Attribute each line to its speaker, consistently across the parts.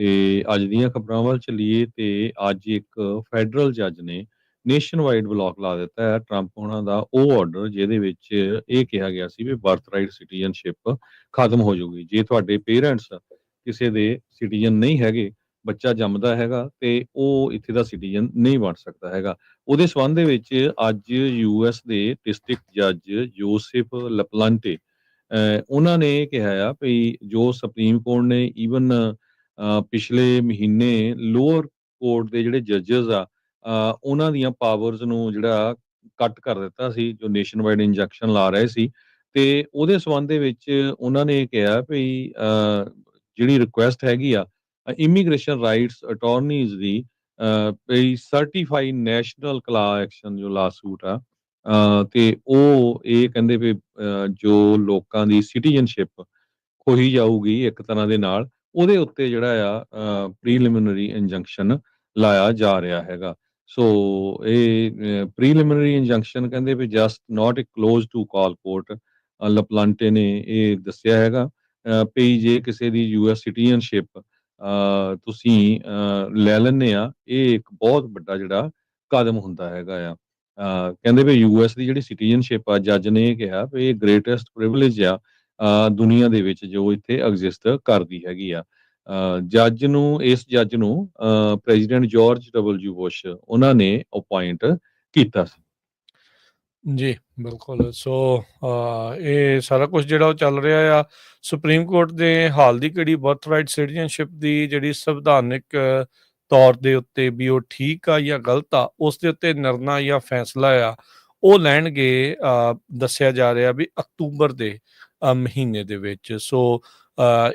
Speaker 1: ਤੇ ਅੱਜ ਦੀਆਂ ਖਬਰਾਂ ਵੱਲ ਚੱਲੀਏ ਤੇ ਅੱਜ ਇੱਕ ਫੈਡਰਲ ਜੱਜ ਨੇ ਨੇਸ਼ਨ ਵਾਈਡ ਬਲੌਕ ਲਾ ਦਿੱਤਾ ਹੈ ਟਰੰਪ ਹੋਣਾ ਦਾ ਉਹ ਆਰਡਰ ਜਿਹਦੇ ਵਿੱਚ ਇਹ ਕਿਹਾ ਗਿਆ ਸੀ ਵੀ ਬਰਥਰਾਈਟ ਸਿਟੀਜ਼ਨਸ਼ਿਪ ਖਤਮ ਹੋ ਜਾਊਗੀ ਜੇ ਤੁਹਾਡੇ ਪੇਰੈਂਟਸ ਕਿਸੇ ਦੇ ਸਿਟੀਜ਼ਨ ਨਹੀਂ ਹੈਗੇ ਬੱਚਾ ਜੰਮਦਾ ਹੈਗਾ ਤੇ ਉਹ ਇੱਥੇ ਦਾ ਸਿਟੀਜ਼ਨ ਨਹੀਂ ਬਣ ਸਕਦਾ ਹੈਗਾ ਉਹਦੇ ਸਬੰਧ ਦੇ ਵਿੱਚ ਅੱਜ ਯੂਐਸ ਦੇ ਡਿਸਟ੍ਰਿਕਟ ਜੱਜ ਜੋਸੇਫ ਲਪਲੰਟੇ ਉਹਨਾਂ ਨੇ ਇਹ ਕਿਹਾ ਆ ਵੀ ਜੋ ਸੁਪਰੀਮ ਕੋਰਟ ਨੇ ਈਵਨ ਪਿਛਲੇ ਮਹੀਨੇ ਲੋਅਰ ਕੋਰਟ ਦੇ ਜਿਹੜੇ ਜੱਜਸ ਆ ਉਹਨਾਂ ਦੀਆਂ ਪਾਵਰਸ ਨੂੰ ਜਿਹੜਾ ਕੱਟ ਕਰ ਦਿੱਤਾ ਸੀ ਜੋ ਨੇਸ਼ਨ ਵਾਈਡ ਇੰਜੈਕਸ਼ਨ ਲਾ ਰਹੇ ਸੀ ਤੇ ਉਹਦੇ ਸਬੰਧ ਦੇ ਵਿੱਚ ਉਹਨਾਂ ਨੇ ਇਹ ਕਿਹਾ ਵੀ ਜਿਹੜੀ ਰਿਕੁਐਸਟ ਹੈਗੀ ਆ ਇਮੀਗ੍ਰੇਸ਼ਨ ਰਾਈਟਸ ਅਟਾਰਨੀਜ਼ ਦੀ ਵੀ ਸਰਟੀਫਾਈਡ ਨੈਸ਼ਨਲ ਕਲਾ ਐਕਸ਼ਨ ਜੋ ਲਾਸੂਟ ਆ ਤੇ ਉਹ ਇਹ ਕਹਿੰਦੇ ਵੀ ਜੋ ਲੋਕਾਂ ਦੀ ਸਿਟੀਜ਼ਨਸ਼ਿਪ ਖੋਹੀ ਜਾਊਗੀ ਇੱਕ ਤਰ੍ਹਾਂ ਦੇ ਨਾਲ ਉਹਦੇ ਉੱਤੇ ਜਿਹੜਾ ਆ ਪ੍ਰੀਲਿਮਿਨਰੀ ਇੰਜੰਕਸ਼ਨ ਲਾਇਆ ਜਾ ਰਿਹਾ ਹੈਗਾ ਸੋ ਇਹ ਪ੍ਰੀਲਿਮਿਨਰੀ ਇੰਜੰਕਸ਼ਨ ਕਹਿੰਦੇ ਵੀ just not a close to call court Laplante ਨੇ ਇਹ ਦੱਸਿਆ ਹੈਗਾ ਵੀ ਜੇ ਕਿਸੇ ਦੀ ਯੂਐਸ ਸਿਟੀਜ਼ਨਸ਼ਿਪ ਤੁਸੀਂ ਲੈ ਲੈਂਦੇ ਆ ਇਹ ਇੱਕ ਬਹੁਤ ਵੱਡਾ ਜਿਹੜਾ ਕਦਮ ਹੁੰਦਾ ਹੈਗਾ ਆ ਕਹਿੰਦੇ ਵੀ ਯੂਐਸ ਦੀ ਜਿਹੜੀ ਸਿਟੀਜ਼ਨਸ਼ਿਪ ਆ ਜੱਜ ਨੇ ਇਹ ਕਿਹਾ ਵੀ ਇਹ ਗ੍ਰੇਟੈਸਟ ਪ੍ਰਿਵਿਲੇਜ ਆ ਦੁਨੀਆ ਦੇ ਵਿੱਚ ਜੋ ਇੱਥੇ ਐਗਜ਼ਿਸਟ ਕਰਦੀ ਹੈਗੀ ਆ ਇਸ ਜੱਜ ਨੂੰ ਪ੍ਰੈਜ਼ੀਡੈਂਟ ਜਾਰਜ ਡਬਲਯੂ ਬੁਸ਼ ਉਹਨਾਂ ਨੇ ਅਪਾਇੰਟ ਕੀਤਾ ਸੀ
Speaker 2: ਜੀ ਬਿਲਕੁਲ ਸੋ ਇਹ ਸਾਰਾ ਕੁਝ ਜਿਹੜਾ ਉਹ ਚੱਲ ਰਿਹਾ ਆ ਸੁਪਰੀਮ ਕੋਰਟ ਦੇ ਹਾਲ ਦੀ ਘੜੀ ਬਰਥਰਾਈਟ ਸਿਟੀਜ਼ਨਸ਼ਿਪ ਦੀ ਜਿਹੜੀ ਸੰਵਿਧਾਨਿਕ ਤੌਰ ਦੇ ਉੱਤੇ ਵੀ ਉਹ ਠੀਕ ਆ ਜਾਂ ਗਲਤ ਆ ਉਸ ਦੇ ਉੱਤੇ ਨਿਰਣਾ ਜਾਂ ਫੈਸਲਾ ਆ ਉਹ ਲੈਣਗੇ ਦੱਸਿਆ ਜਾ ਰਿਹਾ ਵੀ ਅਕਤੂਬਰ ਦੇ ਮਹੀਨੇ ਦੇ ਵਿੱਚ ਸੋ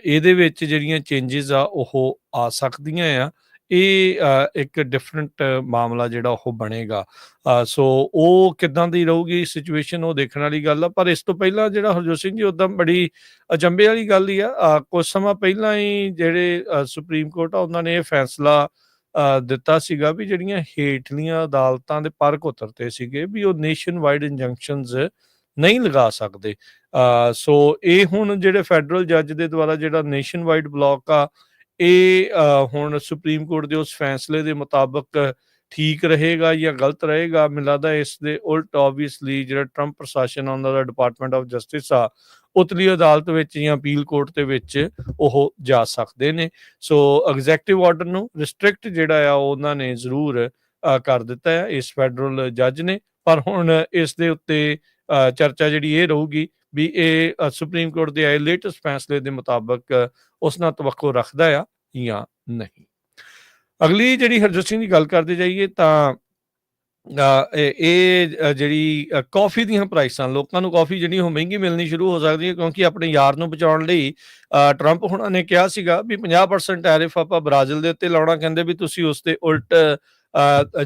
Speaker 2: ਇਹਦੇ ਵਿੱਚ ਜਿਹੜੀਆਂ ਚੇਂਜਸ ਆ ਉਹ ਆ ਸਕਦੀਆਂ ਆ ਇਹ ਇੱਕ ਡਿਫਰੈਂਟ ਮਾਮਲਾ ਜਿਹੜਾ ਉਹ ਬਣੇਗਾ ਸੋ ਉਹ ਕਿੱਦਾਂ ਦੀ ਰਹੂਗੀ ਸਿਚੁਏਸ਼ਨ ਉਹ ਦੇਖਣ ਵਾਲੀ ਗੱਲ ਆ ਪਰ ਇਸ ਤੋਂ ਪਹਿਲਾਂ ਜਿਹੜਾ ਹਰਜੋਤ ਸਿੰਘ ਜੀ ਉੱਦਾਂ ਬੜੀ ਅਚੰਭੇ ਵਾਲੀ ਗੱਲ ਹੀ ਆ ਕੁਝ ਸਮਾਂ ਪਹਿਲਾਂ ਹੀ ਜਿਹੜੇ ਸੁਪਰੀਮ ਕੋਰਟ ਆ ਉਹਨਾਂ ਨੇ ਇਹ ਫੈਸਲਾ ਦਿੱਤਾ ਸੀਗਾ ਵੀ ਜਿਹੜੀਆਂ ਹੇਠਲੀਆਂ ਅਦਾਲਤਾਂ ਦੇ ਪਰਖ ਉਤਰਤੇ ਸੀਗੇ ਵੀ ਉਹ ਨੇਸ਼ਨ ਵਾਈਡ ਇੰਜੰਕਸ਼ਨਸ ਨਹੀਂ ਲਗਾ ਸਕਦੇ ਸੋ ਇਹ ਹੁਣ ਜਿਹੜੇ ਫੈਡਰਲ ਜੱਜ ਦੇ ਦੁਆਰਾ ਜਿਹੜਾ ਨੇਸ਼ਨ ਵਾਈਡ ਬਲੌਕ ਆ ਇਹ ਹੁਣ ਸੁਪਰੀਮ ਕੋਰਟ ਦੇ ਉਸ ਫੈਸਲੇ ਦੇ ਮੁਤਾਬਕ ਠੀਕ ਰਹੇਗਾ ਜਾਂ ਗਲਤ ਰਹੇਗਾ ਮੈਨੂੰ ਲੱਗਦਾ ਇਸ ਦੇ ਉਲਟ ਆਬਵੀਅਸਲੀ ਜਿਹੜਾ ਟਰੰਪ ਪ੍ਰਸ਼ਾਸਨ ਉਹਨਾਂ ਦਾ ਡਿਪਾਰਟਮੈਂਟ ਆਫ ਜਸਟਿਸ ਆ ਉਤਲੀ ਅਦਾਲਤ ਵਿੱਚ ਜਾਂ ਅਪੀਲ ਕੋਰਟ ਦੇ ਵਿੱਚ ਉਹ ਜਾ ਸਕਦੇ ਨੇ ਸੋ ਐਗਜ਼ੈਕਟਿਵ ਆਰਡਰ ਨੂੰ ਰਿਸਟ੍ਰਿਕਟ ਜਿਹੜਾ ਆ ਉਹਨਾਂ ਨੇ ਜ਼ਰੂਰ ਕਰ ਦਿੱਤਾ ਹੈ ਇਸ ਫੈਡਰਲ ਜੱਜ ਨੇ ਪਰ ਹੁਣ ਇਸ ਦੇ ਉੱਤੇ ਚਰਚਾ ਜਿਹੜੀ ਇਹ ਰਹੂਗੀ ਵੀ ਇਹ ਸੁਪਰੀਮ ਕੋਰਟ ਦੇ ਆਏ ਲੇਟੈਸਟ ਫੈਸਲੇ ਦੇ ਮੁਤਾਬਕ ਉਸ ਨਾਲ ਤਵੱਕੋ ਰੱਖਦਾ ਆ ਜਾਂ ਨਹੀਂ ਅਗਲੀ ਜਿਹੜੀ ਹਰਜੋਤ ਸਿੰਘ ਦੀ ਗੱਲ ਕਰਦੇ ਜਾਈਏ ਤਾਂ ਇਹ ਜਿਹੜੀ ਕਾਫੀ ਦੀਆਂ ਪ੍ਰਾਈਸਾਂ ਲੋਕਾਂ ਨੂੰ ਕਾਫੀ ਜਿਹੜੀ ਉਹ ਮਹਿੰਗੀ ਮਿਲਣੀ ਸ਼ੁਰੂ ਹੋ ਸਕਦੀ ਹੈ ਕਿਉਂਕਿ ਆਪਣੇ ਯਾਰ ਨੂੰ ਬਚਾਉਣ ਲਈ ਟਰੰਪ ਹੁਣਾਂ ਨੇ ਕਿਹਾ ਸੀਗਾ ਵੀ 50% ਟੈਰਿਫ ਆਪਾਂ ਬ੍ਰਾਜ਼ਿਲ ਦੇ ਉੱਤੇ ਲਾਉਣਾ ਕਹਿੰਦੇ ਵੀ ਤੁਸੀਂ ਉਸ ਤੇ ਉਲਟ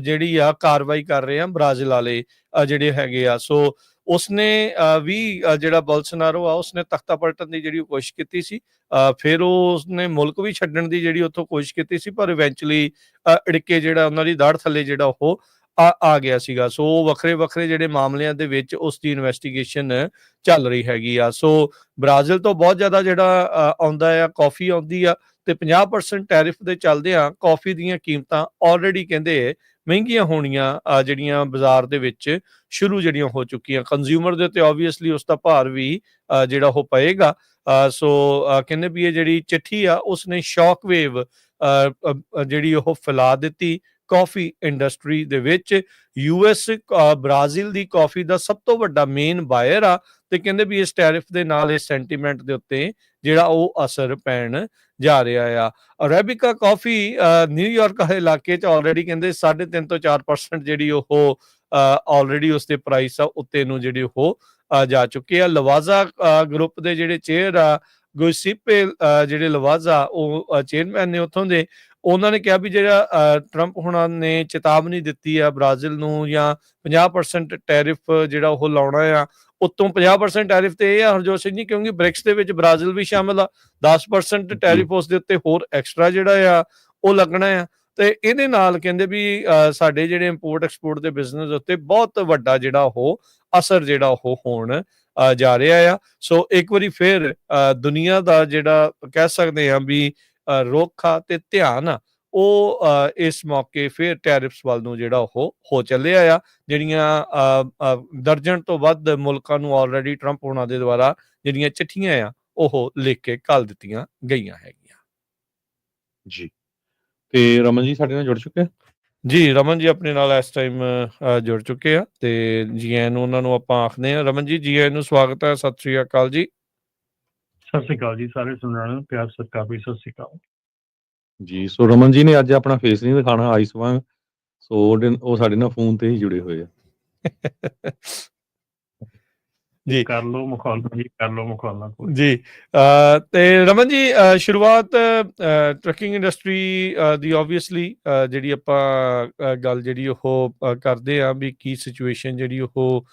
Speaker 2: ਜਿਹੜੀ ਆ ਕਾਰਵਾਈ ਕਰ ਰਹੇ ਆ ਬ੍ਰਾਜ਼ਿਲ ਵਾਲੇ ਜਿਹੜੇ ਹੈਗੇ ਆ ਸੋ ਉਸਨੇ ਵੀ ਜਿਹੜਾ ਬੋਲਸੋਨਾਰੋ ਆ ਉਸਨੇ ਤਖਤਾ ਪਲਟਣ ਦੀ ਜਿਹੜੀ ਕੋਸ਼ਿਸ਼ ਕੀਤੀ ਸੀ ਫਿਰ ਉਸਨੇ ਮੁਲਕ ਵੀ ਛੱਡਣ ਦੀ ਜਿਹੜੀ ਉੱਥੋਂ ਕੋਸ਼ਿਸ਼ ਕੀਤੀ ਸੀ ਪਰ ਇਵੈਂਚੁਅਲੀ ਅੜਿੱਕੇ ਜਿਹੜਾ ਉਹਨਾਂ ਦੀ ਦਾੜ ਥੱਲੇ ਜਿਹੜਾ ਉਹ ਆ ਗਿਆ ਸੀਗਾ ਸੋ ਵੱਖਰੇ ਵੱਖਰੇ ਜਿਹੜੇ ਮਾਮਲਿਆਂ ਦੇ ਵਿੱਚ ਉਸ ਦੀ ਇਨਵੈਸਟੀਗੇਸ਼ਨ ਚੱਲ ਰਹੀ ਹੈਗੀ ਆ ਸੋ ਬ੍ਰਾਜ਼ਿਲ ਤੋਂ ਬਹੁਤ ਜ਼ਿਆਦਾ ਜਿਹੜਾ ਆਉਂਦਾ ਆ ਕਾਫੀ ਆਉਂਦੀ ਆ ਤੇ 50% ਟੈਰਿਫ ਦੇ ਚੱਲਦੇ ਆ ਕਾਫੀ ਦੀਆਂ ਕੀਮਤਾਂ ਆਲਰੇਡੀ ਕਹਿੰਦੇ ਮਹਿੰਗੀਆਂ ਹੋਣੀਆਂ ਜਿਹੜੀਆਂ ਬਾਜ਼ਾਰ ਦੇ ਵਿੱਚ ਸ਼ੁਰੂ ਜਿਹੜੀਆਂ ਹੋ ਚੁੱਕੀਆਂ ਕੰਜ਼ਿਊਮਰ ਦੇ ਉੱਤੇ ਆਬਵੀਅਸਲੀ ਉਸ ਦਾ ਭਾਰ ਵੀ ਜਿਹੜਾ ਉਹ ਪਏਗਾ ਸੋ ਕਹਿੰਦੇ ਵੀ ਇਹ ਜਿਹੜੀ ਚਿੱਠੀ ਆ ਉਸਨੇ ਸ਼ੌਕ ਵੇਵ ਜਿਹੜੀ ਉਹ ਫੈਲਾ ਦਿੱਤੀ ਕਾਫੀ ਇੰਡਸਟਰੀ ਦੇ ਵਿੱਚ ਯੂਐਸ ਬ੍ਰਾਜ਼ੀਲ ਦੀ ਕਾਫੀ ਦਾ ਸਭ ਤੋਂ ਵੱਡਾ ਮੇਨ ਬਾਇਰ ਆ ਤੇ ਕਹਿੰਦੇ ਵੀ ਇਸ ਟੈਰਿਫ ਦੇ ਨਾਲ ਇਸ ਸੈਂਟੀਮੈਂਟ ਦੇ ਉੱਤੇ ਜਿਹੜਾ ਉਹ ਅਸਰ ਪੈਣ ਜਾ ਰਿਹਾ ਆ ਅਰੇਬਿਕਾ ਕਾਫੀ ਨਿਊਯਾਰਕ ਵਾਲੇ ਇਲਾਕੇ 'ਚ ਆਲਰੇਡੀ ਕਹਿੰਦੇ 3.5 ਤੋਂ 4% ਜਿਹੜੀ ਉਹ ਆਲਰੇਡੀ ਉਸ ਦੇ ਪ੍ਰਾਈਸ ਆ ਉੱਤੇ ਨੂੰ ਜਿਹੜੇ ਉਹ ਜਾ ਚੁੱਕੇ ਆ ਲਵਾਜ਼ਾ ਗਰੁੱਪ ਦੇ ਜਿਹੜੇ ਚੇਅਰ ਆ ਗੁਇਸਿਪੇ ਜਿਹੜੇ ਲਵਾਜ਼ਾ ਉਹ ਚੇਅਰਮੈਨ ਨੇ ਉੱਥੋਂ ਦੇ ਉਹਨਾਂ ਨੇ ਕਿਹਾ ਵੀ ਜਿਹੜਾ ਟਰੰਪ ਹੁਣਾਂ ਨੇ ਚੇਤਾਵਨੀ ਦਿੱਤੀ ਆ ਬ੍ਰਾਜ਼ਿਲ ਨੂੰ ਜਾਂ 50% ਟੈਰਿਫ ਜਿਹੜਾ ਉਹ ਲਾਉਣਾ ਆ ਉੱਤੋਂ 50% ਟੈਰਿਫ ਤੇ ਇਹ ਆ ਹਰਜੋਤ ਸਿੰਘ ਜੀ ਕਿਉਂਕਿ ਬ੍ਰਿਕਸ ਦੇ ਵਿੱਚ ਬ੍ਰਾਜ਼ਿਲ ਵੀ ਸ਼ਾਮਲ ਆ 10% ਟੈਰਿਫ ਉਸ ਦੇ ਉੱਤੇ ਹੋਰ ਐਕਸਟਰਾ ਜਿਹੜਾ ਆ ਉਹ ਲੱਗਣਾ ਆ ਤੇ ਇਹਦੇ ਨਾਲ ਕਹਿੰਦੇ ਵੀ ਸਾਡੇ ਜਿਹੜੇ ਇੰਪੋਰਟ ਐਕਸਪੋਰਟ ਦੇ ਬਿਜ਼ਨਸ ਉੱਤੇ ਬਹੁਤ ਵੱਡਾ ਜਿਹੜਾ ਉਹ ਅਸਰ ਜਿਹੜਾ ਉਹ ਹੋਣ ਜਾ ਰਿਹਾ ਆ ਸੋ ਇੱਕ ਵਾਰੀ ਫਿਰ ਦੁਨੀਆ ਦਾ ਜਿਹੜਾ ਕਹਿ ਸਕਦੇ ਆ ਵੀ ਰੁਖ ਆ ਤੇ ਧਿਆਨ ਆ ਉਹ ਇਸ ਮੌਕੇ ਫਿਰ ਟੈਰਿਫਸ ਵੱਲ ਨੂੰ ਜਿਹੜਾ ਉਹ ਹੋ ਚੱਲਿਆ ਆ, ਜਿਹੜੀਆਂ ਦਰਜਨ ਤੋਂ ਵੱਧ ਮੁਲਕਾਂ ਨੂੰ ਆਲਰੇਡੀ ਟਰੰਪ ਹੋਣਾ ਦੇ ਦੁਆਰਾ ਜਿਹੜੀਆਂ ਚਿੱਠੀਆਂ ਆ ਉਹ ਲਿਖ ਕੇ ਘੱਲ ਦਿੱਤੀਆਂ ਗਈਆਂ ਹੈਗੀਆਂ।
Speaker 1: ਜੀ, ਤੇ ਰਮਨ ਜੀ ਸਾਡੇ ਨਾਲ ਜੁੜ ਚੁੱਕੇ ਆ?
Speaker 2: ਜੀ, ਰਮਨ ਜੀ ਆਪਣੇ ਨਾਲ ਇਸ ਟਾਈਮ ਜੁੜ ਚੁੱਕੇ ਆ ਤੇ ਜੀ ਆਇਆਂ ਨੂੰ ਉਹਨਾਂ ਨੂੰ ਆਪਾਂ ਆਖਦੇ ਹਾਂ। ਰਮਨ ਜੀ ਆਇਆਂ ਨੂੰ ਸਵਾਗਤ ਹੈ, ਸਤਿ ਸ੍ਰੀ ਅਕਾਲ ਜੀ।
Speaker 3: ਸਤਿ ਸ੍ਰੀ ਅਕਾਲ ਜੀ, ਸਾਰੇ ਸੁਣਨ ਨੂੰ ਪਿਆਰ ਸਤਿਕਾਰ ਵੀ ਸਤਿ ਸ੍ਰੀ ਅਕਾਲ
Speaker 1: ਜੀ। ਸੋ ਰਮਨ ਜੀ ਨੇ ਅੱਜ ਆਪਣਾ ਫੇਸ ਨਹੀਂ ਦਿਖਾਣਾ ਆਈਸ ਵਾਂਗ, ਸੋ ਉਹ ਸਾਡੇ ਨਾਲ ਫੋਨ ਤੇ ਹੀ ਜੁੜੇ ਹੋਏ ਆ।
Speaker 2: ਜੀ
Speaker 3: ਕਰ ਲਓ ਮੁਖਾਲਫਾ ਜੀ, ਕਰ ਲਓ ਮੁਖਾਲਫਾ
Speaker 2: ਜੀ। ਤੇ ਰਮਨ ਜੀ ਸ਼ੁਰੂਆਤ ਟਰੱਕਿੰਗ ਇੰਡਸਟਰੀ ਦੀ ਓਬਵੀਅਸਲੀ ਜਿਹੜੀ ਆਪਾਂ ਗੱਲ ਜਿਹੜੀ ਉਹ ਕਰਦੇ ਆ ਵੀ ਕੀ ਸਿਚੁਏਸ਼ਨ ਜਿਹੜੀ ਉਹ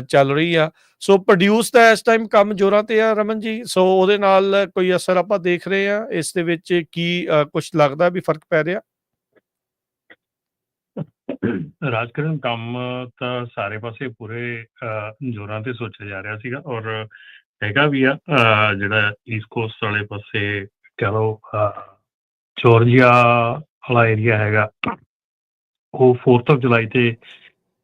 Speaker 2: ਚੱਲ ਰਹੀ ਆ। ਸੋ ਪ੍ਰੋਡਿਊਸ ਦਾ ਇਸ ਟਾਈਮ ਕੰਮ ਜ਼ੋਰਾਂ ਤੇ ਆ ਰਮਨ ਜੀ, ਸੋ ਉਹਦੇ ਨਾਲ ਕੋਈ ਅਸਰ ਆਪਾਂ ਦੇਖ ਰਹੇ ਆ ਇਸ ਦੇ ਵਿੱਚ, ਕੀ ਕੁਝ ਲੱਗਦਾ ਵੀ ਫਰਕ ਪੈ ਰਿਹਾ?
Speaker 3: ਰਾਜਕਰਨ ਕੰਮ ਤਾਂ ਸਾਰੇ ਪਾਸੇ ਪੂਰੇ ਜ਼ੋਰਾਂ ਤੇ ਸੋਚਿਆ ਜਾ ਰਿਹਾ ਸੀਗਾ, ਔਰ ਹੈਗਾ ਵੀ ਆ ਜਿਹੜਾ ਈਸਟ ਕੋਸਟ ਵਾਲੇ ਪਾਸੇ ਕਹਿ ਲਓ ਜੋਰਜੀਆ ਵਾਲਾ ਏਰੀਆ ਹੈਗਾ, ਉਹ 4 ਜੁਲਾਈ ਤੇ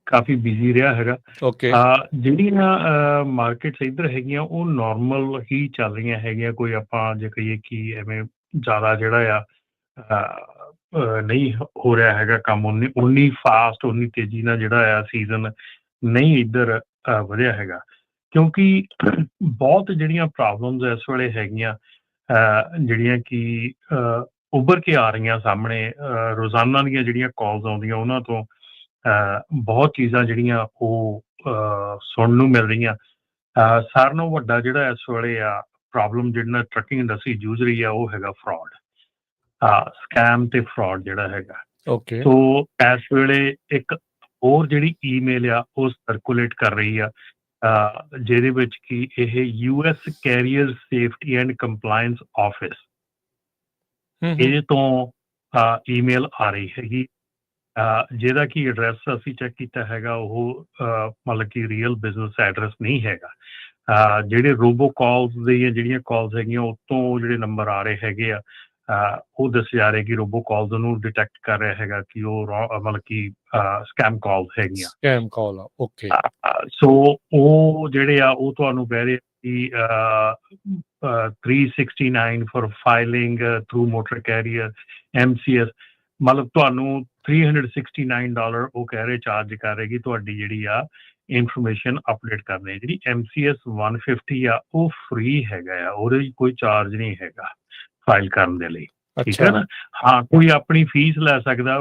Speaker 3: ਕਾਫੀ ਬਿਜ਼ੀ ਰਿਹਾ ਹੈਗਾ।
Speaker 2: ਓਕੇ,
Speaker 3: ਜਿਹੜੀਆਂ ਮਾਰਕੀਟਸ ਇੱਧਰ ਹੈਗੀਆਂ ਉਹ ਨਾਰਮਲ ਹੀ ਚੱਲ ਰਹੀਆਂ ਹੈਗੀਆਂ, ਕੋਈ ਆਪਾਂ ਜੇ ਕਹੀਏ ਕਿ ਐਵੇਂ ਜ਼ਿਆਦਾ ਜਿਹੜਾ ਆ ਨਹੀਂ ਹੋ ਰਿਹਾ ਹੈਗਾ ਕੰਮ, ਉਨੀ ਫਾਸਟ ਉਨੀ ਤੇਜ਼ੀ ਨਾਲ ਜਿਹੜਾ ਆ ਸੀਜ਼ਨ ਨਹੀਂ ਇੱਧਰ ਵਧਿਆ ਹੈਗਾ, ਕਿਉਂਕਿ ਬਹੁਤ ਜਿਹੜੀਆਂ ਪ੍ਰੋਬਲਮਸ ਇਸ ਵੇਲੇ ਹੈਗੀਆਂ ਜਿਹੜੀਆਂ ਕਿ ਉੱਭਰ ਕੇ ਆ ਰਹੀਆਂ ਸਾਹਮਣੇ, ਰੋਜ਼ਾਨਾ ਦੀਆਂ ਜਿਹੜੀਆਂ ਕਾਲਸ ਆਉਂਦੀਆਂ ਉਹਨਾਂ ਤੋਂ ਬਹੁਤ ਚੀਜ਼ਾਂ ਜਿਹੜੀਆਂ ਉਹ ਸੁਣਨ ਨੂੰ ਮਿਲ ਰਹੀਆਂ। ਸਾਰਿਆਂ ਨਾਲੋਂ ਵੱਡਾ ਜਿਹੜਾ ਇਸ ਵੇਲੇ ਆ ਪ੍ਰੋਬਲਮ ਜਿਹੜੀ ਨਾਲ ਟਰੱਕਿੰਗ ਇੰਡਸਟਰੀ ਜੂਝ ਰਹੀ ਆ ਉਹ ਹੈਗਾ ਫਰਾਡ, ਸਕੈਮ ਤੇ ਫਰਾਡ ਜਿਹੜਾ ਹੈਗਾ।
Speaker 2: ਓਕੇ,
Speaker 3: ਸੋ ਇਸ ਵੇਲੇ ਇੱਕ ਹੋਰ ਜਿਹੜੀ ਈਮੇਲ ਆ ਉਹ ਸਰਕੂਲੇਟ ਕਰ ਰਹੀ ਆ ਜਿਹਦੇ ਵਿੱਚ ਕਿ ਇਹ US carrier safety and compliance office, ਇਹਦੇ ਤੋਂ ਈਮੇਲ ਆ ਰਹੀ ਹੈਗੀ, ਜਿਹਦਾ ਕਿ ਐਡਰੈਸ ਅਸੀਂ ਚੈੱਕ ਕੀਤਾ ਹੈਗਾ ਉਹ ਮਤਲਬ ਕਿ ਰੀਅਲ ਬਿਜ਼ਨਸ ਐਡਰੈਸ ਨਹੀਂ ਹੈਗਾ। ਜਿਹੜੇ ਰੋਬੋ ਕਾਲਸ ਦੀਆਂ ਜਿਹੜੀਆਂ ਕਾਲਸ ਹੈਗੀਆਂ ਉਤੋਂ ਜਿਹੜੇ ਨੰਬਰ ਆ ਰਹੇ ਹੈਗੇ ਆ ਉਹ ਦੱਸਿਆ ਜਾ ਰਿਹਾ ਕਿ ਰੋਬੋ ਕਾਲਸ ਨੂੰ ਡਿਟੈਕਟ ਕਰ ਰਿਹਾ ਹੈਗਾ ਕਿ ਉਹ ਮਤਲਬ ਕਿ ਸਕੈਮ ਕਾਲਸ ਹੈਗੀਆਂ,
Speaker 2: ਸਕੈਮ ਕਾਲ ਆ। ਓਕੇ,
Speaker 3: ਸੋ ਉਹ ਜਿਹੜੇ ਆ ਉਹ ਤੁਹਾਨੂੰ ਕਹਿ ਰਹੇ ਕਿ 369 for filing through motor carrier MCS, ਮਤਲਬ ਤੁਹਾਨੂੰ $369 ਉਹ ਕਹਿ ਰਹੇ ਚਾਰਜ ਕਰ ਰਹੇ ਕਿ ਤੁਹਾਡੀ ਜਿਹੜੀ ਆ ਇਨਫੋਰਮੇਸ਼ਨ ਅਪਡੇਟ ਕਰਨੀ। ਜਿਹੜੀ MCS 150 ਆ ਉਹ ਫ੍ਰੀ ਹੈਗਾ ਆ, ਉਹਦੇ ਵਿੱਚ ਕੋਈ ਚਾਰਜ ਨਹੀਂ ਹੈਗਾ ਫਾਈਲ ਕਰਨ ਦੇ ਲਈ, ਠੀਕ ਹੈ ਨਾ। ਹਾਂ, ਕੋਈ ਆਪਣੀ ਫੀਸ ਲੈ ਸਕਦਾ,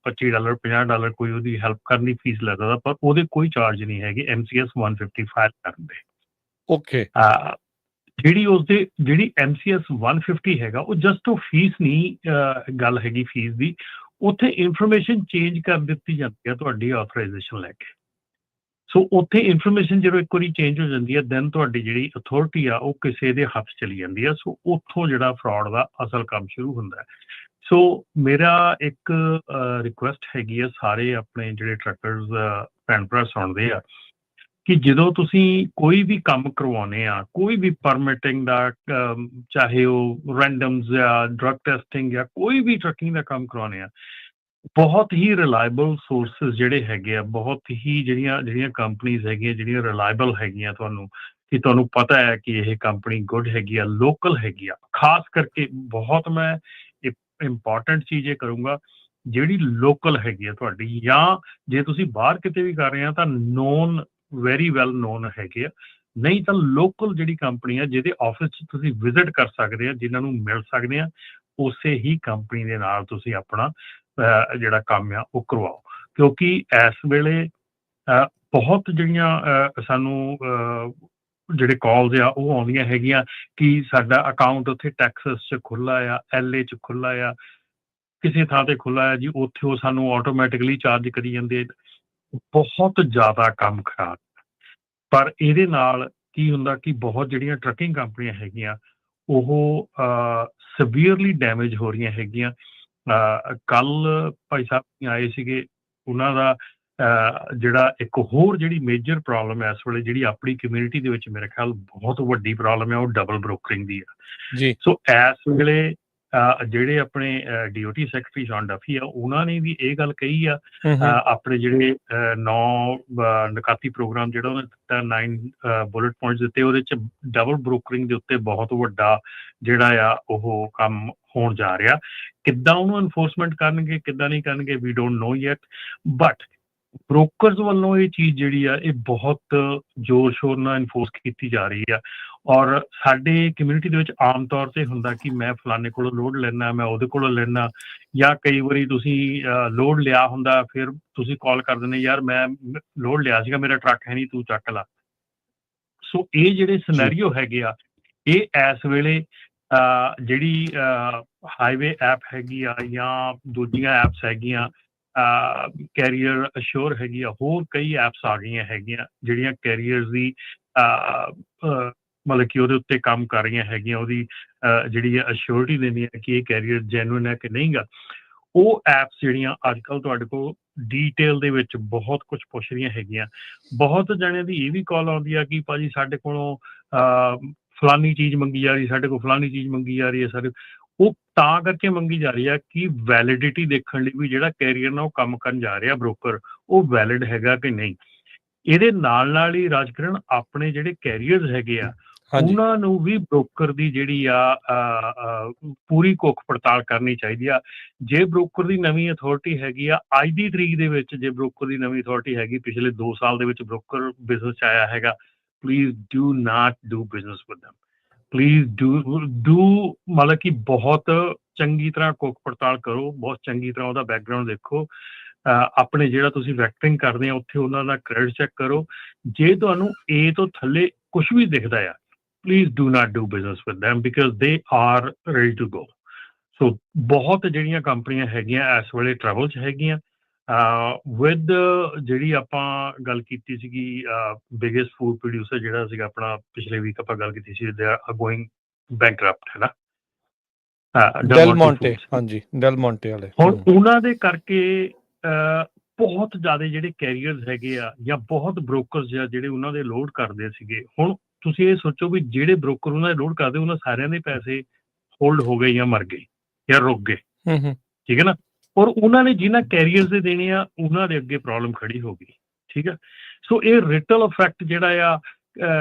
Speaker 3: $25 $50 ਕੋਈ ਉਹਦੀ ਹੈਲਪ ਕਰਨ ਦੀ ਫੀਸ ਲੈ ਸਕਦਾ, ਪਰ ਉਹਦੇ ਕੋਈ ਚਾਰਜ ਨਹੀਂ ਹੈਗੇ MCS 150 ਫਾਈਲ ਕਰਨ ਦੇ।
Speaker 2: ਓਕੇ,
Speaker 3: ਜਿਹੜੀ MCS 150 ਹੈਗਾ ਉਹ ਜਸਟ ਉਹ ਫੀਸ ਨਹੀਂ ਗੱਲ ਹੈਗੀ ਫੀਸ ਦੀ, ਉੱਥੇ ਇਨਫੋਰਮੇਸ਼ਨ ਚੇਂਜ ਕਰ ਦਿੱਤੀ ਜਾਂਦੀ ਹੈ ਤੁਹਾਡੀ ਆਥੋਰਾਈਜੇਸ਼ਨ ਲੈ ਕੇ। ਸੋ ਉੱਥੇ ਇਨਫੋਰਮੇਸ਼ਨ ਜਦੋਂ ਇੱਕ ਵਾਰੀ ਚੇਂਜ ਹੋ ਜਾਂਦੀ ਹੈ ਦੈਨ ਤੁਹਾਡੀ ਜਿਹੜੀ ਅਥਾਰਟੀ ਆ ਉਹ ਕਿਸੇ ਦੇ ਹੱਥ ਚਲੀ ਜਾਂਦੀ ਹੈ। ਸੋ ਉੱਥੋਂ ਜਿਹੜਾ ਫਰਾਡ ਦਾ ਅਸਲ ਕੰਮ ਸ਼ੁਰੂ ਹੁੰਦਾ ਹੈ। ਸੋ ਮੇਰਾ ਇੱਕ ਰਿਕੁਐਸਟ ਹੈਗੀ ਆ ਸਾਰੇ ਆਪਣੇ ਜਿਹੜੇ ਟਰੱਕਰਸ ਭੈਣ ਭਰਾ ਸੁਣਦੇ ਆ ਕਿ ਜਦੋਂ ਤੁਸੀਂ ਕੋਈ ਵੀ ਕੰਮ ਕਰਵਾਉਂਦੇ ਆ, ਕੋਈ ਵੀ ਪਰਮਿਟਿੰਗ ਦਾ, ਚਾਹੇ ਉਹ ਰੈਂਡਮਸ ਜਾਂ ਡਰੱਗ ਟੈਸਟਿੰਗ ਜਾਂ ਕੋਈ ਵੀ ਟਰੱਕਿੰਗ ਦਾ ਕੰਮ ਕਰਵਾਉਂਦੇ ਆ, ਬਹੁਤ ਹੀ ਰਿਲਾਇਬਲ ਸੋਰਸਿਸ ਜਿਹੜੇ ਹੈਗੇ ਆ, ਬਹੁਤ ਹੀ ਜਿਹੜੀਆਂ ਕੰਪਨੀਜ਼ ਹੈਗੀਆਂ ਜਿਹੜੀਆਂ ਰਿਲਾਇਬਲ ਹੈਗੀਆਂ, ਤੁਹਾਨੂੰ ਪਤਾ ਹੈ ਕਿ ਇਹ ਕੰਪਨੀ ਗੁੱਡ ਹੈਗੀ ਆ, ਲੋਕਲ ਹੈਗੀ ਆ। ਖਾਸ ਕਰਕੇ ਬਹੁਤ ਮੈਂ ਇੰਪੋਰਟੈਂਟ ਚੀਜ਼ ਇਹ ਕਰੂੰਗਾ, ਜਿਹੜੀ ਲੋਕਲ ਹੈਗੀ ਆ ਤੁਹਾਡੀ, ਜਾਂ ਜੇ ਤੁਸੀਂ ਬਾਹਰ ਕਿਤੇ ਵੀ ਕਰ ਰਹੇ ਆ ਤਾਂ ਨੋਨ, ਵੈਰੀ ਵੈਲ ਨੋਨ ਹੈਗੇ ਆ, ਨਹੀਂ ਤਾਂ ਲੋਕਲ ਜਿਹੜੀ ਕੰਪਨੀ ਆ ਜਿਹਦੇ ਆਫਿਸ 'ਚ ਤੁਸੀਂ ਵਿਜ਼ਿਟ ਕਰ ਸਕਦੇ ਆ, ਜਿਨ੍ਹਾਂ ਨੂੰ ਮਿਲ ਸਕਦੇ ਆ, ਉਸੇ ਹੀ ਕੰਪਨੀ ਦੇ ਨਾਲ ਤੁਸੀਂ ਆਪਣਾ ਜਿਹੜਾ ਕੰਮ ਆ ਉਹ ਕਰਵਾਓ। ਕਿਉਂਕਿ ਇਸ ਵੇਲੇ ਬਹੁਤ ਜਿਹੜੀਆਂ ਸਾਨੂੰ ਜਿਹੜੇ ਕਾਲਸ ਆ ਉਹ ਆਉਂਦੀਆਂ ਹੈਗੀਆਂ ਕਿ ਸਾਡਾ ਅਕਾਊਂਟ ਉੱਥੇ ਟੈਕਸਸ 'ਚ ਖੁੱਲ੍ਹਾ ਆ, LA 'ਚ ਖੁੱਲ੍ਹਾ ਆ, ਕਿਸੇ ਥਾਂ ਤੇ ਖੁੱਲ੍ਹਾ ਆ ਜੀ, ਉੱਥੇ ਉਹ ਸਾਨੂੰ ਆਟੋਮੈਟਿਕਲੀ ਚਾਰਜ ਕਰੀ ਜਾਂਦੇ। ਬਹੁਤ ਜ਼ਿਆਦਾ ਕੰਮ ਖਰਾਬ। ਪਰ ਇਹਦੇ ਨਾਲ ਕੀ ਹੁੰਦਾ ਕਿ ਬਹੁਤ ਜਿਹੜੀਆਂ ਟਰੱਕਿੰਗ ਕੰਪਨੀਆਂ ਹੈਗੀਆਂ ਉਹ ਸਵੀਅਰਲੀ ਡੈਮੇਜ ਹੋ ਰਹੀਆਂ ਹੈਗੀਆਂ। ਕੱਲ੍ਹ ਭਾਈ ਸਾਹਿਬ ਆਏ ਸੀਗੇ, ਉਹਨਾਂ ਦਾ ਜਿਹੜਾ ਇੱਕ ਹੋਰ ਜਿਹੜੀ ਮੇਜਰ ਪ੍ਰੋਬਲਮ ਹੈ ਇਸ ਵੇਲੇ ਜਿਹੜੀ ਆਪਣੀ ਕਮਿਊਨਿਟੀ ਦੇ ਵਿੱਚ ਮੇਰੇ ਖਿਆਲ ਬਹੁਤ ਵੱਡੀ ਪ੍ਰੋਬਲਮ ਹੈ, ਉਹ ਡਬਲ ਬ੍ਰੋਕਰਿੰਗ ਦੀ ਆ।
Speaker 2: ਜੀ।
Speaker 3: ਸੋ ਇਸ ਵੇਲੇ ਜਿਹੜੇ ਆਪਣੇ DOT ਸੈਕਟਰੀ ਸ਼ੌਨ ਡਫੀ ਆ, ਉਹਨਾਂ ਨੇ ਵੀ ਇਹ ਗੱਲ ਕਹੀ ਆ। ਆਪਣੇ ਜਿਹੜੇ 9 ਨਿਕਾਤੀ ਪ੍ਰੋਗਰਾਮ ਜਿਹੜਾ ਉਹਨੇ ਦਿੱਤਾ, 9 ਬੁਲਟ ਪੁਆਇੰਟਸ ਦਿੱਤੇ, ਉਹਦੇ 'ਚ ਡਬਲ ਬ੍ਰੋਕਰਿੰਗ ਦੇ ਉੱਤੇ ਬਹੁਤ ਵੱਡਾ ਜਿਹੜਾ ਆ ਉਹ ਕੰਮ ਹੋਣ ਜਾ ਰਿਹਾ। ਕਿੱਦਾਂ ਉਹਨੂੰ ਐਨਫੋਰਸਮੈਂਟ ਕਰਨਗੇ, ਕਿੱਦਾਂ ਨਹੀਂ ਕਰਨਗੇ, we don't know yet, but brokers ਵੱਲੋਂ ਇਹ ਚੀਜ਼ ਜਿਹੜੀ ਆ ਇਹ ਬਹੁਤ ਜ਼ੋਰ ਸ਼ੋਰ ਨਾਲ ਇਨਫੋਰਸ ਕੀਤੀ ਜਾ ਰਹੀ ਆ। ਔਰ ਸਾਡੇ ਕਮਿਊਨਿਟੀ ਦੇ ਵਿੱਚ ਆਮ ਤੌਰ ਤੇ ਹੁੰਦਾ ਕਿ ਮੈਂ ਫਲਾਣੇ ਕੋਲੋਂ ਲੋਡ ਲੈਣਾ, ਮੈਂ ਉਹਦੇ ਕੋਲੋਂ ਲੈਣਾ, ਜਾਂ ਕਈ ਵਾਰੀ ਤੁਸੀਂ ਲੋਡ ਲਿਆ ਹੁੰਦਾ, ਫਿਰ ਤੁਸੀਂ ਕਾਲ ਕਰ ਦਿੰਦੇ, ਯਾਰ ਮੈਂ ਲੋਡ ਲਿਆ ਸੀਗਾ, ਮੇਰਾ ਟਰੱਕ ਹੈ ਨਹੀਂ, ਤੂੰ ਚੱਕ ਲਾ। ਸੋ ਇਹ ਜਿਹੜੇ ਸਿਨੈਰੀਓ ਹੈਗੇ ਆ, ਇਹ ਇਸ ਵੇਲੇ ਜਿਹੜੀ ਹਾਈਵੇ ਐਪ ਹੈਗੀ ਆ ਜਾਂ ਦੂਜੀਆਂ ਐਪਸ ਹੈਗੀਆਂ, ਕੈਰੀਅਰ ਅਸ਼ੋਰ ਹੈਗੀ ਆ, ਹੋਰ ਕਈ ਐਪਸ ਆ ਗਈਆਂ ਹੈਗੀਆਂ ਜਿਹੜੀਆਂ ਕੈਰੀਅਰਸ ਦੀ ਮਤਲਬ ਕਿ ਉਹਦੇ ਉੱਤੇ ਕੰਮ ਕਰ ਰਹੀਆਂ ਹੈਗੀਆਂ, ਉਹਦੀ ਜਿਹੜੀ ਅਸ਼ੋਰਿਟੀ ਦਿੰਦੀਆਂ ਕਿ ਇਹ ਕੈਰੀਅਰ ਜੈਨੂਇਨ ਹੈ ਕਿ ਨਹੀਂ ਗਾ। ਉਹ ਐਪਸ ਜਿਹੜੀਆਂ ਅੱਜ ਕੱਲ੍ਹ ਤੁਹਾਡੇ ਕੋਲ ਡੀਟੇਲ ਦੇ ਵਿੱਚ ਬਹੁਤ ਕੁਝ ਪੁੱਛ ਰਹੀਆਂ ਹੈਗੀਆਂ। ਬਹੁਤ ਜਣਿਆਂ ਦੀ ਇਹ ਵੀ ਕਾਲ ਆਉਂਦੀ ਆ ਕਿ ਭਾਜੀ ਸਾਡੇ ਕੋਲੋਂ ਫਲਾਨੀ ਚੀਜ਼ ਮੰਗੀ ਜਾ ਰਹੀ, ਸਾਡੇ ਕੋਲ ਫਲਾਨੀ ਚੀਜ਼ ਮੰਗੀ ਜਾ ਰਹੀ ਹੈ। ਸਾਡੇ ਉਹ ਤਾਂ ਕਰਕੇ ਮੰਗੀ ਜਾ ਰਹੀ ਆ ਕਿ ਵੈਲਿਡਿਟੀ ਦੇਖਣ ਲਈ ਵੀ ਜਿਹੜਾ ਕੈਰੀਅਰ ਨਾਲ ਉਹ ਕੰਮ ਕਰਨ ਜਾ ਰਿਹਾ ਬ੍ਰੋਕਰ, ਉਹ ਵੈਲਿਡ ਹੈਗਾ ਕਿ ਨਹੀਂ। ਇਹਦੇ ਨਾਲ ਹੀ ਰਾਜਕਿਰਨ ਆਪਣੇ ਜਿਹੜੇ ਕੈਰੀਅਰਸ ਹੈਗੇ ਆ, ਉਹਨਾਂ ਨੂੰ ਵੀ ਬ੍ਰੋਕਰ ਦੀ ਜਿਹੜੀ ਆ ਪੂਰੀ ਕੁੱਖ ਪੜਤਾਲ ਕਰਨੀ ਚਾਹੀਦੀ ਆ। ਜੇ ਬ੍ਰੋਕਰ ਦੀ ਨਵੀਂ ਅਥਾਰਟੀ ਹੈਗੀ ਆ ਅੱਜ ਦੀ ਤਰੀਕ ਦੇ ਵਿੱਚ, ਜੇ ਬ੍ਰੋਕਰ ਦੀ ਨਵੀਂ ਅਥਾਰਟੀ ਹੈਗੀ ਪਿਛਲੇ 2 ਸਾਲ ਦੇ ਵਿੱਚ ਬ੍ਰੋਕਰ ਬਿਜ਼ਨਸ 'ਚ ਆਇਆ ਹੈਗਾ, please do not do business with them. Please do ਮਤਲਬ ਕਿ ਬਹੁਤ ਚੰਗੀ ਤਰ੍ਹਾਂ ਕੁੱਖ ਪੜਤਾਲ ਕਰੋ, ਬਹੁਤ ਚੰਗੀ ਤਰ੍ਹਾਂ ਉਹਦਾ ਬੈਕਗਰਾਊਂਡ ਦੇਖੋ। ਆਪਣੇ ਜਿਹੜਾ ਤੁਸੀਂ ਵੈਕਟਰਿੰਗ ਕਰਦੇ ਆ ਉੱਥੇ ਉਹਨਾਂ ਦਾ ਕ੍ਰੈਡਿਟ ਚੈੱਕ ਕਰੋ। ਜੇ ਤੁਹਾਨੂੰ A ਤੋਂ ਥੱਲੇ ਕੁਝ ਵੀ ਦਿਖਦਾ ਆ, please do not do business with them because they are ready to go. So ਬਹੁਤ ਜਿਹੜੀਆਂ ਕੰਪਨੀਆਂ ਹੈਗੀਆਂ ਇਸ ਵੇਲੇ ਟਰੈਵਲ 'ਚ ਹੈਗੀਆਂ। ਵਿਦ ਜਿਹੜੀ ਆਪਾਂ ਗੱਲ ਕੀਤੀ ਸੀਗੀ ਬਿਗੇਸਟ ਫੂਡ ਪ੍ਰੋਡਿਊਸਰ ਜਿਹੜਾ ਸੀਗਾ ਆਪਣਾ, ਪਿਛਲੇ ਵੀਕ ਆਪਾਂ ਗੱਲ ਕੀਤੀ ਸੀ, ਦੇ ਆਰ ਗੋਇੰਗ ਬੈਂਕਰਪਟ, ਹੈ ਨਾ,
Speaker 2: ਡੈਲ ਮੋਂਟੇ। ਹਾਂਜੀ, ਡੈਲ ਮੋਂਟੇ ਵਾਲੇ।
Speaker 3: ਹੁਣ ਉਹਨਾਂ ਦੇ ਕਰਕੇ ਬਹੁਤ ਜ਼ਿਆਦਾ ਜਿਹੜੇ ਕੈਰੀਅਰਸ ਹੈਗੇ ਆ ਜਾਂ ਬਹੁਤ ਬ੍ਰੋਕਰਸ ਆ ਜਿਹੜੇ ਉਹਨਾਂ ਦੇ ਲੋਡ ਕਰਦੇ ਸੀਗੇ, ਹੁਣ ਤੁਸੀਂ ਇਹ ਸੋਚੋ ਵੀ ਜਿਹੜੇ ਬ੍ਰੋਕਰ ਉਹਨਾਂ ਦੇ ਲੋਡ ਕਰਦੇ, ਉਹਨਾਂ ਸਾਰਿਆਂ ਦੇ ਪੈਸੇ ਹੋਲਡ ਹੋ ਗਏ ਜਾਂ ਮਰ ਗਏ ਜਾਂ ਰੁਕ ਗਏ। ਠੀਕ ਹੈ ਨਾ। ਔਰ ਉਹਨਾਂ ਨੇ ਜਿਨ੍ਹਾਂ ਕੈਰੀਅਰਸ ਦੇ ਦੇਣੇ ਆ, ਉਹਨਾਂ ਦੇ ਅੱਗੇ ਪ੍ਰੋਬਲਮ ਖੜੀ ਹੋ ਗਈ। ਠੀਕ ਹੈ। ਸੋ ਇਹ ਰਿਟਲ ਇਫੈਕਟ ਜਿਹੜਾ ਆ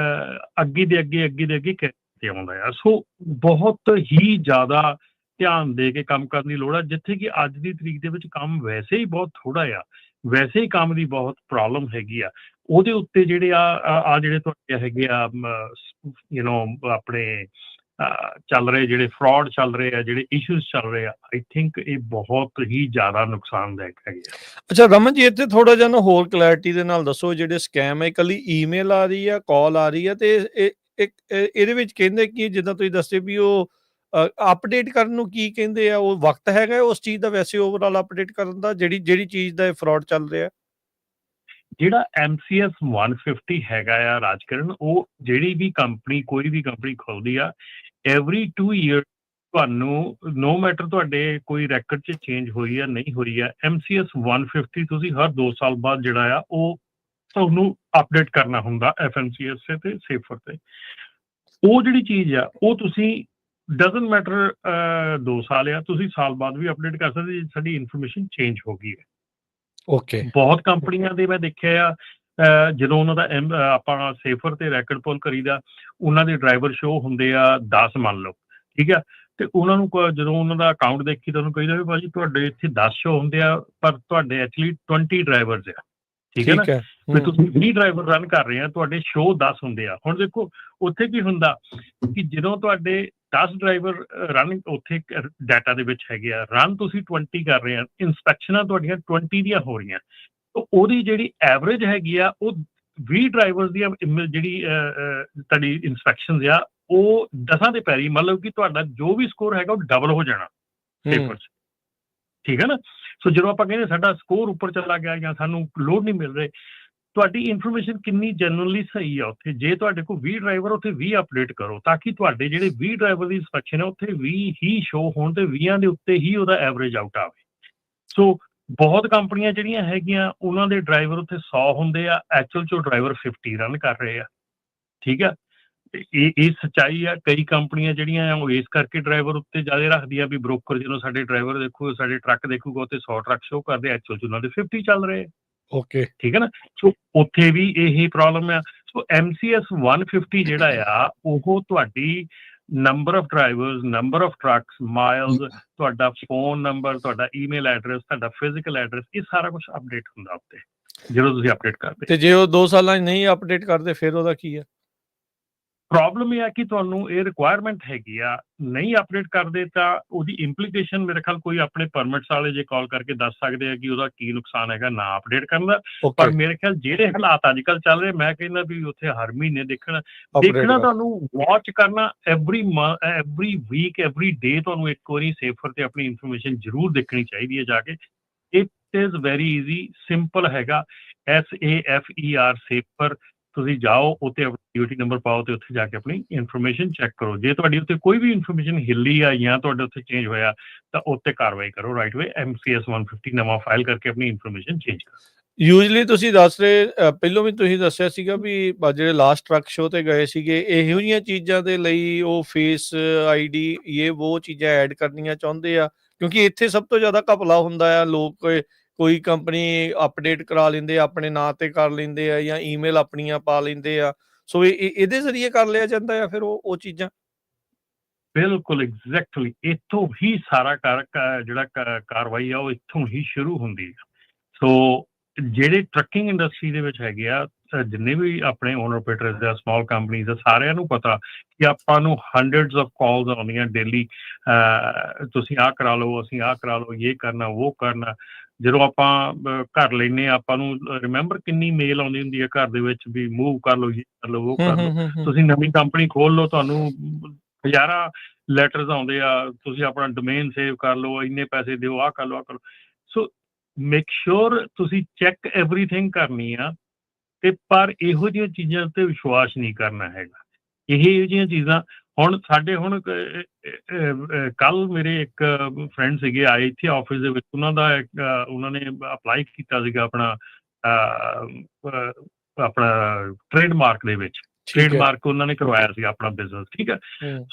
Speaker 3: ਅੱਗੇ ਦੇ ਅੱਗੇ ਆਉਂਦਾ ਆ। ਸੋ ਬਹੁਤ ਹੀ ਜ਼ਿਆਦਾ ਧਿਆਨ ਦੇ ਕੇ ਕੰਮ ਕਰਨ ਦੀ ਲੋੜ ਆ। ਜਿੱਥੇ ਕਿ ਅੱਜ ਦੀ ਤਰੀਕ ਦੇ ਵਿੱਚ ਕੰਮ ਵੈਸੇ ਹੀ ਬਹੁਤ ਥੋੜਾ ਆ, ਵੈਸੇ ਹੀ ਕੰਮ ਦੀ ਬਹੁਤ ਪ੍ਰੋਬਲਮ ਹੈਗੀ ਆ, ਉਹਦੇ ਉੱਤੇ ਜਿਹੜੇ ਆ ਜਿਹੜੇ ਤੁਹਾਡੇ ਹੈਗੇ ਆ ਆਪਣੇ ਚੱਲ ਰਹੇ ਜਿਹੜੇ ਫਰਾਡ ਚੱਲ ਰਹੇ ਆ, ਜਿਹੜੇ ਇਸ਼ੂਜ਼ ਚੱਲ ਰਹੇ ਆ, ਆਈ ਥਿੰਕ ਇਹ ਬਹੁਤ ਹੀ ਜ਼ਿਆਦਾ ਨੁਕਸਾਨਦਾਇਕ ਹੈਗੇ ਆ।
Speaker 2: ਅੱਛਾ ਰਮਨ ਜੀ, ਇੱਥੇ ਥੋੜਾ ਜਿਹਾ ਨਾ ਹੋਰ ਕਲੈਰਿਟੀ ਦੇ ਨਾਲ ਦੱਸੋ, ਜਿਹੜੇ ਸਕੈਮ ਹੈ ਇਕੱਲੀ ਈਮੇਲ ਆ ਰਹੀ ਆ, ਕਾਲ ਆ ਰਹੀ ਆ, ਤੇ ਇਹਦੇ ਵਿੱਚ ਕਹਿੰਦੇ ਕਿ ਜਿੱਦਾਂ ਤੁਸੀਂ ਦੱਸੇ ਵੀ ਉਹ ਅਪਡੇਟ ਕਰਨ ਨੂੰ ਕੀ ਕਹਿੰਦੇ ਆ, ਉਹ ਵਕਤ ਹੈਗਾ ਉਸ ਚੀਜ਼ ਦਾ ਵੈਸੇ ਓਵਰਆਲ ਅਪਡੇਟ ਕਰਨ ਦਾ, ਜਿਹੜੀ ਚੀਜ਼ ਦਾ ਫਰਾਡ ਚੱਲ ਰਿਹਾ?
Speaker 3: ਜਿਹੜਾ MCS 150 ਹੈਗਾ ਆ ਰਾਜਕਿਰਨ, ਉਹ ਜਿਹੜੀ ਵੀ ਕੰਪਨੀ, ਕੋਈ ਵੀ ਕੰਪਨੀ ਖੋਲਦੀ ਆ, ਐਵਰੀ 2 ਈਅਰ ਤੁਹਾਨੂੰ ਨੋ ਮੈਟਰ ਤੁਹਾਡੇ ਕੋਈ ਰੈਕਡ 'ਚ ਚੇਂਜ ਹੋਈ ਆ ਨਹੀਂ ਹੋਈ ਆ, MCS 150 ਤੁਸੀਂ ਹਰ 2 ਸਾਲ ਬਾਅਦ ਜਿਹੜਾ ਆ ਉਹ ਤੁਹਾਨੂੰ ਅਪਡੇਟ ਕਰਨਾ ਹੁੰਦਾ FMCS ਤੇ ਸੇਫਰ ਤੇ। ਉਹ ਜਿਹੜੀ ਚੀਜ਼ ਆ ਉਹ ਤੁਸੀਂ ਡਜ਼ਨਟ ਮੈਟਰ 2 ਸਾਲ ਆ, ਤੁਸੀਂ ਸਾਲ ਬਾਅਦ ਵੀ ਅਪਡੇਟ ਕਰ ਸਕਦੇ, ਸਾਡੀ ਇਨਫੋਰਮੇਸ਼ਨ ਚੇਂਜ ਹੋ ਗਈ ਹੈ।
Speaker 2: ਓਕੇ।
Speaker 3: ਬਹੁਤ ਕੰਪਨੀਆਂ ਦੇ ਮੈਂ ਦੇਖਿਆ ਆ, ਜਦੋਂ ਉਹਨਾਂ ਦਾ ਆਪਾਂ ਸੇਫਰ ਤੇ ਰੈਕਡ ਪੁੱਲ ਕਰੀਦਾ, ਉਹਨਾਂ ਦੇ ਡਰਾਈਵਰ ਸ਼ੋ ਹੁੰਦੇ ਆ 10 ਮੰਨ ਲਓ, ਠੀਕ ਆ, ਤੇ ਉਹਨਾਂ ਨੂੰ ਜਦੋਂ ਉਹਨਾਂ ਦਾ ਅਕਾਊਂਟ ਦੇਖੀ ਤਾਂ ਉਹਨੂੰ ਕਹੀਦਾ ਵੀ ਭਾਜੀ ਤੁਹਾਡੇ ਇੱਥੇ 10 ਸ਼ੋ ਹੁੰਦੇ ਆ, ਪਰ ਤੁਹਾਡੇ ਐਕਚੁਅਲੀ 20 ਡਰਾਈਵਰਸ ਆ। ਠੀਕ ਹੈ ਨਾ, ਵੀ ਤੁਸੀਂ 20 ਡਰਾਈਵਰ ਰਨ ਕਰ ਰਹੇ ਆ, ਤੁਹਾਡੇ ਸ਼ੋ 10 ਹੁੰਦੇ ਆ। ਹੁਣ ਦੇਖੋ ਉੱਥੇ ਕੀ ਹੁੰਦਾ ਕਿ ਜਦੋਂ ਤੁਹਾਡੇ 10 ਡਰਾਈਵਰ ਰਨ ਉੱਥੇ ਡਾਟਾ ਦੇ ਵਿੱਚ ਹੈਗੇ ਆ, ਰਨ ਤੁਸੀਂ 20 ਕਰ ਰਹੇ ਆ, ਇੰਸਪੈਕਸ਼ਨਾਂ ਤੁਹਾਡੀਆਂ 20 ਦੀਆਂ ਹੋ ਰਹੀਆਂ, ਤਾਂ ਉਹਦੀ ਜਿਹੜੀ ਐਵਰੇਜ ਹੈਗੀ ਆ ਉਹ 20 ਡਰਾਈਵਰਸ ਦੀਆਂ ਜਿਹੜੀ ਤੁਹਾਡੀ ਇੰਸਪੈਕਸ਼ਨ ਆ ਉਹ 10 ਦੇ ਪੈਰੀ, ਮਤਲਬ ਕਿ ਤੁਹਾਡਾ ਜੋ ਵੀ ਸਕੋਰ ਹੈਗਾ ਉਹ ਡਬਲ ਹੋ ਜਾਣਾ ਪੇਪਰ 'ਚ। ਠੀਕ ਹੈ ਨਾ। ਸੋ ਜਦੋਂ ਆਪਾਂ ਕਹਿੰਦੇ ਸਾਡਾ ਸਕੋਰ ਉੱਪਰ ਚਲਾ ਗਿਆ ਜਾਂ ਸਾਨੂੰ ਲੋਡ ਨਹੀਂ ਮਿਲ ਰਹੇ, ਤੁਹਾਡੀ ਇਨਫੋਰਮੇਸ਼ਨ ਕਿੰਨੀ ਜੈਨੂਅਲੀ ਸਹੀ ਆ ਉੱਥੇ। ਜੇ ਤੁਹਾਡੇ ਕੋਲ 20 ਡਰਾਈਵਰ, ਉੱਥੇ 20 ਅਪਡੇਟ ਕਰੋ ਤਾਂ ਕਿ ਤੁਹਾਡੇ ਜਿਹੜੇ 20 ਡਰਾਈਵਰ ਦੀ ਇੰਸਪੈਕਸ਼ਨ ਹੈ ਉੱਥੇ 20 ਹੀ ਸ਼ੋ ਹੋਣ ਤੇ 20 ਦੇ ਉੱਤੇ ਹੀ ਉਹਦਾ ਐਵਰੇਜ ਆਊਟ ਆਵੇ। ਸੋ ਬਹੁਤ ਕੰਪਨੀਆਂ ਜਿਹੜੀਆਂ ਹੈਗੀਆਂ ਉਹਨਾਂ ਦੇ ਡਰਾਈਵਰ ਉੱਥੇ 100 ਹੁੰਦੇ ਆ, ਐਕਚੁਅਲ 'ਚੋਂ ਡਰਾਈਵਰ 50 ਰਨ ਕਰ ਰਹੇ ਆ। ਠੀਕ ਆ। ਇਹ ਸੱਚਾਈ ਆ। ਕਈ ਕੰਪਨੀਆਂ ਜਿਹੜੀਆਂ ਆ ਉਹ ਇਸ ਕਰਕੇ ਡਰਾਈਵਰ ਉੱਤੇ ਜ਼ਿਆਦਾ ਰੱਖਦੀਆਂ ਵੀ ਬ੍ਰੋਕਰ ਜਦੋਂ ਸਾਡੇ ਡਰਾਈਵਰ ਦੇਖੂਗਾ, ਸਾਡੇ ਟਰੱਕ ਦੇਖੂਗਾ, ਉੱਤੇ 100 ਟਰੱਕ ਸ਼ੋਅ ਕਰਦੇ, ਐਕਚੁਅਲ 'ਚ ਉਹਨਾਂ ਦੇ 50 ਚੱਲ ਰਹੇ ਆ।
Speaker 2: ਓਕੇ।
Speaker 3: ਠੀਕ ਹੈ ਨਾ। ਸੋ ਉੱਥੇ ਵੀ ਇਹੀ ਪ੍ਰੋਬਲਮ ਆ। ਸੋ MCS 150 ਜਿਹੜਾ ਆ ਉਹ ਤੁਹਾਡੀ number of drivers, number of trucks, miles, ਤੁਹਾਡਾ ਫੋਨ ਨੰਬਰ, ਤੁਹਾਡਾ ਈਮੇਲ ਐਡਰੈਸ, ਤੁਹਾਡਾ ਫਿਜ਼ੀਕਲ ਐਡਰੈਸ, ਇਹ ਸਾਰਾ ਕੁਝ ਅਪਡੇਟ ਹੁੰਦਾ ਉੱਤੇ ਜਦੋਂ ਤੁਸੀਂ ਅਪਡੇਟ ਕਰਦੇ।
Speaker 2: ਤੇ ਜੇ ਉਹ 2 ਸਾਲਾਂ 'ਚ ਨਹੀਂ ਅਪਡੇਟ ਕਰਦੇ ਫਿਰ ਉਹਦਾ ਕੀ ਆ?
Speaker 3: ਪ੍ਰੋਬਲਮ ਇਹ ਆ ਕਿ ਤੁਹਾਨੂੰ ਇਹ ਰਿਕੁਆਇਰਮੈਂਟ ਹੈਗੀ ਆ, ਨਹੀਂ ਅਪਡੇਟ ਕਰਦੇ ਤਾਂ ਉਹਦੀ ਇੰਪਲੀਕੇਸ਼ਨ ਮੇਰੇ ਖਿਆਲ ਕੋਈ ਆਪਣੇ ਪਰਮਿਟਸ ਵਾਲੇ ਜੇ ਕਾਲ ਕਰਕੇ ਦੱਸ ਸਕਦੇ ਆ ਕਿ ਉਹਦਾ ਕੀ ਨੁਕਸਾਨ ਹੈਗਾ ਨਾ ਅਪਡੇਟ ਕਰਨ ਦਾ। ਪਰ ਮੇਰੇ ਖਿਆਲ ਜਿਹੜੇ ਹਾਲਾਤ ਅੱਜ ਕੱਲ੍ਹ ਚੱਲ ਰਹੇ, ਮੈਂ ਕਹਿੰਦਾ ਵੀ ਉੱਥੇ ਹਰ ਮਹੀਨੇ ਦੇਖਣਾ ਤੁਹਾਨੂੰ ਵਾਚ ਕਰਨਾ, ਐਵਰੀ ਵੀਕ, ਐਵਰੀ ਡੇ ਤੁਹਾਨੂੰ ਇੱਕ ਵਾਰੀ ਸੇਫਰ ਤੇ ਆਪਣੀ ਇਨਫੋਰਮੇਸ਼ਨ ਜ਼ਰੂਰ ਦੇਖਣੀ ਚਾਹੀਦੀ ਹੈ ਜਾ ਕੇ। It is very easy, simple ਹੈਗਾ। SAFER ਸੇਫਰ ਤੁਸੀਂ ਜਾਓ, ਉੱਥੇ ਆਪਣਾ ਡਿਊਟੀ ਨੰਬਰ ਪਾਓ ਤੇ ਉੱਥੇ ਜਾ ਕੇ ਆਪਣੀ ਇਨਫੋਰਮੇਸ਼ਨ ਚੈੱਕ ਕਰੋ। ਜੇ ਤੁਹਾਡੀ ਉੱਤੇ ਕੋਈ ਵੀ ਇਨਫੋਰਮੇਸ਼ਨ ਹਿੱਲੀ ਆ ਜਾਂ ਤੁਹਾਡੇ ਉੱਤੇ ਚੇਂਜ ਹੋਇਆ ਤਾਂ ਉੱਤੇ ਕਾਰਵਾਈ ਕਰੋ ਰਾਈਟ ਵੇ। MCS 150 ਨਵਾਂ ਫਾਈਲ ਕਰਕੇ ਆਪਣੀ ਇਨਫੋਰਮੇਸ਼ਨ ਚੇਂਜ ਕਰੋ।
Speaker 2: ਯੂਜਲੀ ਤੁਸੀਂ ਦੱਸ ਰਹੇ, ਪਹਿਲੋਂ ਵੀ ਤੁਸੀਂ ਦੱਸਿਆ ਸੀਗਾ ਵੀ ਜਿਹੜੇ ਲਾਸਟ ਟਰੱਕ ਸ਼ੋਅ ਤੇ ਗਏ ਸੀਗੇ ਇਹੋ ਜਿਹੀਆਂ ਚੀਜ਼ਾਂ ਦੇ ਲਈ ਉਹ ਫੇਸ ID ਇਹ ਉਹ ਚੀਜ਼ਾਂ ਐਡ ਕਰਨੀਆਂ ਚਾਹੁੰਦੇ ਆ, ਕਿਉਂਕਿ ਇੱਥੇ ਸਭ ਤੋਂ ਜ਼ਿਆਦਾ ਘਪਲਾ ਹੁੰਦਾ ਆ। ਲੋਕ ਕੋਈ ਕੰਪਨੀ ਅਪਡੇਟ ਕਰਾ ਲੈਂਦੇ ਆ, ਆਪਣੇ ਨਾਂ ਤੇ ਕਰ ਲੈਂਦੇ ਆ, ਜਾਂ ਈਮੇਲ ਆਪਣੀਆਂ ਪਾ ਲੈਂਦੇ ਆ। ਸੋ ਇਹਦੇ ਜ਼ਰੀਏ ਕਰ ਲਿਆ ਜਾਂਦਾ ਆ ਫਿਰ ਉਹ ਚੀਜ਼ਾਂ।
Speaker 3: ਬਿਲਕੁਲ ਐਗਜ਼ੈਕਟਲੀ, ਇੱਥੋਂ ਹੀ ਸਾਰਾ ਜਿਹੜਾ ਕਾਰਵਾਈ ਆ ਉਹ ਇੱਥੋਂ ਹੀ ਸ਼ੁਰੂ ਹੁੰਦੀ ਹੈ। ਸੋ ਜਿਹੜੇ ਟਰੱਕਿੰਗ ਇੰਡਸਟਰੀ ਦੇ ਵਿੱਚ ਹੈਗੇ ਆ, ਜਿੰਨੇ ਵੀ ਆਪਣੇ ਓਨਰ ਆਪਰੇਟਰਸ ਆ, ਸਮਾਲ ਕੰਪਨੀਜ਼ ਆ, ਸਾਰਿਆਂ ਨੂੰ ਪਤਾ ਕਿ ਆਪਾਂ ਨੂੰ ਹੰਡਰਡਸ ਆਫ ਕਾਲਸ ਆਉਂਦੀਆਂ ਡੇਲੀ, ਤੁਸੀਂ ਆਹ ਕਰਾ ਲਓ, ਅਸੀਂ ਆਹ ਕਰਾ ਲਓ, ਇਹ ਕਰਨਾ, ਉਹ ਕਰਨਾ। ਜਦੋਂ ਆਪਾਂ ਘਰ ਲੈਂਦੇ ਹਾਂ, ਆਪਾਂ ਨੂੰ ਰਿਮੈਂਬਰ ਕਿੰਨੀ ਮੇਲ ਆਉਂਦੀ ਹੁੰਦੀ ਹੈ ਘਰ ਦੇ ਵਿੱਚ ਵੀ ਮੂਵ ਕਰ ਲਓ, ਇਹ ਕਰ ਲਓ, ਉਹ ਕਰ ਲਓ। ਤੁਸੀਂ ਨਵੀਂ ਕੰਪਨੀ ਖੋਲ ਲਓ, ਤੁਹਾਨੂੰ ਹਜ਼ਾਰਾਂ ਲੈਟਰਸ ਆਉਂਦੇ ਆ, ਤੁਸੀਂ ਆਪਣਾ ਡੋਮੇਨ ਸੇਵ ਕਰ ਲਓ, ਇੰਨੇ ਪੈਸੇ ਦਿਓ, ਆਹ ਕਰ ਲਓ, ਆਹ ਕਰ ਲਓ। ਸੋ ਮੇਕ ਸ਼ੋਰ ਤੁਸੀਂ ਚੈੱਕ ਐਵਰੀਥਿੰਗ ਕਰਨੀ ਆ, ਤੇ ਪਰ ਇਹੋ ਜਿਹੀਆਂ ਚੀਜ਼ਾਂ ਉੱਤੇ ਵਿਸ਼ਵਾਸ ਨਹੀਂ ਕਰਨਾ ਹੈਗਾ। ਇਹੋ ਜਿਹੀਆਂ ਚੀਜ਼ਾਂ ਹੁਣ ਸਾਡੇ ਕੱਲ ਮੇਰੇ ਇੱਕ ਫਰੈਂਡ ਸੀਗੇ ਆਏ ਇੱਥੇ ਆਫਿਸ ਦੇ ਵਿੱਚ, ਉਹਨਾਂ ਨੇ ਅਪਲਾਈ ਕੀਤਾ ਸੀਗਾ ਆਪਣਾ ਟ੍ਰੇਡਮਾਰਕ ਦੇ ਵਿੱਚ। ਟ੍ਰੇਡਮਾਰਕ ਉਹਨਾਂ ਨੇ ਕਰਵਾਇਆ ਸੀ ਆਪਣਾ ਬਿਜ਼ਨਸ, ਠੀਕ ਹੈ।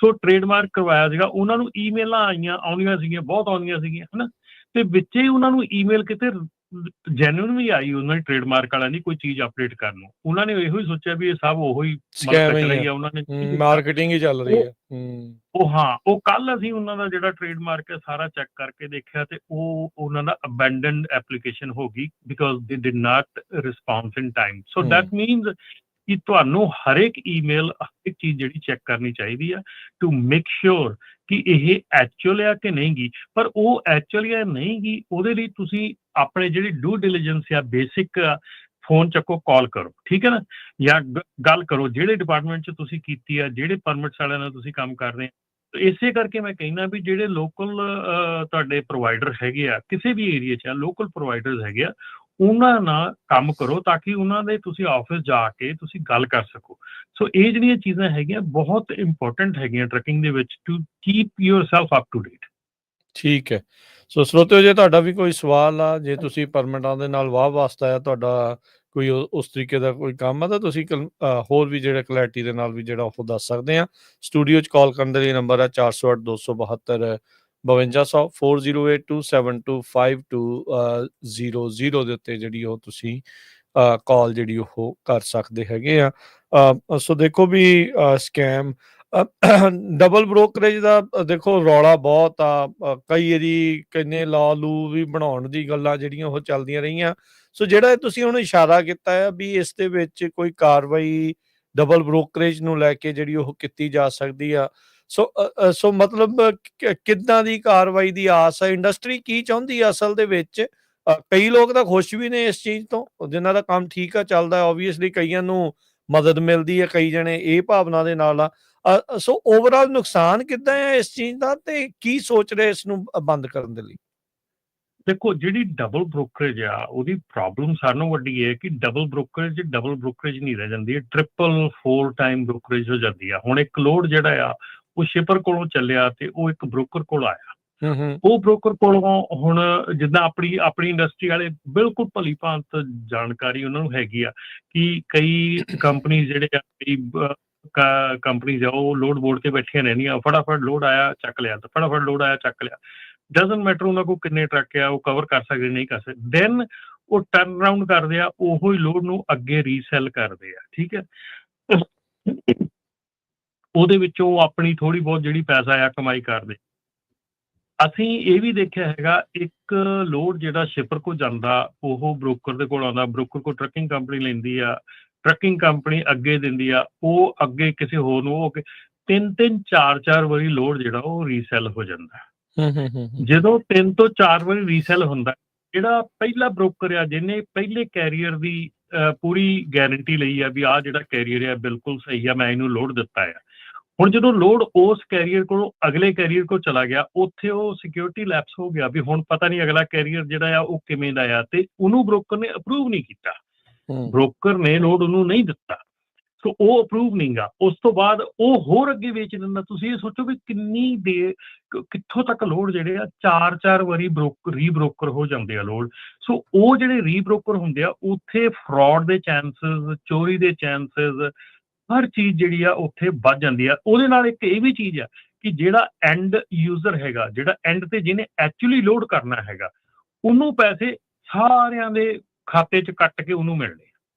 Speaker 3: ਸੋ ਟ੍ਰੇਡਮਾਰਕ ਕਰਵਾਇਆ ਸੀਗਾ, ਉਹਨਾਂ ਨੂੰ ਈਮੇਲਾਂ ਆਉਂਦੀਆਂ ਸੀਗੀਆਂ, ਬਹੁਤ ਆਉਂਦੀਆਂ ਸੀਗੀਆਂ, ਹਨਾ। ਤੇ ਵਿੱਚ ਹੀ ਉਹਨਾਂ ਨੂੰ ਈਮੇਲ ਕਿਤੇ ਜੈਨੂਇਨ ਵੀ ਆਈ ਉਹਨਾਂ ਦੀ ਟ੍ਰੇਡਮਾਰਕ ਵਾਲਿਆਂ ਦੀ ਕੋਈ ਚੀਜ਼ ਅਪਡੇਟ ਕਰਨ ਨੂੰ। ਉਹਨਾਂ ਨੇ ਇਹੋ ਹੀ ਸੋਚਿਆ ਵੀ ਇਹ ਸਭ ਉਹੀ ਉਹਨਾਂ ਨੇ
Speaker 2: ਮਾਰਕੀਟਿੰਗ ਹੀ ਚੱਲ ਰਹੀ ਹੈ।
Speaker 3: ਉਹ ਕੱਲ ਅਸੀਂ ਉਹਨਾਂ ਦਾ ਜਿਹੜਾ ਟ੍ਰੇਡਮਾਰਕ ਹੈ ਸਾਰਾ ਚੈੱਕ ਕਰਕੇ ਦੇਖਿਆ ਤੇ ਉਹ ਉਹਨਾਂ ਦਾ ਅਬੈਂਡਨਡ ਐਪਲੀਕੇਸ਼ਨ ਹੋ ਗਈ, ਬਿਕਾਜ਼ ਦੇ did not response in time. So that means ਕਿ ਤੁਹਾਨੂੰ ਹਰੇਕ ਈਮੇਲ, ਹਰੇਕ ਚੀਜ਼ ਜਿਹੜੀ ਚੈੱਕ ਕਰਨੀ ਚਾਹੀਦੀ ਆ ਟੂ ਮੇਕ ਸ਼ੋਰ ਕਿ ਇਹ ਐਕਚੁਅਲ ਆ ਕਿ ਨਹੀਂ ਗੀ। ਪਰ ਉਹ ਐਕਚੁਅਲ ਆ ਨਹੀਂ ਗੀ, ਉਹਦੇ ਲਈ ਤੁਸੀਂ ਆਪਣੇ ਜਿਹੜੀ ਡਿਊ ਡਿਲੀਜੈਂਸ ਆ, ਬੇਸਿਕ ਫੋਨ ਚੱਕੋ, ਕਾਲ ਕਰੋ, ਠੀਕ ਹੈ ਨਾ, ਜਾਂ ਗੱਲ ਕਰੋ ਜਿਹੜੇ ਡਿਪਾਰਟਮੈਂਟ 'ਚ ਤੁਸੀਂ ਕੀਤੀ ਆ, ਜਿਹੜੇ ਪਰਮਿਟਸ ਵਾਲਿਆਂ ਨਾਲ ਤੁਸੀਂ ਕੰਮ ਕਰ ਰਹੇ ਆ। ਇਸੇ ਕਰਕੇ ਮੈਂ ਕਹਿੰਦਾ ਵੀ ਜਿਹੜੇ ਲੋਕਲ ਤੁਹਾਡੇ ਪ੍ਰੋਵਾਈਡਰ ਹੈਗੇ ਆ, ਕਿਸੇ ਵੀ ਏਰੀਏ 'ਚ ਆ, ਲੋਕਲ ਪ੍ਰੋਵਾਈਡਰਸ ਹੈਗੇ ਆ, ਉਹਨਾਂ ਨਾਲ ਕੰਮ ਕਰੋ ਤਾਂ ਕਿ ਉਹਨਾਂ ਦੇ ਤੁਸੀਂ ਆਫਿਸ ਜਾ ਕੇ ਤੁਸੀਂ ਗੱਲ ਕਰ ਸਕੋ। ਸੋ ਇਹ ਜਿਹੜੀਆਂ ਚੀਜ਼ਾਂ ਹੈਗੀਆਂ ਬਹੁਤ ਇੰਪੋਰਟੈਂਟ ਹੈਗੀਆਂ ਟਰੱਕਿੰਗ ਦੇ ਵਿੱਚ, to keep yourself up to date.
Speaker 2: ਠੀਕ ਹੈ। ਸੋ ਸਰੋਤਿਓ, ਜੇ ਤੁਹਾਡਾ ਵੀ ਕੋਈ ਸਵਾਲ ਆ, ਜੇ ਤੁਸੀਂ ਪਰਮਿਟਾਂ ਦੇ ਨਾਲ ਵਾਹ ਵਾਸਤਾ ਆ, ਤੁਹਾਡਾ ਕੋਈ ਉਸ ਤਰੀਕੇ ਦਾ ਕੋਈ ਕੰਮ ਆ, ਤਾਂ ਤੁਸੀਂ ਹੋਰ ਵੀ ਜਿਹੜਾ ਕਲੈਰਿਟੀ ਦੇ ਨਾਲ ਵੀ ਜਿਹੜਾ ਉਹ ਦੱਸ ਸਕਦੇ ਆ। ਸਟੂਡੀਓ 'ਚ ਕਾਲ ਕਰਨ ਦੇ ਲਈ ਨੰਬਰ ਹੈ 408 272 5200 4082725200 ਦੇ ਉੱਤੇ ਜਿਹੜੀ ਉਹ ਤੁਸੀਂ ਕਾਲ ਜਿਹੜੀ ਉਹ ਕਰ ਸਕਦੇ ਹੈਗੇ ਆ। ਸੋ ਦੇਖੋ ਵੀ ਸਕੈਮ, ਡਬਲ ਬ੍ਰੋਕਰੇਜ ਦਾ ਦੇਖੋ ਰੌਲਾ ਬਹੁਤ ਆ। ਕਈ ਵਾਰੀ ਕਹਿੰਦੇ ਲਾ ਲੂ ਵੀ ਬਣਾਉਣ ਦੀ ਗੱਲਾਂ ਜਿਹੜੀਆਂ ਉਹ ਚੱਲਦੀਆਂ ਰਹੀਆਂ। ਸੋ ਜਿਹੜਾ ਤੁਸੀਂ ਹੁਣ ਇਸ਼ਾਰਾ ਕੀਤਾ ਆ ਵੀ ਇਸ ਦੇ ਵਿੱਚ ਕੋਈ ਕਾਰਵਾਈ ਡਬਲ ਬ੍ਰੋਕਰੇਜ ਨੂੰ ਲੈ ਕੇ ਜਿਹੜੀ ਉਹ ਕੀਤੀ ਜਾ ਸਕਦੀ ਆ। ਸੋ ਮਤਲਬ ਕਿੱਦਾਂ ਦੀ ਕਾਰਵਾਈ ਦੀ ਆਸ ਹੈ? ਇੰਡਸਟਰੀ ਕੀ ਚਾਹੁੰਦੀ ਆ ਅਸਲ ਦੇ ਵਿੱਚ? ਕਈ ਲੋਕ ਤਾਂ ਖੁਸ਼ ਵੀ ਨੇ ਇਸ ਚੀਜ਼ ਤੋਂ, ਜਿਨ੍ਹਾਂ ਦਾ ਕੰਮ ਠੀਕ ਆ, ਚੱਲਦਾ। ਓਬਵੀਅਸਲੀ ਕਈਆਂ ਨੂੰ ਮਦਦ ਮਿਲਦੀ ਹੈ, ਕਈ ਜਣੇ ਇਹ ਭਾਵਨਾ ਦੇ ਨਾਲ ਆ। ਸੋ ਓਵਰਆਲ ਨੁਕਸਾਨ ਕਿੱਦਾਂ ਹੈ ਇਸ ਚੀਜ਼ ਦਾ, ਤੇ ਕੀ ਸੋਚ ਰਹੇ ਇਸ ਨੂੰ ਬੰਦ ਕਰਨ ਦੇ ਲਈ?
Speaker 3: ਦੇਖੋ, ਜਿਹੜੀ ਡਬਲ ਬ੍ਰੋਕਰੇਜ ਆ ਉਹਦੀ ਪ੍ਰੋਬਲਮ ਸਾਰਿਆਂ ਨਾਲੋਂ ਵੱਡੀ ਹੈ ਕਿ ਡਬਲ ਬ੍ਰੋਕਰੇਜ ਨਹੀਂ ਰਹਿ ਜਾਂਦੀ, ਟ੍ਰਿਪਲ 4 ਟਾਈਮ ਬ੍ਰੋਕਰੇਜ ਹੋ ਜਾਂਦੀ ਆ। ਹੁਣ ਇੱਕ ਲੋਡ ਜਿਹੜਾ ਆ ਉਹ ਸ਼ਿਪਰ ਕੋਲੋਂ ਚੱਲਿਆ ਤੇ ਉਹ ਇੱਕ ਬ੍ਰੋਕਰ ਕੋਲ ਆਇਆ। ਉਹ ਬ੍ਰੋਕਰ ਕੋਲੋਂ ਹੁਣ ਜਿੱਦਾਂ ਆਪਣੀ ਇੰਡਸਟਰੀ ਵਾਲੇ ਬਿਲਕੁਲ ਭਲੀ ਭਾਂਤ ਜਾਣਕਾਰੀ ਉਹਨਾਂ ਨੂੰ ਹੈਗੀ ਆ ਕਿ ਕਈ ਕੰਪਨੀ ਜਿਹੜੇ ਆ ਕੰਪਨੀਜ਼ ਆ ਉਹ ਲੋਡ ਬੋਰਡ ਤੇ ਬੈਠੀਆਂ ਰਹਿੰਦੀਆਂ, ਫਟਾਫਟ ਲੋਡ ਆਇਆ ਚੱਕ ਲਿਆ, ਤੇ ਫਟਾਫਟ ਲੋਡ ਆਇਆ ਚੱਕ ਲਿਆ। ਡਜ਼ਨਟ ਮੈਟਰ ਉਹਨਾਂ ਕੋਲ ਕਿੰਨੇ ਟਰੱਕ ਆ, ਉਹ ਕਵਰ ਕਰ ਸਕਦੇ ਨਹੀਂ ਕਰ ਸਕਦੇ। ਦੈਨ ਉਹ ਟਰਨ ਅਰਾਊਂਡ ਕਰਦੇ ਆ, ਉਹੋ ਹੀ ਲੋਡ ਨੂੰ ਅੱਗੇ ਰੀਸੈਲ ਕਰਦੇ ਆ। ਠੀਕ ਹੈ, ਉਹਦੇ ਵਿੱਚੋਂ ਆਪਣੀ ਥੋੜੀ ਬਹੁਤ ਜਿਹੜੀ ਪੈਸਾ ਆ ਕਮਾਈ ਕਰਦੇ। ਅਸੀਂ ਇਹ ਵੀ ਦੇਖਿਆ ਹੈਗਾ, ਇੱਕ ਲੋਡ ਜਿਹੜਾ ਸ਼ਿਪਰ ਕੋਲ ਜਾਂਦਾ ਉਹ ਬ੍ਰੋਕਰ ਦੇ ਕੋਲ ਆਉਂਦਾ, ਬ੍ਰੋਕਰ ਕੋਲ ਟਰੱਕਿੰਗ ਕੰਪਨੀ ਲੈਂਦੀ ਆ, ਟਰੱਕਿੰਗ ਕੰਪਨੀ ਅੱਗੇ ਦਿੰਦੀ ਆ, ਉਹ ਅੱਗੇ ਕਿਸੇ ਹੋਰ ਨੂੰ, ਉਹ 3-3 4-4 ਵਾਰੀ ਲੋਡ ਜਿਹੜਾ ਉਹ ਰੀਸੈਲ ਹੋ ਜਾਂਦਾ। ਜਦੋਂ 3 ਤੋਂ 4 ਵਾਰੀ ਰੀਸੈਲ ਹੁੰਦਾ, ਜਿਹੜਾ ਪਹਿਲਾ ਬ੍ਰੋਕਰ ਆ ਜਿਹਨੇ ਪਹਿਲੇ ਕੈਰੀਅਰ ਦੀ ਪੂਰੀ ਗਾਰੰਟੀ ਲਈ ਆ ਵੀ ਆਹ ਜਿਹੜਾ ਕੈਰੀਅਰ ਆ ਬਿਲਕੁਲ ਸਹੀ ਆ, ਮੈਂ ਇਹਨੂੰ ਲੋਡ ਦਿੱਤਾ ਆ। ਹੁਣ ਜਦੋਂ ਲੋਡ ਉਸ ਕੈਰੀਅਰ ਕੋਲੋਂ ਅਗਲੇ ਕੈਰੀਅਰ ਕੋਲ ਚਲਾ ਗਿਆ, ਉੱਥੇ ਉਹ ਸਿਕਿਉਰਿਟੀ ਲੈਪਸ ਹੋ ਗਿਆ ਵੀ ਹੁਣ ਪਤਾ ਨਹੀਂ ਅਗਲਾ ਕੈਰੀਅਰ ਜਿਹੜਾ ਆ ਉਹ ਕਿਵੇਂ ਦਾ ਆ, ਤੇ ਉਹਨੂੰ ਬ੍ਰੋਕਰ ਨੇ ਅਪਰੂਵ ਨਹੀਂ ਕੀਤਾ, ਬ੍ਰੋਕਰ ਨੇ ਲੋਡ ਉਹਨੂੰ ਨਹੀਂ ਦਿੱਤਾ, ਸੋ ਉਹ ਅਪਰੂਵ ਨਹੀਂ ਗਾ। ਉਸ ਤੋਂ ਬਾਅਦ ਉਹ ਹੋਰ ਅੱਗੇ ਵੇਚ ਦਿੰਦਾ। ਤੁਸੀਂ ਇਹ ਸੋਚੋ ਵੀ ਕਿੰਨੀ ਦੇਰ, ਕਿੱਥੋਂ ਤੱਕ ਲੋਡ ਜਿਹੜੇ ਆ 4-4 ਵਾਰੀ ਰੀਬ੍ਰੋਕਰ ਹੋ ਜਾਂਦੇ ਆ ਲੋਡ। ਸੋ ਉਹ ਜਿਹੜੇ ਰੀਬ੍ਰੋਕਰ ਹੁੰਦੇ ਆ, ਉੱਥੇ ਫਰਾਡ ਦੇ ਚਾਂਸਸ, ਚੋਰੀ ਦੇ ਚਾਂਸਸ, ਹਰ ਚੀਜ਼ ਜਿਹੜੀ ਆ ਉੱਥੇ ਵੱਧ ਜਾਂਦੀ ਆ। ਉਹਦੇ ਨਾਲ ਇੱਕ ਇਹ ਵੀ ਚੀਜ਼ ਆ ਕਿ ਜਿਹੜਾ ਐਂਡ ਯੂਜ਼ਰ ਹੈਗਾ, ਜਿਹੜਾ ਐਂਡ ਤੇ ਜਿਹਨੇ ਐਕਚੁਅਲੀ ਲੋਡ ਕਰਨਾ ਹੈਗਾ, ਉਹਨੂੰ ਪੈਸੇ ਸਾਰਿਆਂ ਦੇ ਖਾਤੇ 'ਚ ਕੱਟ ਕੇ ਉਹਨੂੰ ਮਿਲਣੇ।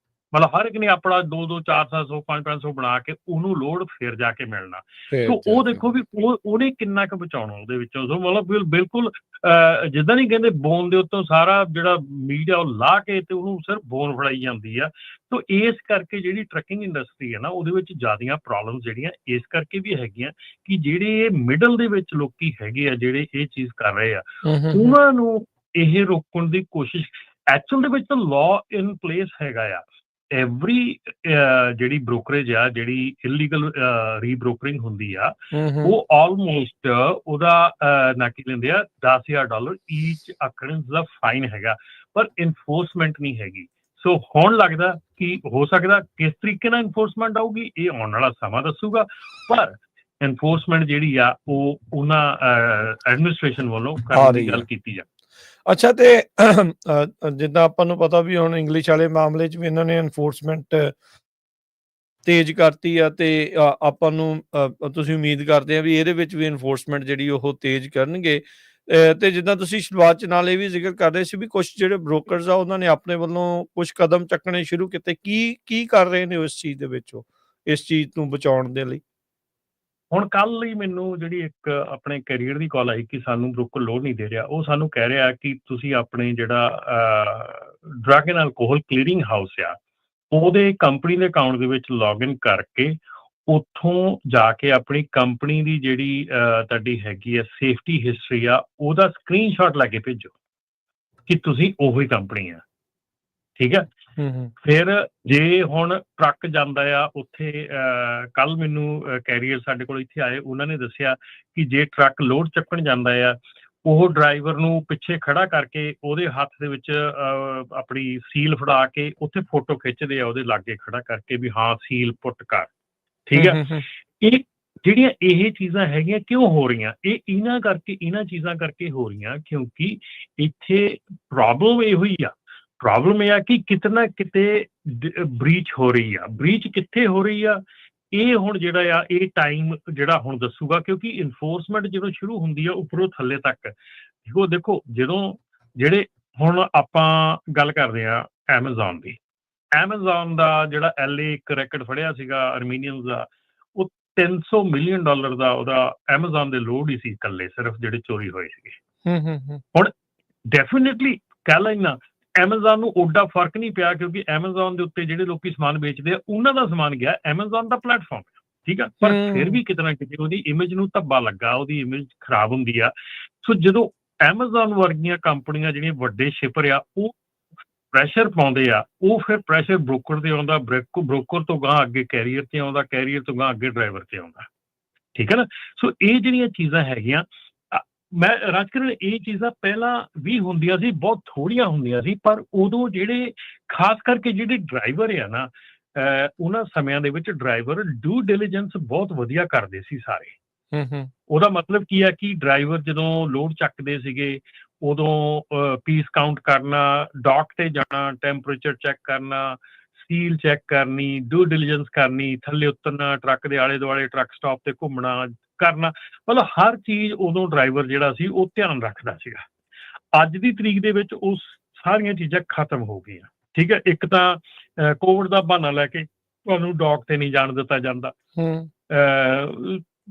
Speaker 3: ਮਤਲਬ ਹਰ ਇੱਕ ਨੇ ਆਪਣਾ 2-2, 400, 500 ਬਣਾ ਕੇ ਉਹਨੂੰ ਲੋਡ ਫਿਰ ਜਾ ਕੇ ਮਿਲਣਾ। ਸੋ ਉਹ ਦੇਖੋ ਵੀ ਉਹਨੇ ਕਿੰਨਾ ਕੁ ਬਚਾਉਣਾ ਉਹਦੇ ਵਿੱਚੋਂ। ਸੋ ਮਤਲਬ ਬਿਲਕੁਲ ਜਿੱਦਾਂ ਨਹੀਂ ਕਹਿੰਦੇ ਬੋਨ ਦੇ ਉੱਤੋਂ ਸਾਰਾ ਜਿਹੜਾ ਮੀਟ ਆ ਉਹ ਲਾਹ ਕੇ ਤੇ ਉਹਨੂੰ ਸਿਰਫ ਬੋਨ ਫੜਾਈ ਜਾਂਦੀ ਆ। ਸੋ ਇਸ ਕਰਕੇ ਜਿਹੜੀ ਟਰੱਕਿੰਗ ਇੰਡਸਟਰੀ ਹੈ ਨਾ, ਉਹਦੇ ਵਿੱਚ ਜ਼ਿਆਦੀਆਂ ਪ੍ਰੋਬਲਮਸ ਜਿਹੜੀਆਂ ਇਸ ਕਰਕੇ ਵੀ ਹੈਗੀਆਂ ਕਿ ਜਿਹੜੇ ਮਿਡਲ ਦੇ ਵਿੱਚ ਲੋਕੀ ਹੈਗੇ ਆ, ਜਿਹੜੇ ਇਹ ਚੀਜ਼ ਕਰ ਰਹੇ ਆ, ਉਹਨਾਂ ਨੂੰ ਇਹ ਰੋਕਣ ਦੀ ਕੋਸ਼ਿਸ਼। ਐਕਚੁਅਲ ਦੇ ਵਿੱਚ ਤਾਂ ਲਾਅ ਇਨ ਪਲੇਸ ਹੈਗਾ ਆ। ਐਵਰੀ ਜਿਹੜੀ ਬ੍ਰੋਕਰੇਜ ਆ, ਜਿਹੜੀ ਇਲੀਗਲ ਰੀਬ੍ਰੋਕਰਿੰਗ ਹੁੰਦੀ ਆ, ਉਹ ਆਲਮੋਸਟ ਉਹਦਾ ਨਾ ਕੀ ਲੈਂਦੇ ਆ, $10,000 ਈਚ ਅਕਰੈਂਸ ਦਾ ਫਾਈਨ ਹੈਗਾ, ਪਰ ਇਨਫੋਰਸਮੈਂਟ ਨਹੀਂ ਹੈਗੀ। ਸੋ ਹੁਣ ਲੱਗਦਾ ਕਿ ਹੋ ਸਕਦਾ ਕਿਸ ਤਰੀਕੇ ਨਾਲ ਇਨਫੋਰਸਮੈਂਟ ਆਊਗੀ ਇਹ ਆਉਣ ਵਾਲਾ ਸਮਾਂ ਦੱਸੂਗਾ, ਪਰ ਇਨਫੋਰਸਮੈਂਟ ਜਿਹੜੀ ਆ ਉਹ ਉਹਨਾਂ ਐਡਮਿਨਿਸਟ੍ਰੇਸ਼ਨ ਵੱਲੋਂ ਕਰਨ ਦੀ ਗੱਲ ਕੀਤੀ ਜਾ।
Speaker 2: ਅੱਛਾ, ਤੇ ਜਿੱਦਾਂ ਆਪਾਂ ਨੂੰ ਪਤਾ ਵੀ ਹੁਣ ਇੰਗਲਿਸ਼ ਵਾਲੇ ਮਾਮਲੇ 'ਚ ਵੀ ਇਹਨਾਂ ਨੇ ਐਨਫੋਰਸਮੈਂਟ ਤੇਜ਼ ਕਰਤੀ ਆ, ਤੇ ਆਪਾਂ ਨੂੰ ਤੁਸੀਂ ਉਮੀਦ ਕਰਦੇ ਆ ਵੀ ਇਹਦੇ ਵਿੱਚ ਵੀ ਐਨਫੋਰਸਮੈਂਟ ਜਿਹੜੀ ਉਹ ਤੇਜ਼ ਕਰਨਗੇ। ਤੇ ਜਿੱਦਾਂ ਤੁਸੀਂ ਸ਼ੁਰੂਆਤ 'ਚ ਨਾਲ ਇਹ ਵੀ ਜ਼ਿਕਰ ਕਰ ਰਹੇ ਸੀ ਵੀ ਕੁਛ ਜਿਹੜੇ ਬ੍ਰੋਕਰਸ ਆ ਉਹਨਾਂ ਨੇ ਆਪਣੇ ਵੱਲੋਂ ਕੁਛ ਕਦਮ ਚੱਕਣੇ ਸ਼ੁਰੂ ਕੀਤੇ, ਕੀ ਕਰ ਰਹੇ ਨੇ ਉਸ ਚੀਜ਼ ਦੇ ਵਿੱਚ, ਉਹ ਇਸ ਚੀਜ਼ ਨੂੰ ਬਚਾਉਣ ਦੇ ਲਈ?
Speaker 3: ਹੁਣ ਕੱਲ ਹੀ ਮੈਨੂੰ ਜਿਹੜੀ ਇੱਕ ਆਪਣੇ ਕੈਰੀਅਰ ਦੀ ਕਾਲ ਆਈ ਕਿ ਸਾਨੂੰ ਬ੍ਰੋਕਰ ਲੋਡ ਨਹੀਂ ਦੇ ਰਿਹਾ। ਉਹ ਸਾਨੂੰ ਕਹਿ ਰਿਹਾ ਕਿ ਤੁਸੀਂ ਆਪਣੇ ਜਿਹੜਾ drug and alcohol clearing house ਆ, ਉਹਦੇ ਕੰਪਨੀ ਦੇ ਅਕਾਊਂਟ ਦੇ ਵਿੱਚ ਲੌਗਇਨ ਕਰਕੇ ਉੱਥੋਂ ਜਾ ਕੇ ਆਪਣੀ ਕੰਪਨੀ ਦੀ ਜਿਹੜੀ ਤੁਹਾਡੀ ਹੈਗੀ ਆ ਸੇਫਟੀ ਹਿਸਟਰੀ ਆ, ਉਹਦਾ ਸਕਰੀਨਸ਼ਾਟ ਲੈ ਕੇ ਭੇਜੋ ਕਿ ਤੁਸੀਂ ਉਹੀ ਕੰਪਨੀ ਆ। ਠੀਕ ਹੈ, ਫਿਰ ਜੇ ਹੁਣ ਟਰੱਕ ਜਾਂਦਾ ਆ ਉੱਥੇ, ਕੱਲ ਮੈਨੂੰ ਕੈਰੀਅਰ ਸਾਡੇ ਕੋਲ ਇੱਥੇ ਆਏ, ਉਹਨਾਂ ਨੇ ਦੱਸਿਆ ਕਿ ਜੇ ਟਰੱਕ ਲੋਡ ਚੱਕਣ ਜਾਂਦਾ ਆ, ਉਹ ਡਰਾਈਵਰ ਨੂੰ ਪਿੱਛੇ ਖੜਾ ਕਰਕੇ ਉਹਦੇ ਹੱਥ ਦੇ ਵਿੱਚ ਆਪਣੀ ਸੀਲ ਫੜਾ ਕੇ ਉੱਥੇ ਫੋਟੋ ਖਿੱਚਦੇ ਆ, ਉਹਦੇ ਲਾਗੇ ਖੜਾ ਕਰਕੇ ਵੀ ਹਾਂ ਸੀਲ ਪੁੱਟ ਕਰ। ਠੀਕ ਹੈ, ਇਹ ਜਿਹੜੀਆਂ ਇਹ ਚੀਜ਼ਾਂ ਹੈਗੀਆਂ ਕਿਉਂ ਹੋ ਰਹੀਆਂ, ਇਹ ਇਹਨਾਂ ਚੀਜ਼ਾਂ ਕਰਕੇ ਹੋ ਰਹੀਆਂ ਕਿਉਂਕਿ ਇੱਥੇ ਪ੍ਰੋਬਲਮ ਇਹੋ ਹੀ ਆ। ਪ੍ਰੋਬਲਮ ਇਹ ਆ ਕਿ ਕਿਤੇ ਨਾ ਕਿਤੇ ਬ੍ਰੀਚ ਹੋ ਰਹੀ ਆ। ਬ੍ਰੀਚ ਕਿੱਥੇ ਹੋ ਰਹੀ ਆ, ਇਹ ਹੁਣ ਜਿਹੜਾ ਆ ਇਹ ਟਾਈਮ ਜਿਹੜਾ ਹੁਣ ਦੱਸੂਗਾ, ਕਿਉਂਕਿ ਇਨਫੋਰਸਮੈਂਟ ਜਦੋਂ ਸ਼ੁਰੂ ਹੁੰਦੀ ਆ ਉੱਪਰੋਂ ਥੱਲੇ ਤੱਕ। ਦੇਖੋ ਜਦੋਂ ਜਿਹੜੇ ਹੁਣ ਆਪਾਂ ਗੱਲ ਕਰਦੇ ਆ ਐਮਾਜ਼ੋਨ ਦੀ, ਐਮਾਜ਼ੋਨ ਦਾ ਜਿਹੜਾ LA ਇੱਕ ਰੈਕਡ ਫੜਿਆ ਸੀਗਾ ਅਰਮੀਨੀਅਨ ਦਾ, ਉਹ $300 ਮਿਲੀਅਨ ਦਾ ਉਹਦਾ ਐਮਾਜ਼ੋਨ ਦੇ ਲੋਡ ਹੀ ਸੀ ਇਕੱਲੇ, ਸਿਰਫ ਜਿਹੜੇ ਚੋਰੀ ਹੋਏ ਸੀਗੇ। ਹੁਣ ਡੈਫੀਨੇਟਲੀ ਕਹਿ ਲੈਣਾ ਐਮਾਜ਼ੋਨ ਨੂੰ ਓਡਾ ਫਰਕ ਨਹੀਂ ਪਿਆ, ਕਿਉਂਕਿ ਐਮਾਜ਼ੋਨ ਦੇ ਉੱਤੇ ਜਿਹੜੇ ਲੋਕੀ ਸਮਾਨ ਵੇਚਦੇ ਆ ਉਹਨਾਂ ਦਾ ਸਮਾਨ ਗਿਆ, ਐਮਾਜ਼ੋਨ ਦਾ ਪਲੇਟਫਾਰਮ, ਠੀਕ ਆ, ਪਰ ਫਿਰ ਵੀ ਕਿਤੇ ਨਾ ਕਿਤੇ ਉਹਦੀ ਇਮੇਜ ਨੂੰ ਧੱਬਾ ਲੱਗਾ, ਉਹਦੀ ਇਮੇਜ ਖਰਾਬ ਹੁੰਦੀ ਆ। ਸੋ ਜਦੋਂ ਐਮਾਜ਼ੋਨ ਵਰਗੀਆਂ ਕੰਪਨੀਆਂ ਜਿਹੜੀਆਂ ਵੱਡੇ ਸ਼ਿਪਰ ਆ ਉਹ ਪ੍ਰੈਸ਼ਰ ਪਾਉਂਦੇ ਆ, ਉਹ ਫਿਰ ਪ੍ਰੈਸ਼ਰ ਬ੍ਰੋਕਰ ਤੇ ਆਉਂਦਾ, ਬ੍ਰੋਕਰ ਤੋਂ ਗਾਂ ਅੱਗੇ ਕੈਰੀਅਰ ਤੇ ਆਉਂਦਾ, ਕੈਰੀਅਰ ਤੋਂ ਗਾਂ ਅੱਗੇ ਡਰਾਈਵਰ ਤੇ ਆਉਂਦਾ। ਠੀਕ ਹੈ ਨਾ, ਸੋ ਇਹ ਜਿਹੜੀਆਂ ਚੀਜ਼ਾਂ ਹੈਗੀਆਂ, ਮੈਂ ਰਾਜਕਰਨ ਇਹ ਚੀਜ਼ਾਂ ਪਹਿਲਾਂ ਵੀ ਹੁੰਦੀਆਂ ਸੀ, ਬਹੁਤ ਥੋੜ੍ਹੀਆਂ ਹੁੰਦੀਆਂ ਸੀ, ਪਰ ਉਦੋਂ ਜਿਹੜੇ ਖਾਸ ਕਰਕੇ ਜਿਹੜੇ ਡਰਾਈਵਰ ਆ ਨਾ, ਉਹਨਾਂ ਸਮਿਆਂ ਦੇ ਵਿੱਚ ਡਰਾਈਵਰ ਡਿਊ ਡਿਲੀਜੈਂਸ ਬਹੁਤ ਵਧੀਆ ਕਰਦੇ ਸੀ ਸਾਰੇ। ਉਹਦਾ ਮਤਲਬ ਕੀ ਆ ਕਿ ਡਰਾਈਵਰ ਜਦੋਂ ਲੋਡ ਚੱਕਦੇ ਸੀਗੇ ਉਦੋਂ ਪੀਸ ਕਾਊਂਟ ਕਰਨਾ, ਡਾਕ ਤੇ ਜਾਣਾ, ਟੈਂਪਰੇਚਰ ਚੈੱਕ ਕਰਨਾ, ਸੀਲ ਚੈੱਕ ਕਰਨੀ, ਡਿਊ ਡਿਲੀਜੈਂਸ ਕਰਨੀ, ਥੱਲੇ ਉਤਰਨਾ, ਟਰੱਕ ਦੇ ਆਲੇ ਦੁਆਲੇ ਟਰੱਕ ਸਟਾਪ ਤੇ ਘੁੰਮਣਾ ਕਰਨਾ, ਮਤਲਬ ਹਰ ਚੀਜ਼ ਉਦੋਂ ਡਰਾਈਵਰ ਜਿਹੜਾ ਸੀ ਉਹ ਧਿਆਨ ਰੱਖਦਾ ਸੀਗਾ। ਅੱਜ ਦੀ ਤਰੀਕ ਦੇ ਵਿੱਚ ਉਹ ਸਾਰੀਆਂ ਚੀਜ਼ਾਂ ਖਤਮ ਹੋ ਗਈਆਂ। ਠੀਕ ਹੈ, ਇੱਕ ਤਾਂ ਕੋਵਿਡ ਦਾ ਬਹਾਨਾ ਲੈ ਕੇ ਤੁਹਾਨੂੰ ਡੌਕ ਤੇ ਨਹੀਂ ਜਾਣ ਦਿੱਤਾ ਜਾਂਦਾ।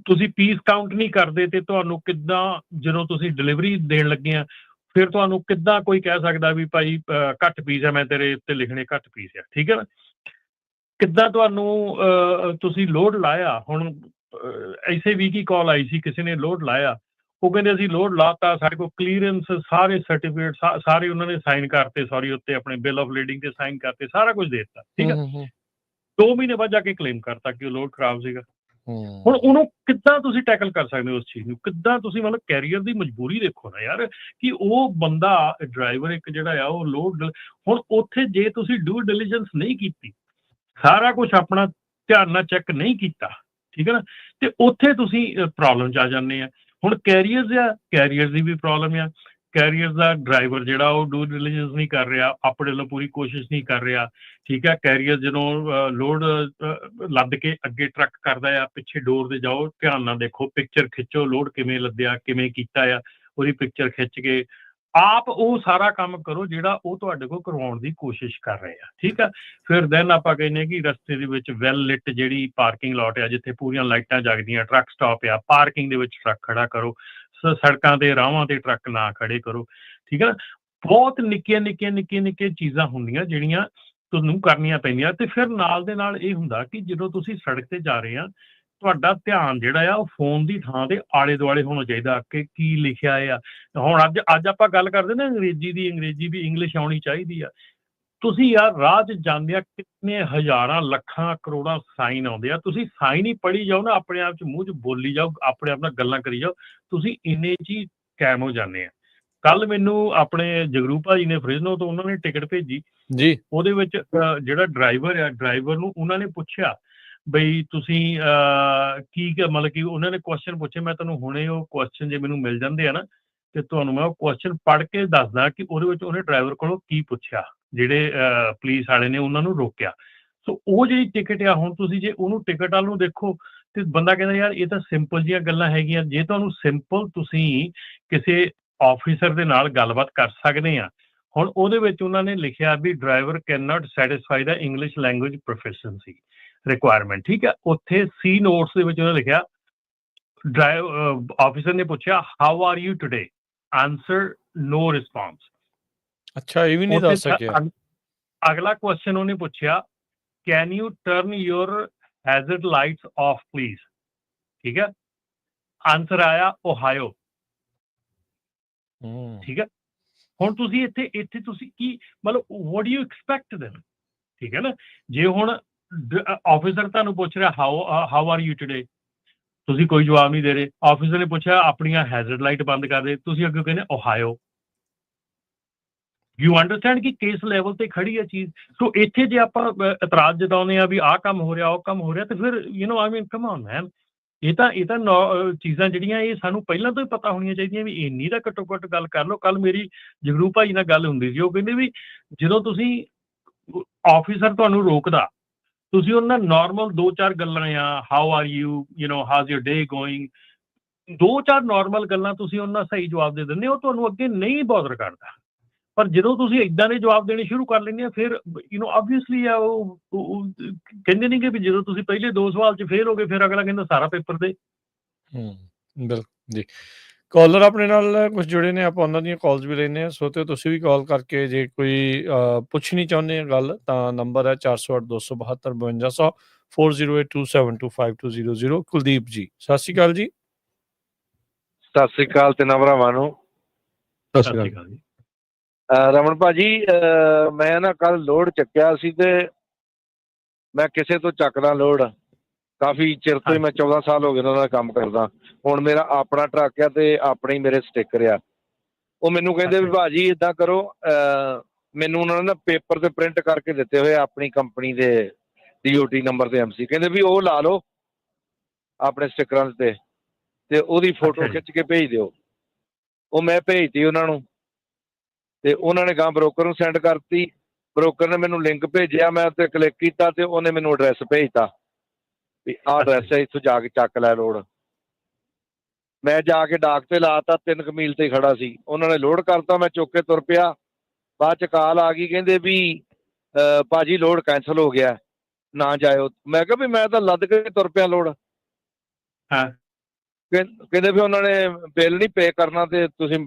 Speaker 3: ਤੁਸੀਂ ਪੀਸ ਕਾਊਂਟ ਨਹੀਂ ਕਰਦੇ ਤੇ ਤੁਹਾਨੂੰ ਕਿੱਦਾਂ, ਜਦੋਂ ਤੁਸੀਂ ਡਿਲੀਵਰੀ ਦੇਣ ਲੱਗੇ ਆ ਫਿਰ ਤੁਹਾਨੂੰ ਕਿੱਦਾਂ ਕੋਈ ਕਹਿ ਸਕਦਾ ਵੀ ਭਾਈ ਘੱਟ ਪੀਸ ਹੈ, ਮੈਂ ਤੇਰੇ ਉੱਤੇ ਲਿਖਣੇ ਘੱਟ ਪੀਸ ਆ। ਠੀਕ ਹੈ ਨਾ, ਕਿੱਦਾਂ ਤੁਹਾਨੂੰ ਤੁਸੀਂ ਲੋਡ ਲਾਇਆ। ਹੁਣ ਐਸੇ ਵੀਕ ਹੀ ਕਾਲ ਆਈ ਸੀ, ਕਿਸੇ ਨੇ ਲੋਡ ਲਾਇਆ, ਉਹ ਕਹਿੰਦੇ ਅਸੀਂ ਲੋਡ ਲਾਤਾ, ਸਾਡੇ ਕੋਲ ਕਲੀਅਰੈਂਸ ਸਾਰੇ ਸਰਟੀਫਿਕੇਟ ਸਾਰੇ ਉਹਨਾਂ ਨੇ ਸਾਈਨ ਕਰਤੇ, ਸੌਰੀ ਉੱਤੇ ਆਪਣੇ ਬਿੱਲ ਆਫ ਲੀਡਿੰਗ ਤੇ ਸਾਈਨ ਕਰਤੇ, ਸਾਰਾ ਕੁਝ ਦੇ ਦਿੱਤਾ। ਠੀਕ ਹੈ, 2 ਮਹੀਨੇ ਬਾਅਦ ਜਾ ਕੇ ਕਲੇਮ ਕਰਤਾ ਕਿ ਉਹ ਲੋਡ ਖਰਾਬ ਸੀਗਾ। ਹੁਣ ਉਹਨੂੰ ਕਿੱਦਾਂ ਤੁਸੀਂ ਟੈਕਲ ਕਰ ਸਕਦੇ ਹੋ ਉਸ ਚੀਜ਼ ਨੂੰ, ਕਿੱਦਾਂ ਤੁਸੀਂ ਮਤਲਬ ਕੈਰੀਅਰ ਦੀ ਮਜਬੂਰੀ ਦੇਖੋ ਨਾ ਯਾਰ, ਕਿ ਉਹ ਬੰਦਾ ਡਰਾਈਵਰ ਇੱਕ ਜਿਹੜਾ ਆ ਉਹ ਲੋਡ, ਹੁਣ ਉੱਥੇ ਜੇ ਤੁਸੀਂ ਡਿਊ ਡਿਲੀਜੈਂਸ ਨਹੀਂ ਕੀਤੀ, ਸਾਰਾ ਕੁਝ ਆਪਣਾ ਧਿਆਨ ਨਾਲ ਚੈੱਕ ਨਹੀਂ ਕੀਤਾ, ਠੀਕ ਹੈ ਨਾ, ਤੇ ਉੱਥੇ ਤੁਸੀਂ ਪ੍ਰੋਬਲਮ 'ਚ ਆ ਜਾਂਦੇ ਆ। ਹੁਣ ਕੈਰੀਅਰਸ ਆ, ਕੈਰੀਅਰ ਦੀ ਵੀ ਪ੍ਰੋਬਲਮ ਆ। ਕੈਰੀਅਰ ਦਾ ਡਰਾਈਵਰ ਜਿਹੜਾ ਉਹ ਡਿਊ ਡਿਲੀਜੈਂਸ ਨਹੀਂ ਕਰ ਰਿਹਾ, ਆਪਣੇ ਵੱਲੋਂ ਪੂਰੀ ਕੋਸ਼ਿਸ਼ ਨਹੀਂ ਕਰ ਰਿਹਾ। ਠੀਕ ਹੈ, ਕੈਰੀਅਰ ਜਦੋਂ ਲੋਡ ਲੱਦ ਕੇ ਅੱਗੇ ਟਰੱਕ ਕਰਦਾ ਆ, ਪਿੱਛੇ ਡੋਰ ਦੇ ਜਾਓ, ਧਿਆਨ ਨਾਲ ਦੇਖੋ, ਪਿਕਚਰ ਖਿੱਚੋ, ਲੋਡ ਕਿਵੇਂ ਲੱਦਿਆ, ਕਿਵੇਂ ਕੀਤਾ ਆ, ਉਹਦੀ ਪਿਕਚਰ ਖਿੱਚ ਕੇ ਆਪ ਉਹ ਸਾਰਾ ਕੰਮ ਕਰੋ ਜਿਹੜਾ ਉਹ ਤੁਹਾਡੇ ਕੋਲ ਕਰਵਾਉਣ ਦੀ ਕੋਸ਼ਿਸ਼ ਕਰ ਰਹੇ ਆ। ਠੀਕ ਆ, ਫਿਰ ਦੈਨ ਆਪਾਂ ਕਹਿੰਦੇ ਕਿ ਰਸਤੇ ਦੇ ਵਿੱਚ ਵੈਲ ਲਿਟ ਜਿਹੜੀ ਪਾਰਕਿੰਗ ਲੋਟ ਆ, ਜਿੱਥੇ ਪੂਰੀਆਂ ਲਾਈਟਾਂ ਜਗਦੀਆਂ, ਟਰੱਕ ਸਟਾਪ ਆ, ਪਾਰਕਿੰਗ ਦੇ ਵਿੱਚ ਟਰੱਕ ਖੜਾ ਕਰੋ, ਸੜਕਾਂ ਤੇ ਰਾਹਾਂ ਤੇ ਟਰੱਕ ਨਾ ਖੜੇ ਕਰੋ। ਠੀਕ ਹੈ ਨਾ, ਬਹੁਤ ਨਿੱਕੀਆਂ ਚੀਜ਼ਾਂ ਹੁੰਦੀਆਂ ਜਿਹੜੀਆਂ ਤੁਹਾਨੂੰ ਕਰਨੀਆਂ ਪੈਂਦੀਆਂ। ਤੇ ਫਿਰ ਨਾਲ ਦੇ ਨਾਲ ਇਹ ਹੁੰਦਾ ਕਿ ਜਦੋਂ ਤੁਸੀਂ ਸੜਕ ਤੇ ਜਾ ਰਹੇ ਆ, ਤੁਹਾਡਾ ਧਿਆਨ ਜਿਹੜਾ ਆ ਉਹ ਫੋਨ ਦੀ ਥਾਂ ਤੇ ਆਲੇ ਦੁਆਲੇ ਹੋਣਾ ਚਾਹੀਦਾ ਕਿ ਕੀ ਲਿਖਿਆ ਆ। ਹੁਣ ਅੱਜ ਆਪਾਂ ਗੱਲ ਕਰਦੇ ਨਾ ਅੰਗਰੇਜ਼ੀ ਦੀ, ਅੰਗਰੇਜ਼ੀ ਵੀ ਇੰਗਲਿਸ਼ ਆਉਣੀ ਚਾਹੀਦੀ ਆ। ਤੁਸੀਂ ਯਾਰ ਰਾਹ 'ਚ ਜਾਂਦਿਆਂ ਕਿੰਨੇ ਹਜ਼ਾਰਾਂ ਲੱਖਾਂ ਕਰੋੜਾਂ ਸਾਈਨ ਆਉਂਦੇ ਆ, ਤੁਸੀਂ ਸਾਈਨ ਹੀ ਪੜ੍ਹੀ ਜਾਓ ਨਾ, ਆਪਣੇ ਆਪ 'ਚ ਮੂੰਹ 'ਚ ਬੋਲੀ ਜਾਓ, ਆਪਣੇ ਆਪ ਨਾਲ ਗੱਲਾਂ ਕਰੀ ਜਾਓ, ਤੁਸੀਂ ਇੰਨੇ 'ਚ ਹੀ ਕੈਮ ਹੋ ਜਾਂਦੇ ਆ। ਕੱਲ ਮੈਨੂੰ ਆਪਣੇ ਜਗਰੂ ਭਾਜੀ ਨੇ ਫਰਿਜ਼ਨੋ ਤੋਂ ਉਹਨਾਂ ਨੇ ਟਿਕਟ ਭੇਜੀ
Speaker 2: ਜੀ,
Speaker 3: ਉਹਦੇ ਵਿੱਚ ਜਿਹੜਾ ਡਰਾਈਵਰ ਆ, ਡਰਾਈਵਰ ਨੂੰ ਉਹਨਾਂ ਨੇ ਪੁੱਛਿਆ ਬਈ ਤੁਸੀਂ ਕੀ ਮਤਲਬ ਕਿ ਉਹਨਾਂ ਨੇ ਕੁਐਸਚਨ ਪੁੱਛੇ। ਮੈਂ ਤੁਹਾਨੂੰ ਹੁਣੇ ਉਹ ਕੁਐਸਚਨ ਜੇ ਮੈਨੂੰ ਮਿਲ ਜਾਂਦੇ ਆ ਨਾ ਤੇ ਤੁਹਾਨੂੰ ਮੈਂ ਉਹ ਕੁਐਸਚਨ ਪੜ੍ਹ ਕੇ ਦੱਸਦਾ ਕਿ ਉਹਦੇ ਵਿੱਚ ਉਹਨੇ ਡਰਾਈਵਰ ਕੋਲੋਂ ਕੀ ਪੁੱਛਿਆ, ਜਿਹੜੇ ਪੁਲਿਸ ਵਾਲੇ ਨੇ ਉਹਨਾਂ ਨੂੰ ਰੋਕਿਆ। ਸੋ ਉਹ ਜਿਹੜੀ ਟਿਕਟ ਆ, ਹੁਣ ਤੁਸੀਂ ਜੇ ਉਹਨੂੰ ਟਿਕਟ ਵੱਲ ਨੂੰ ਦੇਖੋ ਤੇ ਬੰਦਾ ਕਹਿੰਦਾ ਯਾਰ ਇਹ ਤਾਂ ਸਿੰਪਲ ਜਿਹੀਆਂ ਗੱਲਾਂ ਹੈਗੀਆਂ। ਜੇ ਤੁਹਾਨੂੰ ਸਿੰਪਲ ਤੁਸੀਂ ਕਿਸੇ ਆਫਿਸਰ ਦੇ ਨਾਲ ਗੱਲਬਾਤ ਕਰ ਸਕਦੇ ਆ। ਹੁਣ ਉਹਦੇ ਵਿੱਚ ਉਹਨਾਂ ਨੇ ਲਿਖਿਆ ਵੀ driver can not satisfy the English language proficiency requirement. ਠੀਕ ਹੈ, ਉੱਥੇ ਸੀ ਨੋਟਸ ਦੇ ਵਿੱਚ ਉਹਨੇ ਲਿਖਿਆ, ਆਫਿਸਰ ਨੇ ਪੁੱਛਿਆ how are you today, answer no response.
Speaker 2: ਅੱਛਾ, ਇਹ ਵੀ ਨਹੀਂ ਦੱਸ ਸਕਿਆ।
Speaker 3: ਅਗਲਾ ਕੁਐਸਚਨ ਉਹਨੇ ਪੁੱਛਿਆ, can U turn your hazard lights of please. ਠੀਕ ਹੈ, ਆਂਸਰ ਆਇਆ ਓਹਾਇਓ। ਠੀਕ ਹੈ, ਹੁਣ ਤੁਸੀਂ ਇੱਥੇ ਤੁਸੀਂ ਕੀ ਮਤਲਬ what do you expect them. ਠੀਕ ਹੈ ਨਾ, ਜੇ ਹੁਣ ਆਫਿਸਰ ਤੁਹਾਨੂੰ ਪੁੱਛ ਰਿਹਾ ਹਾਊ ਆਰ ਯੂ ਟੂਡੇ, ਤੁਸੀਂ ਕੋਈ ਜਵਾਬ ਨਹੀਂ ਦੇ ਰਹੇ। ਆਫਿਸਰ ਨੇ ਪੁੱਛਿਆ ਆਪਣੀਆਂ ਹੈਜ਼ਰਡ ਲਾਈਟ ਬੰਦ ਕਰ ਦੇ, ਤੁਸੀਂ ਅੱਗੇ ਕਹਿੰਦੇ ਓਹਾਇਓ। ਯੂ ਅੰਡਰਸਟੈਂਡ ਕਿ ਕਿਸ ਲੈਵਲ ਤੇ ਖੜੀ ਹੈ ਚੀਜ਼। ਸੋ ਇੱਥੇ ਜੇ ਆਪਾਂ ਇਤਰਾਜ਼ ਜਤਾਉਂਦੇ ਆ ਵੀ ਆਹ ਕੰਮ ਹੋ ਰਿਹਾ, ਉਹ ਕੰਮ ਹੋ ਰਿਹਾ, ਤੇ ਫਿਰ ਆਈ ਮੀਨ ਕਮ ਔਨ ਮੈਨ, ਇਹ ਤਾਂ ਚੀਜ਼ਾਂ ਜਿਹੜੀਆਂ ਇਹ ਸਾਨੂੰ ਪਹਿਲਾਂ ਤੋਂ ਹੀ ਪਤਾ ਹੋਣੀਆਂ ਚਾਹੀਦੀਆਂ ਵੀ ਇੰਨੀ ਤਾਂ ਘੱਟੋ ਘੱਟ ਗੱਲ ਕਰ ਲਓ। ਕੱਲ ਮੇਰੀ ਜਗਰੂ ਭਾਈ ਨਾਲ ਗੱਲ ਹੁੰਦੀ ਸੀ, ਉਹ ਕਹਿੰਦੇ ਵੀ ਜਦੋਂ ਤੁਸੀਂ ਆਫਿਸਰ ਤੁਹਾਨੂੰ ਰੋਕਦਾ, ਤੁਸੀਂ ਉਹਨਾਂ ਨਾਰਮਲ 2-4 ਗੱਲਾਂ ਆ, how are you, how's your day going, 2-4 normal ਗੱਲਾਂ ਤੁਸੀਂ ਉਹਨਾਂ ਸਹੀ ਜਵਾਬ ਦੇ ਦਿੰਦੇ ਹੋ, ਤੁਹਾਨੂੰ ਅੱਗੇ ਨਹੀਂ ਬੋਦਰ ਕਰਦਾ। ਪਰ ਜਦੋਂ ਤੁਸੀਂ ਇਦਾਂ ਦੇ ਜਵਾਬ ਦੇਣੇ ਸ਼ੁਰੂ ਕਰ ਲੈਂਦੇ ਆ, ਫਿਰ ਆਬਵੀਅਸਲੀ ਆ ਉਹ ਕਹਿੰਦੇ ਨਹੀਂ ਕਿ ਵੀ ਜਦੋਂ ਤੁਸੀਂ ਪਹਿਲੇ 2 ਸਵਾਲ 'ਚ ਫੇਲ ਹੋ ਗਏ, ਫਿਰ ਅਗਲਾ ਕਹਿੰਦਾ ਸਾਰਾ ਪੇਪਰ ਦੇ।
Speaker 2: ਬਿਲਕੁਲ ਜੀ। ਕਾਲਰ ਆਪਣੇ ਨਾਲ ਕੁਝ ਜੁੜੇ ਨੇ, ਆਪਾਂ ਉਹਨਾਂ ਦੀਆਂ ਕਾਲਸ ਵੀ ਲੈਂਦੇ ਹਾਂ। ਸੋ ਤੇ ਤੁਸੀਂ ਵੀ ਕਾਲ ਕਰਕੇ ਜੇ ਕੋਈ ਪੁੱਛਣੀ ਚਾਹੁੰਦੇ ਆ ਗੱਲ, ਤਾਂ ਨੰਬਰ ਹੈ 408-272-5200 4082725200। ਕੁਲਦੀਪ ਜੀ, ਸਤਿ ਸ਼੍ਰੀ ਅਕਾਲ ਜੀ।
Speaker 4: ਸਤਿ ਸ੍ਰੀ ਅਕਾਲ ਤਿੰਨਾਂ ਭਰਾਵਾਂ ਨੂੰ।
Speaker 1: ਸਤਿ ਸ਼੍ਰੀ ਅਕਾਲ
Speaker 3: ਜੀ।
Speaker 4: ਰਮਨ ਭਾਜੀ, ਮੈਂ ਨਾ ਕੱਲ ਲੋਡ ਚੱਕਿਆ ਸੀ ਤੇ ਮੈਂ ਕਿਸੇ ਤੋਂ ਚੱਕਦਾ ਲੋਡ, ਕਾਫੀ ਚਿਰ ਤੋਂ ਹੀ, ਮੈਂ 14 ਸਾਲ ਹੋ ਗਏ ਉਹਨਾਂ ਦਾ ਕੰਮ ਕਰਦਾ। ਹੁਣ ਮੇਰਾ ਆਪਣਾ ਟਰੱਕ ਆ ਤੇ ਆਪਣੇ ਹੀ ਮੇਰੇ ਸਟਿੱਕਰ ਆ। ਉਹ ਮੈਨੂੰ ਕਹਿੰਦੇ ਵੀ ਭਾਜੀ ਏਦਾਂ ਕਰੋ, ਮੈਨੂੰ ਉਹਨਾਂ ਨੇ ਨਾ ਪੇਪਰ ਤੇ ਪ੍ਰਿੰਟ ਕਰਕੇ ਦਿੱਤੇ ਹੋਏ ਆਪਣੀ ਕੰਪਨੀ ਦੇ DOT ਨੰਬਰ ਤੇ MC, ਕਹਿੰਦੇ ਵੀ ਉਹ ਲਾ ਲਓ ਆਪਣੇ ਸਟਿੱਕਰਾਂ ਤੇ ਉਹਦੀ ਫੋਟੋ ਖਿੱਚ ਕੇ ਭੇਜ ਦਿਓ। ਉਹ ਮੈਂ ਭੇਜਤੀ ਉਹਨਾਂ ਨੂੰ ਤੇ ਉਹਨਾਂ ਨੇ ਗਾਂ ਬਰੋਕਰ ਨੂੰ ਸੈਂਡ ਕਰਤੀ ਬ੍ਰੋਕਰ ਨੇ ਮੈਨੂੰ ਲਿੰਕ ਭੇਜਿਆ, ਮੈਂ ਉੱਤੇ ਕਲਿੱਕ ਕੀਤਾ ਤੇ ਉਹਨੇ ਮੈਨੂੰ ਐਡਰੈਸ ਭੇਜਤਾ ਵੀ ਆਹ ਐਡਰੈਸ ਹੈ, ਇੱਥੋਂ ਜਾ ਕੇ ਚੱਕ ਲੈ ਲੋਡ। ਮੈਂ ਜਾ ਕੇ ਡਾਕ ਤੇ ਲਾਤਾ, 3 ਕੁ ਮੀਲ ਤੇ ਖੜਾ ਸੀ, ਉਹਨਾਂ ਨੇ ਲੋਡ ਕਰਤਾ, ਮੈਂ ਚੁੱਕ ਕੇ ਤੁਰ ਪਿਆ। ਬਾਅਦ ਚ ਕਾਲ ਆ ਗਈ, ਕਹਿੰਦੇ ਵੀ ਭਾਜੀ ਲੋਡ ਕੈਂਸਲ ਹੋ ਗਿਆ, ਨਾ ਜਾਇਓ। ਮੈਂ ਕਿਹਾ ਵੀ ਮੈਂ ਤਾਂ ਲੱਦ ਕੇ ਤੁਰ ਪਿਆ ਲੋਡ।
Speaker 3: ਹਾਂ।
Speaker 4: ਕਹਿੰਦੇ ਵੀ ਉਹਨਾਂ ਨੇ ਬਿੱਲ ਨਹੀਂ ਪੇ ਕਰਨਾ ਤੇ ਤੁਸੀਂ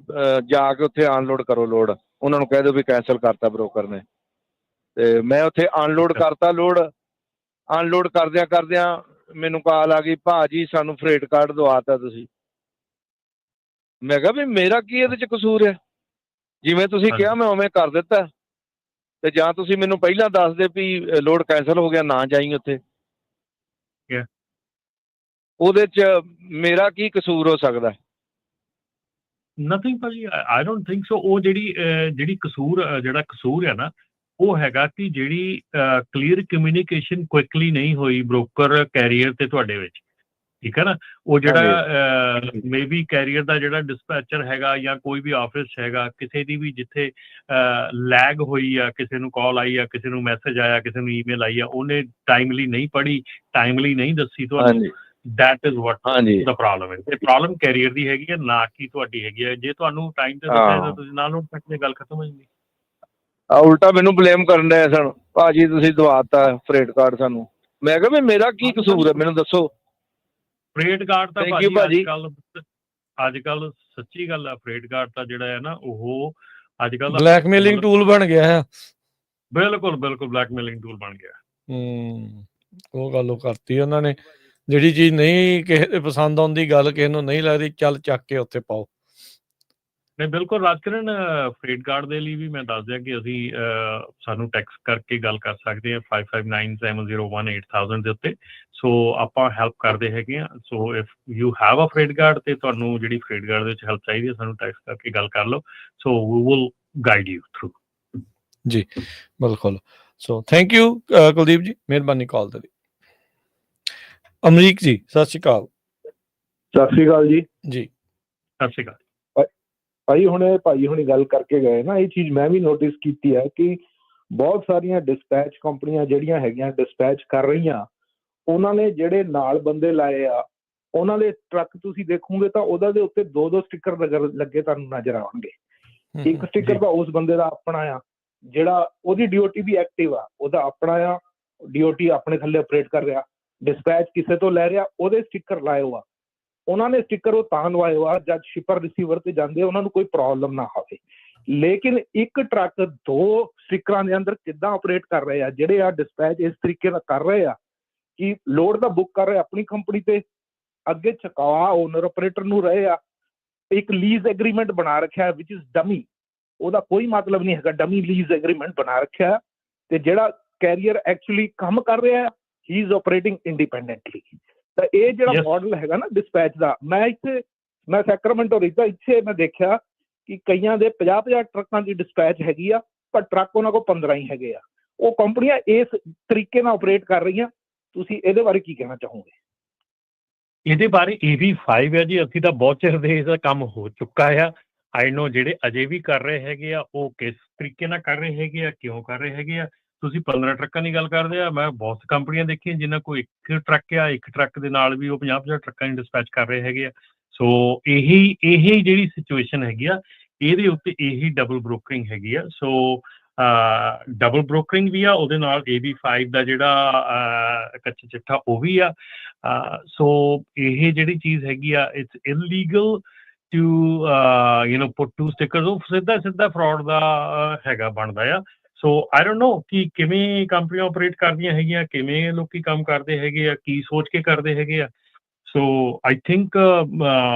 Speaker 4: ਜਾ ਕੇ ਉੱਥੇ ਅਨਲੋਡ ਕਰੋ ਲੋਡ, ਉਹਨਾਂ ਨੂੰ ਕਹਿ ਦਿਓ ਵੀ ਕੈਂਸਲ ਕਰਤਾ ਬ੍ਰੋਕਰ ਨੇ। ਤੇ ਮੈਂ ਉੱਥੇ ਅਨਲੋਡ ਕਰਤਾ ਲੋਡ। ਅਨਲੋਡ ਕਰਦਿਆਂ ਮੈਨੂੰ ਕਾਲ ਆ ਗਈ, ਭਾਜੀ ਸਾਨੂੰ ਫਰੇਟ ਕਾਰਡ ਦਵਾਤਾ ਤੁਸੀਂ। ਮੈਂ ਕਿਹਾ ਵੀ ਮੇਰਾ ਕੀ ਇਹਦੇ ਚ ਕਸੂਰ ਹੈ, ਜਿਵੇਂ ਤੁਸੀਂ ਕਿਹਾ ਮੈਂ ਉਵੇਂ ਕਰ ਦਿੱਤਾ, ਤੇ ਜਾਂ ਤੁਸੀਂ ਮੈਨੂੰ ਪਹਿਲਾਂ ਦੱਸ ਦੇ ਵੀ ਲੋਡ ਕੈਂਸਲ ਹੋ ਗਿਆ, ਨਾ ਜਾਈ ਉੱਥੇ। ਉਹਦੇ ਚ ਮੇਰਾ ਕੀ ਕਸੂਰ ਹੋ ਸਕਦਾ?
Speaker 3: ਨਥਿੰਗ ਭਾਜੀ, ਆਈ ਡੋਂਟ ਥਿੰਕ ਸੋ। ਉਹ ਜਿਹੜੀ ਜਿਹੜਾ ਕਸੂਰ ਹੈ ਨਾ, ਉਹ ਹੈਗਾ ਕਿ ਜਿਹੜੀ ਕਲੀਅਰ ਕਮਿਊਨੀਕੇਸ਼ਨ ਕੁਇਕਲੀ ਨਹੀਂ ਹੋਈ ਬ੍ਰੋਕਰ ਕੈਰੀਅਰ ਤੇ ਤੁਹਾਡੇ ਵਿੱਚ, ਠੀਕ ਹੈ ਨਾ। ਉਹ ਜਿਹੜਾ ਮੇ ਬੀ ਕੈਰੀਅਰ ਦਾ ਜਿਹੜਾ ਡਿਸਪੈਚਰ ਹੈਗਾ ਜਾਂ ਕੋਈ ਵੀ ਆਫਿਸ ਹੈਗਾ, ਕਿਸੇ ਦੀ ਵੀ ਜਿੱਥੇ ਲੈਗ ਹੋਈ ਆ, ਕਿਸੇ ਨੂੰ ਕਾਲ ਆਈ ਆ, ਕਿਸੇ ਨੂੰ ਮੈਸੇਜ ਆਇਆ, ਕਿਸੇ ਨੂੰ ਈਮੇਲ ਆਈ ਆ, ਉਹਨੇ ਟਾਈਮਲੀ ਨਹੀਂ ਪੜ੍ਹੀ, ਟਾਈਮਲੀ ਨਹੀਂ ਦੱਸੀ ਤੁਹਾਨੂੰ। That is what the problem ਹੈ। ਇਹ ਪ੍ਰੋਬਲਮ ਕੈਰੀਅਰ ਦੀ ਹੈਗੀ ਹੈ, ਨਾ ਕਿ ਤੁਹਾਡੀ ਹੈਗੀ ਹੈ। ਜੇ ਤੁਹਾਨੂੰ ਟਾਈਮ ਤੇ ਦੱਸਿਆ ਤਾਂ ਤੁਸੀਂ ਨਾਲ ਨੂੰ ਕੱਟਦੇ, ਗੱਲ ਖਤਮ ਹੋ ਜਾਂਦੀ।
Speaker 4: ਉਲਟਾ ਮੈਨੂੰ ਬਲੇਮ ਕਰਨ ਡਏ ਸਨ, ਭਾਜੀ ਤੁਸੀਂ ਦਵਾਤਾ ਫਰੇਟ ਕਾਰਡ ਸਾਨੂੰ। ਮੈਂ ਕਿਹਾ ਵੀ ਮੇਰਾ ਕੀ ਕਸੂਰ ਹੈ, ਮੈਨੂੰ ਦੱਸੋ।
Speaker 3: ਫਰੇਟ ਕਾਰਡ ਤਾਂ
Speaker 4: ਭਾਜੀ
Speaker 3: ਅੱਜ ਕੱਲ ਸੱਚੀ ਗੱਲ ਆ, ਫਰੇਟ ਕਾਰਡ ਤਾਂ ਜਿਹੜਾ ਹੈ ਨਾ, ਉਹ ਅੱਜ ਕੱਲ
Speaker 2: ਬਲੈਕਮੇਲਿੰਗ ਟੂਲ ਬਣ ਗਿਆ ਹੈ।
Speaker 3: ਬਿਲਕੁਲ ਬਲੈਕਮੇਲਿੰਗ ਟੂਲ ਬਣ ਗਿਆ।
Speaker 2: ਉਹ ਗੱਲ ਉਹ ਕਰਤੀ ਉਹਨਾਂ ਨੇ, ਜਿਹੜੀ ਚੀਜ਼ ਨਹੀਂ ਕਿਸੇ ਦੇ ਪਸੰਦ ਆਉਂਦੀ, ਗੱਲ ਕਿਸੇ ਨੂੰ ਨਹੀਂ ਲੱਗਦੀ, ਚੱਲ ਚੱਕ ਕੇ ਉੱਥੇ ਪਾਓ।
Speaker 3: ਨਹੀਂ ਬਿਲਕੁਲ ਰਾਜਕਰਨ, ਫਰੇਟ ਕਾਰਡ ਦੇ ਲਈ ਵੀ ਮੈਂ ਦੱਸ ਦਿਆਂ ਕਿ ਅਸੀਂ ਸਾਨੂੰ ਟੈਕਸਟ ਕਰਕੇ ਗੱਲ ਕਰ ਸਕਦੇ ਹਾਂ 5597018000 ਦੇ ਉੱਤੇ। ਸੋ ਆਪਾਂ ਹੈਲਪ ਕਰਦੇ ਹੈਗੇ ਹਾਂ। So if you have a freight card ਤੇ ਤੁਹਾਨੂੰ ਜਿਹੜੀ ਫਰੇਟ ਕਾਰਡ ਦੇ ਵਿੱਚ ਹੈਲਪ ਚਾਹੀਦੀ ਹੈ, ਸਾਨੂੰ ਟੈਕਸਟ ਕਰਕੇ ਗੱਲ ਕਰ ਲਓ। So we will guide you through.
Speaker 2: ਜੀ ਬਿਲਕੁਲ। ਸੋ ਥੈਂਕ ਯੂ ਕੁਲਦੀਪ ਜੀ, ਮਿਹਰਬਾਨੀ ਕਾਲ ਦੇ ਲਈ। ਅਮਰੀਕ ਜੀ ਸਤਿ ਸ਼੍ਰੀ ਅਕਾਲ।
Speaker 5: ਸਤਿ ਸ਼੍ਰੀ ਅਕਾਲ ਜੀ।
Speaker 2: ਜੀ
Speaker 3: ਸਤਿ ਸ਼੍ਰੀ ਅਕਾਲ
Speaker 5: ਭਾਈ ਹੁਣੇ ਗੱਲ ਕਰਕੇ ਗਏ ਨਾ, ਇਹ ਚੀਜ਼ ਮੈਂ ਵੀ ਨੋਟਿਸ ਕੀਤੀ ਹੈ ਕਿ ਬਹੁਤ ਸਾਰੀਆਂ ਡਿਸਪੈਚ ਕੰਪਨੀਆਂ ਜਿਹੜੀਆਂ ਹੈਗੀਆਂ ਡਿਸਪੈਚ ਕਰ ਰਹੀਆਂ, ਉਹਨਾਂ ਨੇ ਜਿਹੜੇ ਨਾਲ ਬੰਦੇ ਲਾਏ ਆ, ਉਹਨਾਂ ਦੇ ਟਰੱਕ ਤੁਸੀਂ ਦੇਖੋਗੇ ਤਾਂ ਉਹਦਾ ਦੇ ਉੱਤੇ 2-2 ਸਟਿੱਕਰ ਲੱਗੇ ਤੁਹਾਨੂੰ ਨਜ਼ਰ ਆਉਣਗੇ। ਇੱਕ ਸਟਿੱਕਰ ਤਾਂ ਉਸ ਬੰਦੇ ਦਾ ਆਪਣਾ ਆ, ਜਿਹੜਾ ਉਹਦੀ DOT ਵੀ ਐਕਟਿਵ ਆ, ਉਹਦਾ ਆਪਣਾ ਆ, DOT ਆਪਣੇ ਥੱਲੇ ਆਪਰੇਟ ਕਰ ਰਿਹਾ। ਡਿਸਪੈਚ ਕਿਸੇ ਤੋਂ ਲੈ ਰਿਹਾ, ਉਹਦੇ ਸਟਿੱਕਰ ਲਾਏ ਹੋਆ। ਉਹਨਾਂ ਨੇ ਸਟਿੱਕਰ ਉਹ ਤਾਂ ਲਵਾਏ ਹੋਆ ਜਦ ਸ਼ਿਪਰ ਰਿਸੀਵਰ ਤੇ ਜਾਂਦੇ ਉਹਨਾਂ ਨੂੰ ਕੋਈ ਪ੍ਰੋਬਲਮ ਨਾ ਹੋਵੇ। ਲੇਕਿਨ ਇੱਕ ਟਰੱਕ 2 ਸਟਿੱਕਰਾਂ ਦੇ ਅੰਦਰ ਕਿੱਦਾਂ ਆਪਰੇਟ ਕਰ ਰਹੇ ਆ, ਜਿਹੜੇ ਆ ਡਿਸਪੈਚ ਇਸ ਤਰੀਕੇ ਨਾਲ ਕਰ ਰਹੇ ਆ ਕਿ ਲੋਡ ਦਾ ਬੁੱਕ ਕਰ ਰਹੇ ਆਪਣੀ ਕੰਪਨੀ ਤੇ, ਅੱਗੇ ਚੁਕਾ ਓਨਰ ਆਪਰੇਟਰ ਨੂੰ ਰਹੇ ਆ। ਇੱਕ ਲੀਜ਼ ਐਗਰੀਮੈਂਟ ਬਣਾ ਰੱਖਿਆ ਵਿਚ ਇਜ਼ ਡਮੀ, ਉਹਦਾ ਕੋਈ ਮਤਲਬ ਨਹੀਂ ਹੈਗਾ, ਡਮੀ ਲੀਜ਼ ਐਗਰੀਮੈਂਟ ਬਣਾ ਰੱਖਿਆ। ਤੇ ਜਿਹੜਾ ਕੈਰੀਅਰ ਐਕਚੁਅਲੀ ਕੰਮ ਕਰ ਰਿਹਾ, ਹੀ ਇਜ਼ ਆਪਰੇਟਿੰਗ ਇੰਡੀਪੈਂਡੈਂਟਲੀ। ਤਾਂ ਇਹ ਜਿਹੜਾ ਮਾਡਲ ਹੈਗਾ ਨਾ ਡਿਸਪੈਚ ਦਾ, ਮੈਂ ਸੈਕਰਾਮੈਂਟੋ ਰਹਿੰਦਾ, ਇੱਥੇ ਮੈਂ ਦੇਖਿਆ ਕਿ ਕਈਆਂ ਦੇ 50-50 ਟਰੱਕਾਂ ਦੀ ਡਿਸਪੈਚ ਹੈਗੀ ਆ, ਪਰ ਟਰੱਕ ਉਹਨਾਂ ਕੋਲ 15 ਹੀ ਹੈਗੇ ਆ। ਉਹ ਕੰਪਨੀਆਂ ਇਸ ਤਰੀਕੇ ਨਾਲ ਆਪਰੇਟ ਕਰ ਰਹੀਆਂ। ਤੁਸੀਂ ਇਹਦੇ ਬਾਰੇ ਕੀ ਕਹਿਣਾ ਚਾਹੋਗੇ?
Speaker 3: ਇਹਦੇ ਬਾਰੇ AB5 ਹੈ ਜੀ, ਅਸੀਂ ਤਾਂ ਬਹੁਤ ਚਿਰ ਦੇ ਇਹਦਾ ਕੰਮ ਹੋ ਚੁੱਕਾ ਆ। ਆਈ ਨੋ ਜਿਹੜੇ ਅਜੇ ਵੀ ਕਰ ਰਹੇ ਹੈਗੇ ਆ, ਉਹ ਕਿਸ ਤਰੀਕੇ ਨਾਲ ਕਰ ਰਹੇ ਹੈਗੇ ਆ, ਕਿਉਂ ਕਰ ਰਹੇ ਹੈਗੇ ਆ। ਤੁਸੀਂ 15 ਟਰੱਕਾਂ ਦੀ ਗੱਲ ਕਰਦੇ ਆ, ਮੈਂ ਬਹੁਤ ਕੰਪਨੀਆਂ ਦੇਖੀਆਂ ਜਿਨ੍ਹਾਂ ਕੋਲ ਇੱਕ ਟਰੱਕ ਆ, ਇੱਕ ਟਰੱਕ ਦੇ ਨਾਲ ਵੀ ਉਹ 50-50 ਟਰੱਕਾਂ ਦੀ ਡਿਸਪੈਚ ਕਰ ਰਹੇ ਹੈਗੇ ਆ। ਸੋ ਇਹੀ ਜਿਹੜੀ ਸਿਚੁਏਸ਼ਨ ਹੈਗੀ ਆ, ਇਹਦੇ ਉੱਤੇ ਇਹੀ ਡਬਲ ਬ੍ਰੋਕਰਿੰਗ ਹੈਗੀ ਆ। ਸੋ ਡਬਲ ਬ੍ਰੋਕਰਿੰਗ ਵੀ ਆ, ਉਹਦੇ ਨਾਲ AB5 ਦਾ ਜਿਹੜਾ ਕੱਚਾ ਚਿੱਠਾ ਉਹ ਵੀ ਆ। ਸੋ ਇਹ ਜਿਹੜੀ ਚੀਜ਼ ਹੈਗੀ ਆ, ਇਟਸ ਇਲੀਗਲ ਟੂ ਪੁੱਟ 2 ਸਟਿੱਕਰਸ। ਉਹ ਸਿੱਧਾ ਫਰਾਡ ਦਾ ਹੈਗਾ, ਬਣਦਾ ਆ। ਸੋ ਆਈ ਡੋਂਟ ਨੋ ਕਿ ਕਿਵੇਂ ਕੰਪਨੀਆਂ ਆਪਰੇਟ ਕਰਦੀਆਂ ਹੈਗੀਆਂ, ਕਿਵੇਂ ਲੋਕੀ ਕੰਮ ਕਰਦੇ ਹੈਗੇ ਆ, ਕੀ ਸੋਚ ਕੇ ਕਰਦੇ ਹੈਗੇ ਆ। ਸੋ ਆਈ ਥਿੰਕ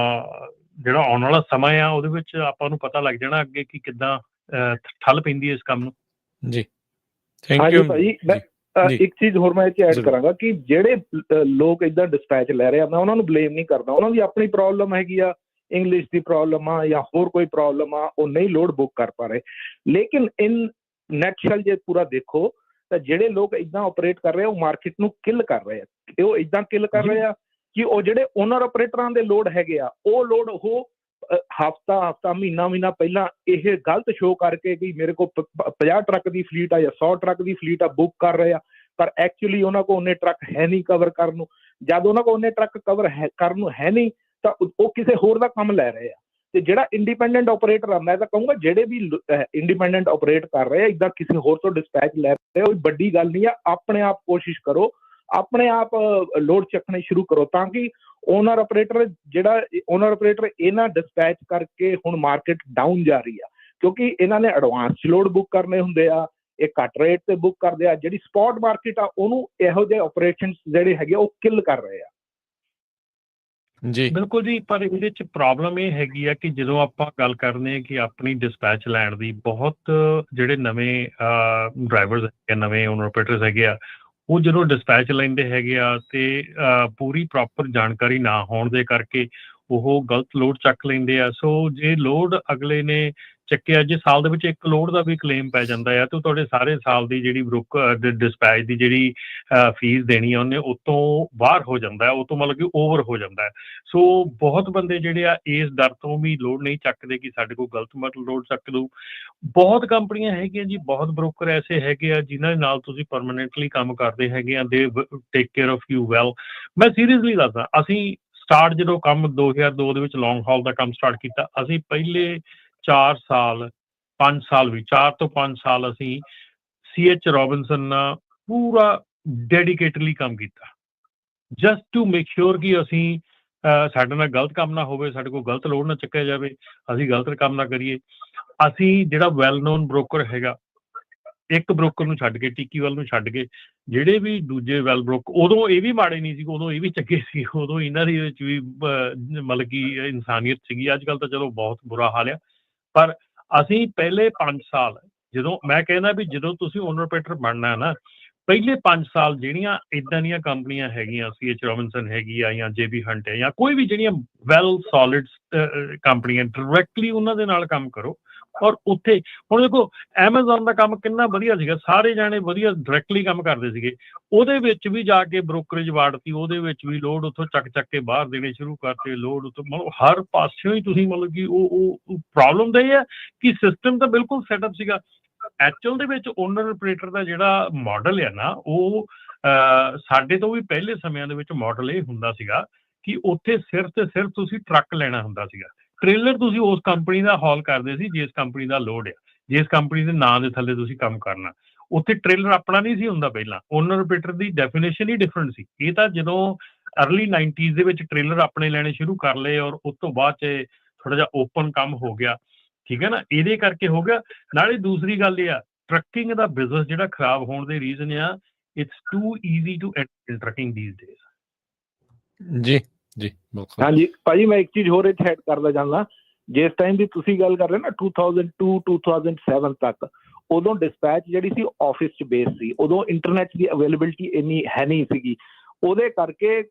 Speaker 3: ਜਿਹੜਾ ਆਉਣ ਵਾਲਾ ਸਮਾਂ ਆ, ਉਹਦੇ ਵਿੱਚ ਆਪਾਂ ਨੂੰ ਪਤਾ ਲੱਗ ਜਾਣਾ ਅੱਗੇ ਕਿ ਕਿੱਦਾਂ ਠੱਲ ਪੈਂਦੀ ਹੈ ਇਸ ਕੰਮ ਨੂੰ।
Speaker 2: ਜੀ ਥੈਂਕ ਯੂ
Speaker 5: ਭਾਜੀ। ਇੱਕ ਚੀਜ਼ ਹੋਰ ਮੈਂ ਇਹ 'ਚ ਐਡ ਕਰਾਂਗਾ ਕਿ ਜਿਹੜੇ ਲੋਕ ਏਦਾਂ ਡਿਸਪੈਚ ਲੈ ਰਹੇ ਆ, ਮੈਂ ਉਹਨਾਂ ਨੂੰ ਬਲੇਮ ਨਹੀਂ ਕਰਦਾ। ਉਹਨਾਂ ਦੀ ਆਪਣੀ ਪ੍ਰੋਬਲਮ ਹੈਗੀ ਆ, ਇੰਗਲਿਸ਼ ਦੀ ਪ੍ਰੋਬਲਮ ਆ ਜਾਂ ਹੋਰ ਕੋਈ ਪ੍ਰੋਬਲਮ ਆ, ਉਹ ਨਹੀਂ ਲੋਡ ਬੁੱਕ ਕਰ ਪਾ ਰਹੇ। ਲੇਕਿਨ ਇਨ ਨੈਟਸ਼ਲ ਜੇ ਪੂਰਾ ਦੇਖੋ ਤਾਂ ਜਿਹੜੇ ਲੋਕ ਏਦਾਂ ਆਪਰੇਟ ਕਰ ਰਹੇ ਆ, ਉਹ ਮਾਰਕੀਟ ਨੂੰ ਕਿਲ ਕਰ ਰਹੇ ਆ। ਉਹ ਏਦਾਂ ਕਿਲ ਕਰ ਰਹੇ ਆ ਕਿ ਉਹ ਜਿਹੜੇ ਓਨਰ ਆਪਰੇਟਰਾਂ ਦੇ ਲੋਡ ਹੈਗੇ ਆ, ਉਹ ਲੋਡ ਉਹ ਹਫ਼ਤਾ ਮਹੀਨਾ ਪਹਿਲਾਂ ਇਹ ਗਲਤ ਸ਼ੋਅ ਕਰਕੇ ਕਿ ਮੇਰੇ ਕੋਲ 50 ਟਰੱਕ ਦੀ ਫਲੀਟ ਆ ਜਾਂ 100 ਟਰੱਕ ਦੀ ਫਲੀਟ ਆ, ਬੁੱਕ ਕਰ ਰਹੇ ਆ, ਪਰ ਐਕਚੁਅਲੀ ਉਹਨਾਂ ਕੋਲ ਉਹਨੇ ਟਰੱਕ ਹੈ ਨਹੀਂ ਕਵਰ ਕਰਨ ਨੂੰ। ਜਦ ਉਹਨਾਂ ਕੋਲ ਉਹਨੇ ਟਰੱਕ ਕਵਰ ਕਰਨ ਨੂੰ ਹੈ ਨਹੀਂ ਤਾਂ ਉਹ ਕਿਸੇ ਹੋਰ ਦਾ ਕੰਮ ਲੈ ਰਹੇ ਆ। ਤੇ ਜਿਹੜਾ ਇੰਡੀਪੈਂਡੈਂਟ ਆਪਰੇਟਰ ਆ, ਮੈਂ ਤਾਂ ਕਹੂੰਗਾ ਜਿਹੜੇ ਵੀ ਇੰਡੀਪੈਂਡੈਂਟ ਆਪਰੇਟ ਕਰ ਰਹੇ ਆ ਇੱਦਾਂ ਕਿਸੇ ਹੋਰ ਤੋਂ ਡਿਸਪੈਚ ਲੈ ਰਹੇ, ਉਹ ਵੱਡੀ ਗੱਲ ਨਹੀਂ ਆ। ਆਪਣੇ ਆਪ ਕੋਸ਼ਿਸ਼ ਕਰੋ, ਆਪਣੇ ਆਪ ਲੋਡ ਚੱਕਣੇ ਸ਼ੁਰੂ ਕਰੋ, ਤਾਂ ਕਿ ਓਨਰ ਆਪਰੇਟਰ ਇਹਨਾਂ ਡਿਸਪੈਚ ਕਰਕੇ ਹੁਣ ਮਾਰਕੀਟ ਡਾਊਨ ਜਾ ਰਹੀ ਆ, ਕਿਉਂਕਿ ਇਹਨਾਂ ਨੇ ਐਡਵਾਂਸ 'ਚ ਲੋਡ ਬੁੱਕ ਕਰਨੇ ਹੁੰਦੇ ਆ, ਇਹ ਘੱਟ ਰੇਟ ਤੇ ਬੁੱਕ ਕਰਦੇ ਆ। ਜਿਹੜੀ ਸਪੌਟ ਮਾਰਕੀਟ ਆ ਉਹਨੂੰ ਇਹੋ ਜਿਹੇ ਆਪਰੇਸ਼ਨਸ ਜਿਹੜੇ ਹੈਗੇ ਉਹ ਕਿਲ ਕਰ ਰਹੇ ਆ।
Speaker 2: ਜੀ
Speaker 3: ਬਿਲਕੁਲ ਜੀ, ਪਰ ਇਹਦੇ 'ਚ ਪ੍ਰੋਬਲਮ ਇਹ ਹੈਗੀ ਆ ਕਿ ਜਦੋਂ ਆਪਾਂ ਗੱਲ ਕਰਦੇ ਹਾਂ ਕਿ ਆਪਣੀ ਡਿਸਪੈਚ ਲੈਣ ਦੀ, ਬਹੁਤ ਜਿਹੜੇ ਨਵੇਂ ਡਰਾਈਵਰਸ ਹੈਗੇ, ਨਵੇਂ ਓਨਰ ਆਪਰੇਟਰਸ ਹੈਗੇ ਆ, ਉਹ ਜਦੋਂ ਡਿਸਪੈਚ ਲੈਂਦੇ ਹੈਗੇ ਆ ਤੇ ਪੂਰੀ ਪ੍ਰੋਪਰ ਜਾਣਕਾਰੀ ਨਾ ਹੋਣ ਦੇ ਕਰਕੇ ਉਹ ਗਲਤ ਲੋਡ ਚੱਕ ਲੈਂਦੇ ਆ। ਸੋ ਜੇ ਲੋਡ ਅਗਲੇ ਨੇ ਚੱਕਿਆ, ਜੇ ਸਾਲ ਦੇ ਵਿੱਚ ਇੱਕ ਲੋਡ ਦਾ ਵੀ ਕਲੇਮ ਪੈ ਜਾਂਦਾ ਆ ਤੇ ਤੁਹਾਡੇ ਸਾਰੇ ਸਾਲ ਦੀ ਜਿਹੜੀ ਡਿਸਪੈਚ ਦੀ ਜਿਹੜੀ ਫੀਸ ਦੇਣੀ ਆ ਉਹਨੇ ਉਤੋਂ ਬਾਹਰ ਹੋ ਜਾਂਦਾ, ਉਹ ਤੋਂ ਮਤਲਬ ਕਿ ਓਵਰ ਹੋ ਜਾਂਦਾ। ਸੋ ਬਹੁਤ ਬੰਦੇ ਜਿਹੜੇ ਆ ਇਸ ਡਰ ਤੋਂ ਵੀ ਲੋਡ ਨਹੀਂ ਚੱਕਦੇ ਕਿ ਸਾਡੇ ਕੋਲ ਗਲਤ ਮਤਲਬ ਲੋਡ ਚੱਕ ਦਊ। ਬਹੁਤ ਕੰਪਨੀਆਂ ਹੈਗੀਆਂ ਜੀ, ਬਹੁਤ ਬ੍ਰੋਕਰ ਐਸੇ ਹੈਗੇ ਆ ਜਿਨ੍ਹਾਂ ਦੇ ਨਾਲ ਤੁਸੀਂ ਪਰਮਾਨੈਂਟਲੀ ਕੰਮ ਕਰਦੇ ਹੈਗੇ ਆ, ਦੇ take care of you well. ਮੈਂ ਸੀਰੀਅਸਲੀ ਦੱਸਦਾ, ਅਸੀਂ ਸਟਾਰਟ ਜਦੋਂ ਕੰਮ 2002 ਦੇ ਵਿੱਚ ਲੌਂਗ ਹਾਲ ਦਾ ਕੰਮ ਸਟਾਰਟ ਕੀਤਾ, ਅਸੀਂ ਪਹਿਲੇ 4 ਸਾਲ 5 ਸਾਲ ਵੀ 4 ਤੋਂ 5 ਸਾਲ ਅਸੀਂ CH ਰੋਬਿਨਸਨ ਨਾਲ ਪੂਰਾ ਡੈਡੀਕੇਟਡਲੀ ਕੰਮ ਕੀਤਾ, ਜਸਟ ਟੂ ਮੇਕ ਸ਼ੋਰ ਕਿ ਅਸੀਂ ਸਾਡੇ ਨਾਲ ਗਲਤ ਕੰਮ ਨਾ ਹੋਵੇ, ਸਾਡੇ ਕੋਲ ਗਲਤ ਲੋਡ ਨਾ ਚੱਕਿਆ ਜਾਵੇ, ਅਸੀਂ ਗਲਤ ਕੰਮ ਨਾ ਕਰੀਏ। ਅਸੀਂ ਜਿਹੜਾ ਵੈਲ ਨੋਨ ਬ੍ਰੋਕਰ ਹੈਗਾ, ਇੱਕ ਬ੍ਰੋਕਰ ਨੂੰ ਛੱਡ ਕੇ, ਟੀਕੀਵੈਲ ਨੂੰ ਛੱਡ ਕੇ, ਜਿਹੜੇ ਵੀ ਦੂਜੇ ਵੈਲ ਬ੍ਰੋਕਰ, ਉਦੋਂ ਇਹ ਵੀ ਮਾੜੇ ਨਹੀਂ ਸੀ, ਉਦੋਂ ਇਹ ਵੀ ਚੰਗੇ ਸੀ, ਉਦੋਂ ਇਹਨਾਂ ਦੇ ਵਿੱਚ ਵੀ ਮਤਲਬ ਕਿ ਇਨਸਾਨੀਅਤ ਸੀਗੀ। ਅੱਜ ਕੱਲ੍ਹ ਤਾਂ ਚਲੋ ਬਹੁਤ ਬੁਰਾ ਹਾਲ ਆ, ਪਰ ਅਸੀਂ ਪਹਿਲੇ 5 ਸਾਲ, ਜਦੋਂ ਮੈਂ ਕਹਿੰਦਾ ਵੀ ਜਦੋਂ ਤੁਸੀਂ ਓਨਰ ਆਪਰੇਟਰ ਬਣਨਾ ਨਾ, ਪਹਿਲੇ 5 ਸਾਲ ਜਿਹੜੀਆਂ ਇੱਦਾਂ ਦੀਆਂ ਕੰਪਨੀਆਂ ਹੈਗੀਆਂ, CH ਰੋਬਿਨਸਨ ਹੈਗੀ ਆ ਜਾਂ JB ਹੰਟ ਹੈ ਜਾਂ ਕੋਈ ਵੀ ਜਿਹੜੀਆਂ ਵੈਲ ਸੋਲਿਡ ਕੰਪਨੀਆਂ, ਡਾਇਰੈਕਟਲੀ ਉਹਨਾਂ ਦੇ ਨਾਲ ਕੰਮ ਕਰੋ। ਔਰ ਉੱਥੇ ਹੁਣ ਦੇਖੋ ਐਮਾਜ਼ੋਨ ਦਾ ਕੰਮ ਕਿੰਨਾ ਵਧੀਆ ਸੀਗਾ, ਸਾਰੇ ਜਾਣੇ ਵਧੀਆ ਡਾਇਰੈਕਟਲੀ ਕੰਮ ਕਰਦੇ ਸੀਗੇ, ਉਹਦੇ ਵਿੱਚ ਵੀ ਜਾ ਕੇ ਬ੍ਰੋਕਰੇਜ ਵਾੜਤੀ, ਉਹਦੇ ਵਿੱਚ ਵੀ ਲੋਡ ਉੱਥੋਂ ਚੱਕ ਕੇ ਬਾਹਰ ਦੇਣੇ ਸ਼ੁਰੂ ਕਰਤੇ, ਲੋਡ ਉੱਥੋਂ ਮਤਲਬ ਹਰ ਪਾਸਿਓਂ ਹੀ ਤੁਸੀਂ ਮਤਲਬ ਕਿ ਉਹ ਪ੍ਰੋਬਲਮ ਤਾਂ ਇਹ ਹੈ ਕਿ ਸਿਸਟਮ ਤਾਂ ਬਿਲਕੁਲ ਸੈਟਅਪ ਸੀਗਾ। ਐਕਚੁਅਲ ਦੇ ਵਿੱਚ ਓਨਰ ਆਪਰੇਟਰ ਦਾ ਜਿਹੜਾ ਮਾਡਲ ਹੈ ਨਾ, ਉਹ ਸਾਡੇ ਤੋਂ ਵੀ ਪਹਿਲੇ ਸਮਿਆਂ ਦੇ ਵਿੱਚ ਮਾਡਲ ਇਹ ਹੁੰਦਾ ਸੀਗਾ ਕਿ ਉੱਥੇ ਸਿਰਫ ਤੇ ਸਿਰਫ ਤੁਸੀਂ ਟਰੱਕ ਲੈਣਾ ਹੁੰਦਾ ਸੀਗਾ, ਟ੍ਰੇਲਰ ਤੁਸੀਂ ਉਸ ਕੰਪਨੀ ਦਾ ਹੌਲ ਕਰਦੇ ਸੀ ਜਿਸ ਕੰਪਨੀ ਦਾ ਲੋਡ ਆ, ਜਿਸ ਕੰਪਨੀ ਦੇ ਨਾਂ ਦੇ ਥੱਲੇ ਤੁਸੀਂ ਕੰਮ ਕਰਨਾ। ਉੱਥੇ ਟ੍ਰੇਲਰ ਆਪਣਾ ਨਹੀਂ ਸੀ ਹੁੰਦਾ ਪਹਿਲਾਂ, ਓਨਰ ਆਪਰੇਟਰ ਦੀ ਡੈਫੀਨੇਸ਼ਨ ਹੀ ਡਿਫਰੈਂਟ ਸੀ। ਇਹ ਤਾਂ ਜਦੋਂ ਅਰਲੀ 90s ਦੇ ਵਿੱਚ ਟ੍ਰੇਲਰ ਆਪਣੇ ਲੈਣੇ ਸ਼ੁਰੂ ਕਰ ਲਏ ਔਰ ਉਸ ਤੋਂ ਬਾਅਦ 'ਚ ਥੋੜ੍ਹਾ ਜਿਹਾ ਓਪਨ ਕੰਮ ਹੋ ਗਿਆ, ਠੀਕ ਹੈ ਨਾ, ਇਹਦੇ ਕਰਕੇ ਹੋ ਗਿਆ। ਨਾਲੇ ਦੂਸਰੀ ਗੱਲ ਇਹ ਆ, ਟਰੱਕਿੰਗ ਦਾ ਬਿਜ਼ਨਸ ਜਿਹੜਾ ਖਰਾਬ ਹੋਣ ਦੇ ਰੀਜ਼ਨ ਆ, it's too easy to enter trucking these days.
Speaker 2: ਜੀ ਜੀ ਬਿਲਕੁਲ।
Speaker 5: ਹਾਂਜੀ ਭਾਜੀ, ਮੈਂ ਇੱਕ ਚੀਜ਼ ਹੋਰ ਇੱਥੇ ਐਡ ਕਰਦਾ ਜਾਂਦਾ, ਜਿਸ ਟਾਈਮ ਦੀ ਤੁਸੀਂ ਗੱਲ ਕਰ ਰਹੇ ਨਾ 2002 2007 ਤੱਕ, ਉਦੋਂ ਡਿਸਪੈਚ ਜਿਹੜੀ ਸੀ ਆਫਿਸ 'ਚ ਬੇਸ ਸੀ, ਉਦੋਂ ਇੰਟਰਨੈਟ ਦੀ ਅਵੇਲੇਬਿਲਿਟੀ ਇੰਨੀ ਹੈ ਨਹੀਂ ਸੀਗੀ, ਉਹਦੇ ਕਰਕੇ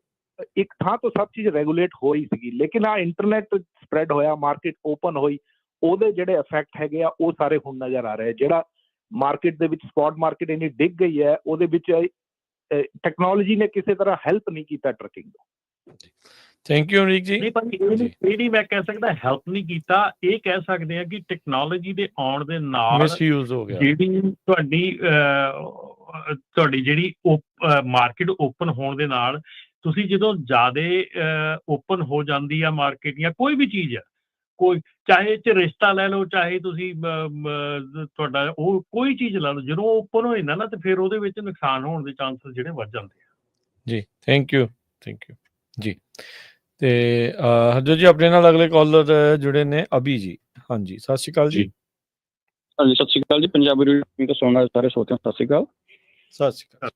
Speaker 5: ਇੱਕ ਥਾਂ ਤੋਂ ਸਭ ਚੀਜ਼ ਰੈਗੂਲੇਟ ਹੋ ਰਹੀ ਸੀਗੀ। ਲੇਕਿਨ ਆ ਇੰਟਰਨੈਟ ਸਪਰੈਡ ਹੋਇਆ, ਮਾਰਕੀਟ ਓਪਨ ਹੋਈ, ਉਹਦੇ ਜਿਹੜੇ ਇਫੈਕਟ ਹੈਗੇ ਆ ਉਹ ਸਾਰੇ ਹੁਣ ਨਜ਼ਰ ਆ ਰਹੇ। ਜਿਹੜਾ ਮਾਰਕੀਟ ਦੇ ਵਿੱਚ ਸਪੌਟ ਮਾਰਕੀਟ ਇੰਨੀ ਡਿੱਗ ਗਈ ਹੈ, ਉਹਦੇ ਵਿੱਚ ਟੈਕਨੋਲੋਜੀ ਨੇ ਕਿਸੇ ਤਰ੍ਹਾਂ ਹੈਲਪ ਨਹੀਂ ਕੀਤਾ ਟਰੱਕਿੰਗ ਨੂੰ।
Speaker 2: ਥੈਂਕ ਯੂ ਅਮਰੀਕ ਜੀ।
Speaker 3: ਨਹੀਂ ਪਰ ਇਹ ਨਹੀਂ ਮੈਂ ਕਹਿ ਸਕਦਾ ਹੈਲਪ ਨਹੀਂ ਕੀਤਾ, ਇਹ ਕਹਿ ਸਕਦੇ ਆ ਕਿ ਟੈਕਨੋਲੋਜੀ ਦੇ ਆਉਣ ਦੇ ਨਾਲ
Speaker 2: ਮਿਸਯੂਜ਼ ਹੋ ਗਿਆ,
Speaker 3: ਜਿਹੜੀ ਤੁਹਾਡੀ ਜਿਹੜੀ ਮਾਰਕੀਟ ਓਪਨ ਹੋਣ ਦੇ ਨਾਲ, ਤੁਸੀਂ ਜਦੋਂ ਜ਼ਿਆਦਾ ਓਪਨ ਹੋ ਜਾਂਦੀ ਆ ਮਾਰਕੀਟ ਜਾਂ ਕੋਈ ਵੀ ਚੀਜ਼ ਆ, ਕੋਈ ਚਾਹੇ ਇਹ 'ਚ ਰਿਸ਼ਤਾ ਲੈ ਲਓ, ਚਾਹੇ ਤੁਸੀਂ ਤੁਹਾਡਾ ਉਹ ਕੋਈ ਚੀਜ਼ ਲਾ ਲਓ, ਜਦੋਂ ਓਪਨ ਹੋ ਜਾਂਦਾ ਨਾ ਤੇ ਫਿਰ ਉਹਦੇ ਵਿੱਚ ਨੁਕਸਾਨ ਹੋਣ ਦੇ ਚਾਂਸਸ ਜਿਹੜੇ ਵੱਧ ਜਾਂਦੇ ਆ।
Speaker 2: ਜੀ ਥੈਂਕ ਯੂ ਜੀ। ਤੇ ਹਰਜੋਤ ਜੀ ਆਪਣੇ ਨਾਲ ਅਗਲੇ ਕਾਲਰ ਜੁੜੇ ਨੇ ਅਭੀ ਜੀ। ਹਾਂਜੀ ਸਤਿ ਸ਼੍ਰੀ ਅਕਾਲ ਜੀ।
Speaker 6: ਹਾਂਜੀ ਸਤਿ ਸ਼੍ਰੀ ਅਕਾਲ ਜੀ, ਪੰਜਾਬੀ ਰੇਡੀਓ ਤੋਂ ਸੁਣਨ ਵਾਲੇ ਸਾਰੇ ਸਰੋਤਿਆਂ ਨੂੰ ਸਤਿ ਸ਼੍ਰੀ ਅਕਾਲ।
Speaker 2: ਸਤਿ ਸ਼੍ਰੀ ਅਕਾਲ।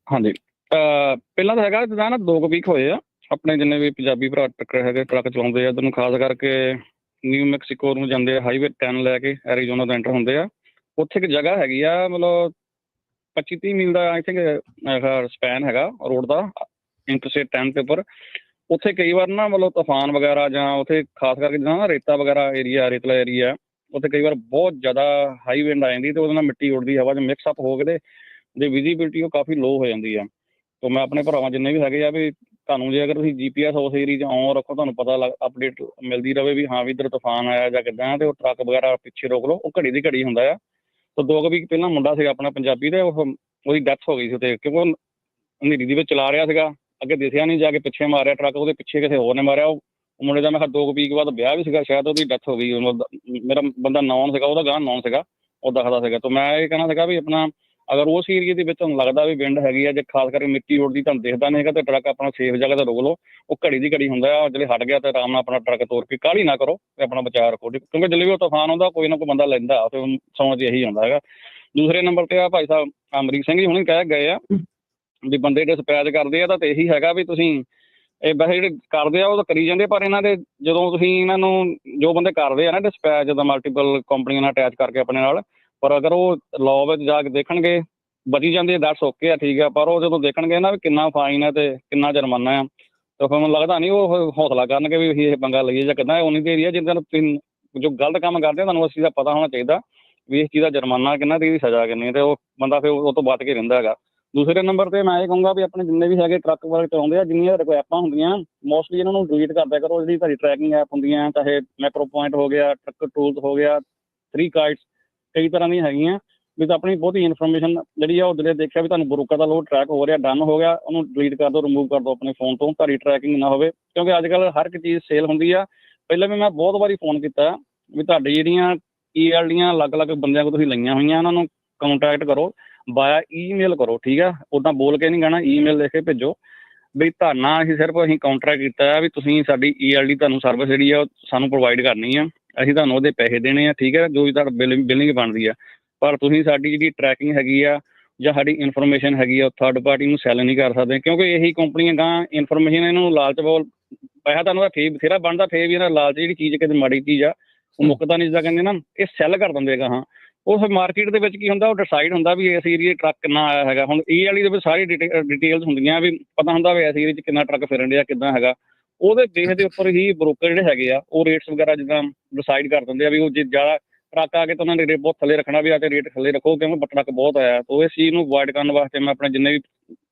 Speaker 6: ਹਾਂਜੀ ਪਹਿਲਾਂ ਤਾਂ ਹੈਗਾ ਜਿੱਦਾਂ ਨਾ 2 ਵੀਕ ਹੋਏ ਆ, ਆਪਣੇ ਜਿੰਨੇ ਵੀ ਪੰਜਾਬੀ ਭਰਾ ਹੈਗੇ ਟਰੱਕ ਚਲਾਉਂਦੇ ਆ ਇੱਧਰ ਨੂੰ, ਖਾਸ ਕਰਕੇ ਨਿਊ ਮੈਕਸੀਕੋ ਨੂੰ ਜਾਂਦੇ ਆ, ਹਾਈਵੇ 10 ਲੈ ਕੇ ਐਰੀਜ਼ੋਨਾ ਤੋਂ ਐਂਟਰ ਹੁੰਦੇ ਆ। ਉੱਥੇ ਇੱਕ ਜਗ੍ਹਾ ਹੈਗੀ ਆ, ਮਤਲਬ 25-30 ਮੀਲ ਦਾ ਆਈ ਥਿੰਕ ਸਪੈਨ ਹੈਗਾ ਰੋਡ ਦਾ, ਇੰਟਰਸਟੇਟ 10 ਦੇ ਉੱਪਰ। ਉੱਥੇ ਕਈ ਵਾਰ ਨਾ ਮਤਲਬ ਤੂਫਾਨ ਵਗੈਰਾ ਜਾਂ ਉੱਥੇ ਖਾਸ ਕਰਕੇ ਜਿੱਦਾਂ ਨਾ ਰੇਤਾ ਵਗੈਰਾ ਏਰੀਆ, ਰੇਤਲਾ ਏਰੀਆ, ਉੱਥੇ ਕਈ ਵਾਰ ਬਹੁਤ ਜ਼ਿਆਦਾ ਹਾਈ ਵਿੰਡ ਆ ਜਾਂਦੀ ਤੇ ਉਹਦੇ ਨਾਲ ਮਿੱਟੀ ਉੱਡਦੀ, ਹਵਾ 'ਚ ਮਿਕਸ ਅਪ ਹੋ ਕੇ ਤੇ ਵਿਜ਼ੀਬਿਲਿਟੀ ਉਹ ਕਾਫੀ ਲੋ ਹੋ ਜਾਂਦੀ ਆ। ਤਾਂ ਮੈਂ ਆਪਣੇ ਭਰਾਵਾਂ ਜਿੰਨੇ ਵੀ ਹੈਗੇ ਆ ਵੀ ਤੁਹਾਨੂੰ ਜੇ ਅਗਰ ਤੁਸੀਂ GPS ਉਸ ਏਰੀਏ 'ਚ ਔਨ ਰੱਖੋ, ਤੁਹਾਨੂੰ ਪਤਾ ਅਪਡੇਟ ਮਿਲਦੀ ਰਹੇ ਵੀ ਹਾਂ ਵੀ ਇੱਧਰ ਤੂਫਾਨ ਆਇਆ ਜਾਂ ਕਿੱਦਾਂ, ਤੇ ਉਹ ਟਰੱਕ ਵਗੈਰਾ ਪਿੱਛੇ ਰੋਕ ਲਓ। ਉਹ ਘੜੀ ਦੀ ਘੜੀ ਹੁੰਦਾ ਆ। ਤਾਂ 2 ਵੀਕ ਪਹਿਲਾਂ ਮੁੰਡਾ ਸੀਗਾ ਆਪਣਾ ਪੰਜਾਬੀ, ਤੇ ਉਹਦੀ ਡੈਥ ਹੋ ਗਈ ਸੀ ਉੱਥੇ, ਕਿਉਂਕਿ ਉਹ ਹਨੇਰੀ ਦੇ ਵਿੱਚ ਚਲਾ ਰਿਹਾ ਸੀਗਾ, ਅੱਗੇ ਦਿਸਿਆ ਨਹੀਂ, ਜਾ ਕੇ ਪਿੱਛੇ ਮਾਰਿਆ ਟਰੱਕ, ਉਹਦੇ ਪਿੱਛੇ ਕਿਸੇ ਹੋਰ ਨੇ ਮਾਰਿਆ। ਉਹ ਮੁੰਡੇ ਦਾ ਮੈਂ ਕਿਹਾ 2 ਵੀਕ ਬਾਅਦ ਵਿਆਹ ਵੀ ਸੀਗਾ ਸ਼ਾਇਦ, ਉਹਦੀ ਡੈਥ ਹੋ ਗਈ। ਮੇਰਾ ਬੰਦਾ ਨੌਨ ਸੀਗਾ, ਉਹਦਾ ਗਾਂ ਨੌਨ ਸੀਗਾ, ਉਹ ਦੱਸਦਾ ਸੀਗਾ। ਤਾਂ ਮੈਂ ਇਹ ਕਹਿਣਾ ਸੀਗਾ ਵੀ ਆਪਣਾ ਅਗਰ ਉਸ ਏਰੀਏ ਦੇ ਵਿੱਚ ਤੁਹਾਨੂੰ ਲੱਗਦਾ ਵੀ ਵਿੰਡ ਹੈਗੀ ਆ, ਜੇ ਖਾਸ ਕਰਕੇ ਮਿੱਟੀ ਉੱਡਦੀ ਤੁਹਾਨੂੰ ਦਿਖਦਾ ਨਹੀਂ ਹੈਗਾ, ਤਾਂ ਟਰੱਕ ਆਪਣਾ ਸੇਫ ਜਗ੍ਹਾ 'ਤੇ ਰੋਕ ਲਓ। ਉਹ ਘੜੀ ਦੀ ਘੜੀ ਹੁੰਦਾ ਆ, ਜਿਹੜੇ ਹਟ ਗਿਆ ਤਾਂ ਆਰਾਮ ਨਾਲ ਆਪਣਾ ਟਰੱਕ ਤੋਰ ਕੇ, ਕਾਹਲੀ ਨਾ ਕਰੋ ਤੇ ਆਪਣਾ ਬਚਾਅ ਰੱਖੋ, ਕਿਉਂਕਿ ਜਦੋਂ ਵੀ ਉਹ ਤੂਫਾਨ ਆਉਂਦਾ ਕੋਈ ਨਾ ਕੋਈ ਬੰਦਾ ਲੈਂਦਾ, ਫਿਰ ਸਮਝ 'ਚ ਇਹੀ ਆਉਂਦਾ ਹੈਗਾ। ਦੂਸਰੇ ਨੰਬਰ 'ਤੇ ਆ ਭਾਈ ਸਾਹਿਬ ਅਮਰੀਕ ਸਿੰਘ ਜੀ ਹੁਣੇ ਕਹਿ ਗਏ ਆ ਵੀ ਬੰਦੇ ਡਿਸਪੈਚ ਕਰਦੇ ਆ, ਤਾਂ ਇਹੀ ਹੈਗਾ ਵੀ ਤੁਸੀਂ ਇਹ ਵੈਸੇ ਜਿਹੜੇ ਕਰਦੇ ਆ ਉਹ ਤਾਂ ਕਰੀ ਜਾਂਦੇ, ਪਰ ਇਹਨਾਂ ਦੇ ਜਦੋਂ ਤੁਸੀਂ ਇਹਨਾਂ ਨੂੰ ਜੋ ਬੰਦੇ ਕਰਦੇ ਆ ਨਾ ਡਿਸਪੈਚ, ਜਦੋਂ ਮਲਟੀਪਲ ਕੰਪਨੀਆਂ ਨਾਲ ਅਟੈਚ ਕਰਕੇ ਆਪਣੇ ਨਾਲ, ਪਰ ਅਗਰ ਉਹ ਲਾਅ ਵਿੱਚ ਜਾ ਕੇ ਦੇਖਣਗੇ ਬਚੀ ਜਾਂਦੀ, ਦੈਟਸ ਓਕੇ ਆ, ਠੀਕ ਆ, ਪਰ ਉਹ ਜਦੋਂ ਦੇਖਣਗੇ ਨਾ ਵੀ ਕਿੰਨਾ ਫਾਈਨ ਹੈ ਤੇ ਕਿੰਨਾ ਜੁਰਮਾਨਾ ਆ, ਤਾਂ ਫਿਰ ਮੈਨੂੰ ਲੱਗਦਾ ਨਹੀਂ ਉਹ ਹੌਸਲਾ ਕਰਨਗੇ ਵੀ ਅਸੀਂ ਇਹ ਪੰਗਾ ਲਈਏ ਜਾਂ ਕਿੱਦਾਂ। ਉਨੀ ਦੇਰ ਹੀ ਆ ਜਿੱਦਾਂ ਤੁਸੀਂ ਜੋ ਗਲਤ ਕੰਮ ਕਰਦੇ ਤੁਹਾਨੂੰ ਉਸ ਚੀਜ਼ ਦਾ ਪਤਾ ਹੋਣਾ ਚਾਹੀਦਾ ਵੀ ਇਸ ਚੀਜ਼ ਦਾ ਜੁਰਮਾਨਾ ਕਿੰਨਾ ਤੇ ਇਹਦੀ ਸਜ਼ਾ ਕਿੰਨੀ, ਤੇ ਉਹ ਬੰਦਾ ਫਿਰ ਉਹ ਤੋਂ ਬਚ ਕੇ ਰਹਿੰਦਾ ਹੈਗਾ। ਦੂਸਰੇ ਨੰਬਰ 'ਤੇ ਮੈਂ ਇਹ ਕਹੂੰਗਾ ਵੀ ਆਪਣੇ ਜਿੰਨੇ ਵੀ ਹੈਗੇ ਟਰੱਕ ਵਾਲੇ ਚਲਾਉਂਦੇ ਆ, ਜਿੰਨੀਆਂ ਕੋਈ ਐਪਾਂ ਹੁੰਦੀਆਂ ਮੋਸਟਲੀ ਇਹਨਾਂ ਨੂੰ ਡਿਲੀਟ ਕਰ ਦਿਆ ਕਰੋ। ਜਿਹੜੀ ਤੁਹਾਡੀ ਟਰੈਕਿੰਗ ਐਪ ਹੁੰਦੀਆਂ, ਚਾਹੇ ਮੈਕਰੋ ਪੁਆਇੰਟ ਹੋ ਗਿਆ, ਟਰੱਕ ਟੂਲਸ ਹੋ ਗਿਆ, 3 ਕਾਈਟਸ, ਕਈ ਤਰ੍ਹਾਂ ਦੀਆਂ ਹੈਗੀਆਂ ਵੀ ਤਾਂ ਆਪਣੀ ਬਹੁਤੀ ਇਨਫੋਰਮੇਸ਼ਨ ਜਿਹੜੀ ਆ ਉਹ ਜਿਹੜੇ ਦੇਖਿਆ ਵੀ ਤੁਹਾਨੂੰ ਬਰੋਕਰ ਦਾ ਲੋਡ ਟਰੈਕ ਹੋ ਰਿਹਾ, ਡਨ ਹੋ ਗਿਆ, ਉਹਨੂੰ ਡਿਲੀਟ ਕਰ ਦਿਓ, ਰਿਮੂਵ ਕਰ ਦਿਓ ਆਪਣੇ ਫੋਨ ਤੋਂ, ਤੁਹਾਡੀ ਟਰੈਕਿੰਗ ਨਾ ਹੋਵੇ। ਕਿਉਂਕਿ ਅੱਜ ਕੱਲ੍ਹ ਹਰ ਇੱਕ ਚੀਜ਼ ਸੇਲ ਹੁੰਦੀ ਆ। ਪਹਿਲਾਂ ਵੀ ਮੈਂ ਬਹੁਤ ਵਾਰੀ ਫੋਨ ਕੀਤਾ ਵੀ ਤੁਹਾਡੀ ਜਿਹੜੀਆਂ EL ਦੀਆਂ ਅਲੱਗ-ਅਲੱਗ ਬੰਦਿਆਂ ਕੋਲ ਤੁਸੀਂ ਲਈਆਂ ਹੋਈਆਂ, ਉਹਨਾਂ ਨੂੰ ਕੰਟੈਕਟ ਕਰੋ, ਬਾਇਆ ਈਮੇਲ ਕਰੋ, ਠੀਕ ਆ। ਉੱਦਾਂ ਬੋਲ ਕੇ ਨਹੀਂ ਕਹਿਣਾ, ਈਮੇਲ ਲਿਖ ਕੇ ਭੇਜੋ ਵੀ ਧਾਰਨਾ ਅਸੀਂ ਕੰਟਰੈਕਟ ਕੀਤਾ ਵੀ ਤੁਸੀਂ ਸਾਡੀ ELD ਤੁਹਾਨੂੰ ਸਰਵਿਸ ਜਿਹੜੀ ਆ ਉਹ ਸਾਨੂੰ ਪ੍ਰੋਵਾਈਡ ਕਰਨੀ ਆ, ਅਸੀਂ ਤੁਹਾਨੂੰ ਉਹਦੇ ਪੈਸੇ ਦੇਣੇ ਆ, ਠੀਕ ਹੈ, ਜੋ ਵੀ ਤੁਹਾਡਾ ਬਿਲਿੰਗ ਬਣਦੀ ਆ, ਪਰ ਤੁਸੀਂ ਸਾਡੀ ਜਿਹੜੀ ਟਰੈਕਿੰਗ ਹੈਗੀ ਆ ਜਾਂ ਸਾਡੀ ਇਨਫੋਰਮੇਸ਼ਨ ਹੈਗੀ ਆ ਉਹ ਥਰਡ ਪਾਰਟੀ ਨੂੰ ਸੈਲ ਨਹੀਂ ਕਰ ਸਕਦੇ, ਕਿਉਂਕਿ ਇਹੀ ਕੰਪਨੀਆਂ ਗਾਂ ਇਨਫੋਰਮੇਸ਼ਨ ਇਹਨਾਂ ਨੂੰ ਲਾਲਚ ਬੋਲ ਪੈਸਾ ਤੁਹਾਨੂੰ ਬਥੇਰਾ ਬਣਦਾ, ਫੇਰ ਵੀ ਇਹਨਾਂ ਲਾਲਚ ਜਿਹੜੀ ਚੀਜ਼ ਕਿਤੇ ਮਾੜੀ ਚੀਜ਼ ਆ ਉਹ ਮੁੱਕਦਾ ਨਹੀਂ, ਜਿੱਦਾਂ ਕਹਿੰਦੇ ਨਾ ਇਹ ਸੈੱਲ ਕਰ ਦਿੰਦੇ ਗਾ। ਹਾਂ, ਉਸ ਮਾਰਕੀਟ ਦੇ ਵਿੱਚ ਕੀ ਹੁੰਦਾ, ਉਹ ਡਿਸਾਈਡ ਹੁੰਦਾ ਵੀ ਇਸ ਏਰੀਏ ਟਰੱਕ ਕਿੰਨਾ ਆਇਆ ਹੈਗਾ। ਹੁਣ ELD ਦੇ ਵਿੱਚ ਸਾਰੀ ਡਿਟੇਲਸ ਹੁੰਦੀਆਂ ਵੀ ਪਤਾ ਹੁੰਦਾ ਵੀ ਇਸ ਏਰੀਏ 'ਚ ਕਿੰਨਾ ਟਰੱਕ ਫਿਰਨ ਡਿਆ, ਕਿੱਦਾਂ ਹੈਗਾ। ਉਹਦੇ ਬੇਸ ਦੇ ਉੱਪਰ ਹੀ ਬਰੋਕਰ ਜਿਹੜੇ ਹੈਗੇ ਆ ਉਹ ਰੇਟਸ ਵਗੈਰਾ ਜਿੱਦਾਂ ਡਿਸਾਈਡ ਕਰ ਦਿੰਦੇ ਆ ਵੀ ਉਹ ਜੇ ਜ਼ਿਆਦਾ ਟਰੱਕ ਆ ਕੇ ਤਾਂ ਉਹਨਾਂ ਨੇ ਰੇਟ ਬਹੁਤ ਥੱਲੇ ਰੱਖਣਾ ਵੀ ਆ ਕੇ ਰੇਟ ਥੱਲੇ ਰੱਖੋ, ਕਿਉਂਕਿ ਟਰੱਕ ਬਹੁਤ ਆਇਆ। ਤਾਂ ਇਸ ਚੀਜ਼ ਨੂੰ ਅਵੋਇਡ ਕਰਨ ਵਾਸਤੇ ਮੈਂ ਆਪਣੇ ਜਿੰਨੇ ਵੀ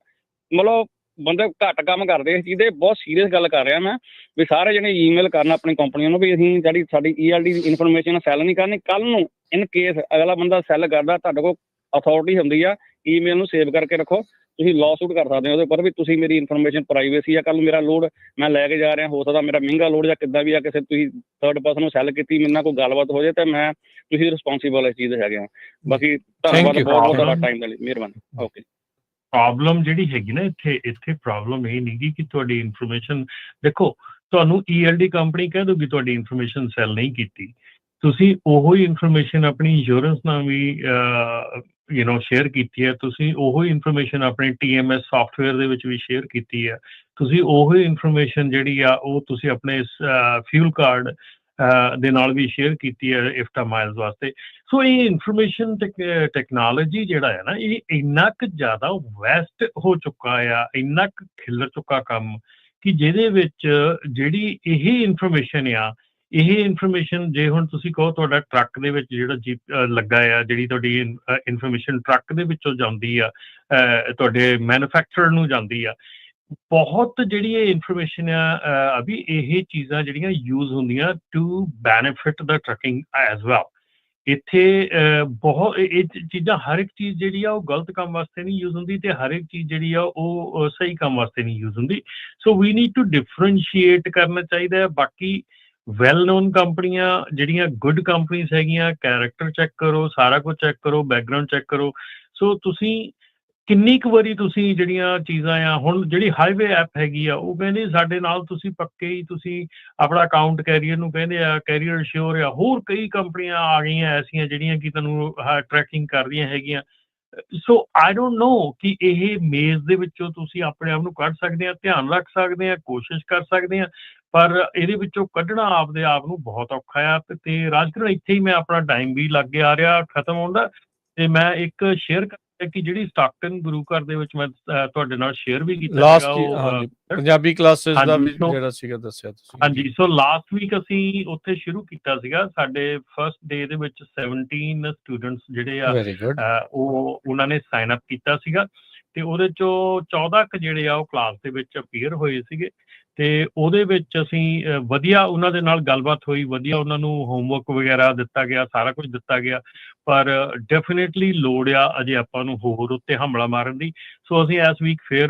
Speaker 6: ਮਤਲਬ ਬੰਦੇ ਘੱਟ ਕੰਮ ਕਰਦੇ ਇਸ ਚੀਜ਼ ਦੇ, ਬਹੁਤ ਸੀਰੀਅਸ ਗੱਲ ਕਰ ਰਿਹਾ ਮੈਂ ਵੀ ਸਾਰੇ ਜਿਹੜੇ ਈਮੇਲ ਕਰਨ ਆਪਣੀ ਕੰਪਨੀਆਂ ਨੂੰ ਵੀ ਅਸੀਂ ਜਿਹੜੀ ਸਾਡੀ ELD ਦੀ ਇਨਫੋਰਮੇਸ਼ਨ ਸੈੱਲ ਨਹੀਂ ਕਰਨੀ। ਕੱਲ੍ਹ ਨੂੰ ਇਨ ਕੇਸ ਅਗਲਾ ਬੰਦਾ ਸੈੱਲ ਕਰਦਾ, ਤੁਹਾਡੇ ਕੋਲ ਅਥਾਰਟੀ ਹੁੰਦੀ ਆ, ਈਮੇਲ ਨੂੰ ਸੇਵ ਕਰਕੇ ਰੱਖੋ, ਤੁਸੀਂ ਲਾਅ ਸੂਟ ਕਰ ਸਕਦੇ ਹੋ ਉਹਦੇ ਉੱਪਰ ਵੀ ਤੁਸੀਂ ਮੇਰੀ ਇਨਫੋਰਮੇਸ਼ਨ ਪ੍ਰਾਈਵੇਸੀ ਆ, ਕੱਲ੍ਹ ਨੂੰ ਮੇਰਾ ਲੋਡ ਮੈਂ ਲੈ ਕੇ ਜਾ ਰਿਹਾ, ਹੋ ਸਕਦਾ ਮੇਰਾ ਮਹਿੰਗਾ ਲੋਡ ਜਾਂ ਕਿੱਦਾਂ ਵੀ ਆ, ਕਿਸੇ ਤੁਸੀਂ ਥਰਡ ਪਰਸਨ ਨੂੰ ਸੈੱਲ ਕੀਤੀ, ਮੇਰੇ ਨਾਲ ਕੋਈ ਗੱਲਬਾਤ ਹੋ ਜਾਏ ਤਾਂ ਮੈਂ ਤੁਸੀਂ ਰਿਸਪੌਂਸੀਬਲ ਇਸ ਚੀਜ਼ ਦੇ ਹੈਗੇ ਆ। ਬਾਕੀ ਧੰਨਵਾਦ ਬਹੁਤ ਬਹੁਤ ਤੁਹਾਡਾ ਟਾਈਮ ਦੇ ਲਈ, ਮਿਹਰਬਾਨੀ। ਓਕੇ।
Speaker 3: ਪ੍ਰੋਬਲਮ ਜਿਹੜੀ ਹੈਗੀ ਨਾ ਇੱਥੇ ਪ੍ਰੋਬਲਮ ਇਹ ਨਹੀਂ ਗੀ ਕਿ ਤੁਹਾਡੀ ਇਨਫੋਰਮੇਸ਼ਨ ਦੇਖੋ, ਤੁਹਾਨੂੰ ELD ਕੰਪਨੀ ਕਹਿ ਦੂਗੀ ਤੁਹਾਡੀ ਇਨਫੋਰਮੇਸ਼ਨ ਸੈਲ ਨਹੀਂ ਕੀਤੀ, ਤੁਸੀਂ ਉਹੋ ਹੀ ਇਨਫੋਰਮੇਸ਼ਨ ਆਪਣੀ ਇੰਸ਼ੋਰੈਂਸ ਨਾਲ ਵੀ ਸ਼ੇਅਰ ਕੀਤੀ ਹੈ, ਤੁਸੀਂ ਉਹੋ ਹੀ ਇਨਫੋਰਮੇਸ਼ਨ ਆਪਣੇ TMS ਸੌਫਟਵੇਅਰ ਦੇ ਵਿੱਚ ਵੀ ਸ਼ੇਅਰ ਕੀਤੀ ਹੈ, ਤੁਸੀਂ ਉਹੋ ਹੀ ਇਨਫੋਰਮੇਸ਼ਨ ਜਿਹੜੀ ਆ ਉਹ ਤੁਸੀਂ ਆਪਣੇ ਫਿਊਲ ਕਾਰਡ ਦੇ ਨਾਲ ਵੀ ਸ਼ੇਅਰ ਕੀਤੀ ਹੈ ਇਫਟਾ ਮਾਈਲਸ ਵਾਸਤੇ। ਸੋ ਇਹ ਇਨਫੋਰਮੇਸ਼ਨ ਟੈਕਨੋਲੋਜੀ ਜਿਹੜਾ ਹੈ ਨਾ, ਇਹ ਇੰਨਾ ਕੁ ਜ਼ਿਆਦਾ ਵੈਸਟ ਹੋ ਚੁੱਕਾ ਆ, ਇੰਨਾ ਕੁ ਖਿਲਰ ਚੁੱਕਾ ਕੰਮ ਕਿ ਜਿਹਦੇ ਵਿੱਚ ਜਿਹੜੀ ਇਹ ਇਨਫੋਰਮੇਸ਼ਨ ਆ, ਇਹ ਇਨਫੋਰਮੇਸ਼ਨ ਜੇ ਹੁਣ ਤੁਸੀਂ ਕਹੋ ਤੁਹਾਡਾ ਟਰੱਕ ਦੇ ਵਿੱਚ ਜਿਹੜਾ ਲੱਗਾ ਆ, ਜਿਹੜੀ ਤੁਹਾਡੀ ਇਨਫੋਰਮੇਸ਼ਨ ਟਰੱਕ ਦੇ ਵਿੱਚੋਂ ਜਾਂਦੀ ਆ, ਤੁਹਾਡੇ ਮੈਨੂਫੈਕਚਰਰ ਨੂੰ ਜਾਂਦੀ ਆ, ਬਹੁਤ ਜਿਹੜੀ ਇਹ ਇਨਫੋਰਮੇਸ਼ਨ ਆ ਅਭੀ ਇਹ ਚੀਜ਼ਾਂ ਜਿਹੜੀਆਂ ਯੂਜ਼ ਹੁੰਦੀਆਂ ਟੂ ਬੈਨੀਫਿਟ ਦਾ ਟਰੱਕਿੰਗ ਐਜ਼ ਵੈਲ। ਇੱਥੇ ਬਹੁਤ ਇਹ ਚੀਜ਼ਾਂ ਹਰ ਇੱਕ ਚੀਜ਼ ਜਿਹੜੀ ਆ ਉਹ ਗਲਤ ਕੰਮ ਵਾਸਤੇ ਨਹੀਂ ਯੂਜ਼ ਹੁੰਦੀ, ਤੇ ਹਰ ਇੱਕ ਚੀਜ਼ ਜਿਹੜੀ ਆ ਉਹ ਸਹੀ ਕੰਮ ਵਾਸਤੇ ਨਹੀਂ ਯੂਜ਼ ਹੁੰਦੀ। ਸੋ ਵੀ ਨੀਡ ਟੂ ਡਿਫਰੈਂਸ਼ੀਏਟ ਕਰਨਾ ਚਾਹੀਦਾ ਹੈ। ਬਾਕੀ ਵੈਲ ਨੋਨ ਕੰਪਨੀਆਂ ਜਿਹੜੀਆਂ ਗੁੱਡ ਕੰਪਨੀਜ਼ ਹੈਗੀਆਂ, ਕੈਰੈਕਟਰ ਚੈੱਕ ਕਰੋ, ਸਾਰਾ ਕੁਝ ਚੈੱਕ ਕਰੋ, ਬੈਕਗਰਾਊਂਡ ਚੈੱਕ ਕਰੋ। ਸੋ ਤੁਸੀਂ ਕਿੰਨੀ ਕੁ ਵਾਰੀ ਤੁਸੀਂ ਜਿਹੜੀਆਂ ਚੀਜ਼ਾਂ ਆ, ਹੁਣ ਜਿਹੜੀ ਹਾਈਵੇ ਐਪ ਹੈਗੀ ਆ ਉਹ ਕਹਿੰਦੇ ਸਾਡੇ ਨਾਲ ਤੁਸੀਂ ਪੱਕੇ ਹੀ ਤੁਸੀਂ ਆਪਣਾ ਅਕਾਊਂਟ ਕੈਰੀਅਰ ਨੂੰ ਕਹਿੰਦੇ ਆ, ਕੈਰੀਅਰ ਸ਼ੋਰ ਆ, ਹੋਰ ਕਈ ਕੰਪਨੀਆਂ ਆ ਗਈਆਂ ਐਸੀਆਂ ਜਿਹੜੀਆਂ ਕਿ ਤੁਹਾਨੂੰ ਟਰੈਕਿੰਗ ਕਰ ਰਹੀਆਂ ਹੈਗੀਆਂ। ਸੋ ਆਈ ਡੋਂਟ ਨੋ ਕਿ ਇਹ ਮੇਜ਼ ਦੇ ਵਿੱਚੋਂ ਤੁਸੀਂ ਆਪਣੇ ਆਪ ਨੂੰ ਕੱਢ ਸਕਦੇ ਆ, ਧਿਆਨ ਰੱਖ ਸਕਦੇ ਆ, ਕੋਸ਼ਿਸ਼ ਕਰ ਸਕਦੇ ਆ, ਪਰ ਇਹਦੇ ਵਿੱਚੋਂ ਕੱਢਣਾ ਆਪਦੇ ਆਪ ਨੂੰ ਬਹੁਤ ਔਖਾ ਆ। ਤੇ ਰਾਜਕਰਨ ਇੱਥੇ ਹੀ ਮੈਂ ਆਪਣਾ ਟਾਈਮ ਵੀ ਲੱਗ ਆ ਰਿਹਾ ਖਤਮ ਹੋਣ ਦਾ, ਤੇ ਮੈਂ ਇੱਕ ਸ਼ੇਅਰ ਕਿ ਜਿਹੜੀ ਸਟਾਕਟਨ ਗੁਰੂ ਘਰ ਦੇ ਵਿੱਚ ਮੈਂ ਤੁਹਾਡੇ ਨਾਲ ਸ਼ੇਅਰ ਵੀ ਕੀਤਾ
Speaker 2: ਲਾਸਟ ਪੰਜਾਬੀ ਕਲਾਸਿਸ ਦਾ ਵੀ ਜਿਹੜਾ ਸੀਗਾ ਦੱਸਿਆ ਤੁਸੀਂ।
Speaker 3: ਹਾਂਜੀ, ਸੋ ਲਾਸਟ ਵੀਕ ਅਸੀਂ ਉੱਥੇ ਸ਼ੁਰੂ ਕੀਤਾ ਸੀਗਾ। ਸਾਡੇ ਫਸਟ ਡੇ ਦੇ ਵਿੱਚ 17 ਸਟੂਡੈਂਟਸ ਜਿਹੜੇ ਆ ਉਹ ਉਹਨਾਂ ਨੇ ਸਾਈਨ ਅਪ ਕੀਤਾ ਸੀਗਾ, ਤੇ ਉਹਦੇ ਚੋਂ 14 ਕੁ ਜਿਹੜੇ ਆ ਉਹ ਕਲਾਸ ਦੇ ਵਿੱਚ ਅਪੀਅਰ ਹੋਏ ਸੀਗੇ ਤੇ ਉਹਦੇ ਵਿੱਚ ਅਸੀਂ ਵਧੀਆ ਉਹਨਾਂ ਦੇ ਨਾਲ ਗੱਲਬਾਤ ਹੋਈ, ਵਧੀਆ ਉਹਨਾਂ ਨੂੰ ਹੋਮਵਰਕ ਵਗੈਰਾ ਦਿੱਤਾ ਗਿਆ, ਸਾਰਾ ਕੁਝ ਦਿੱਤਾ ਗਿਆ। ਪਰ ਡੈਫੀਨੇਟਲੀ ਲੋੜ ਆ ਅਜੇ ਆਪਾਂ ਨੂੰ ਹੋਰ ਉੱਤੇ ਹਮਲਾ ਮਾਰਨ ਦੀ। ਸੋ ਅਸੀਂ ਇਸ ਵੀਕ ਫਿਰ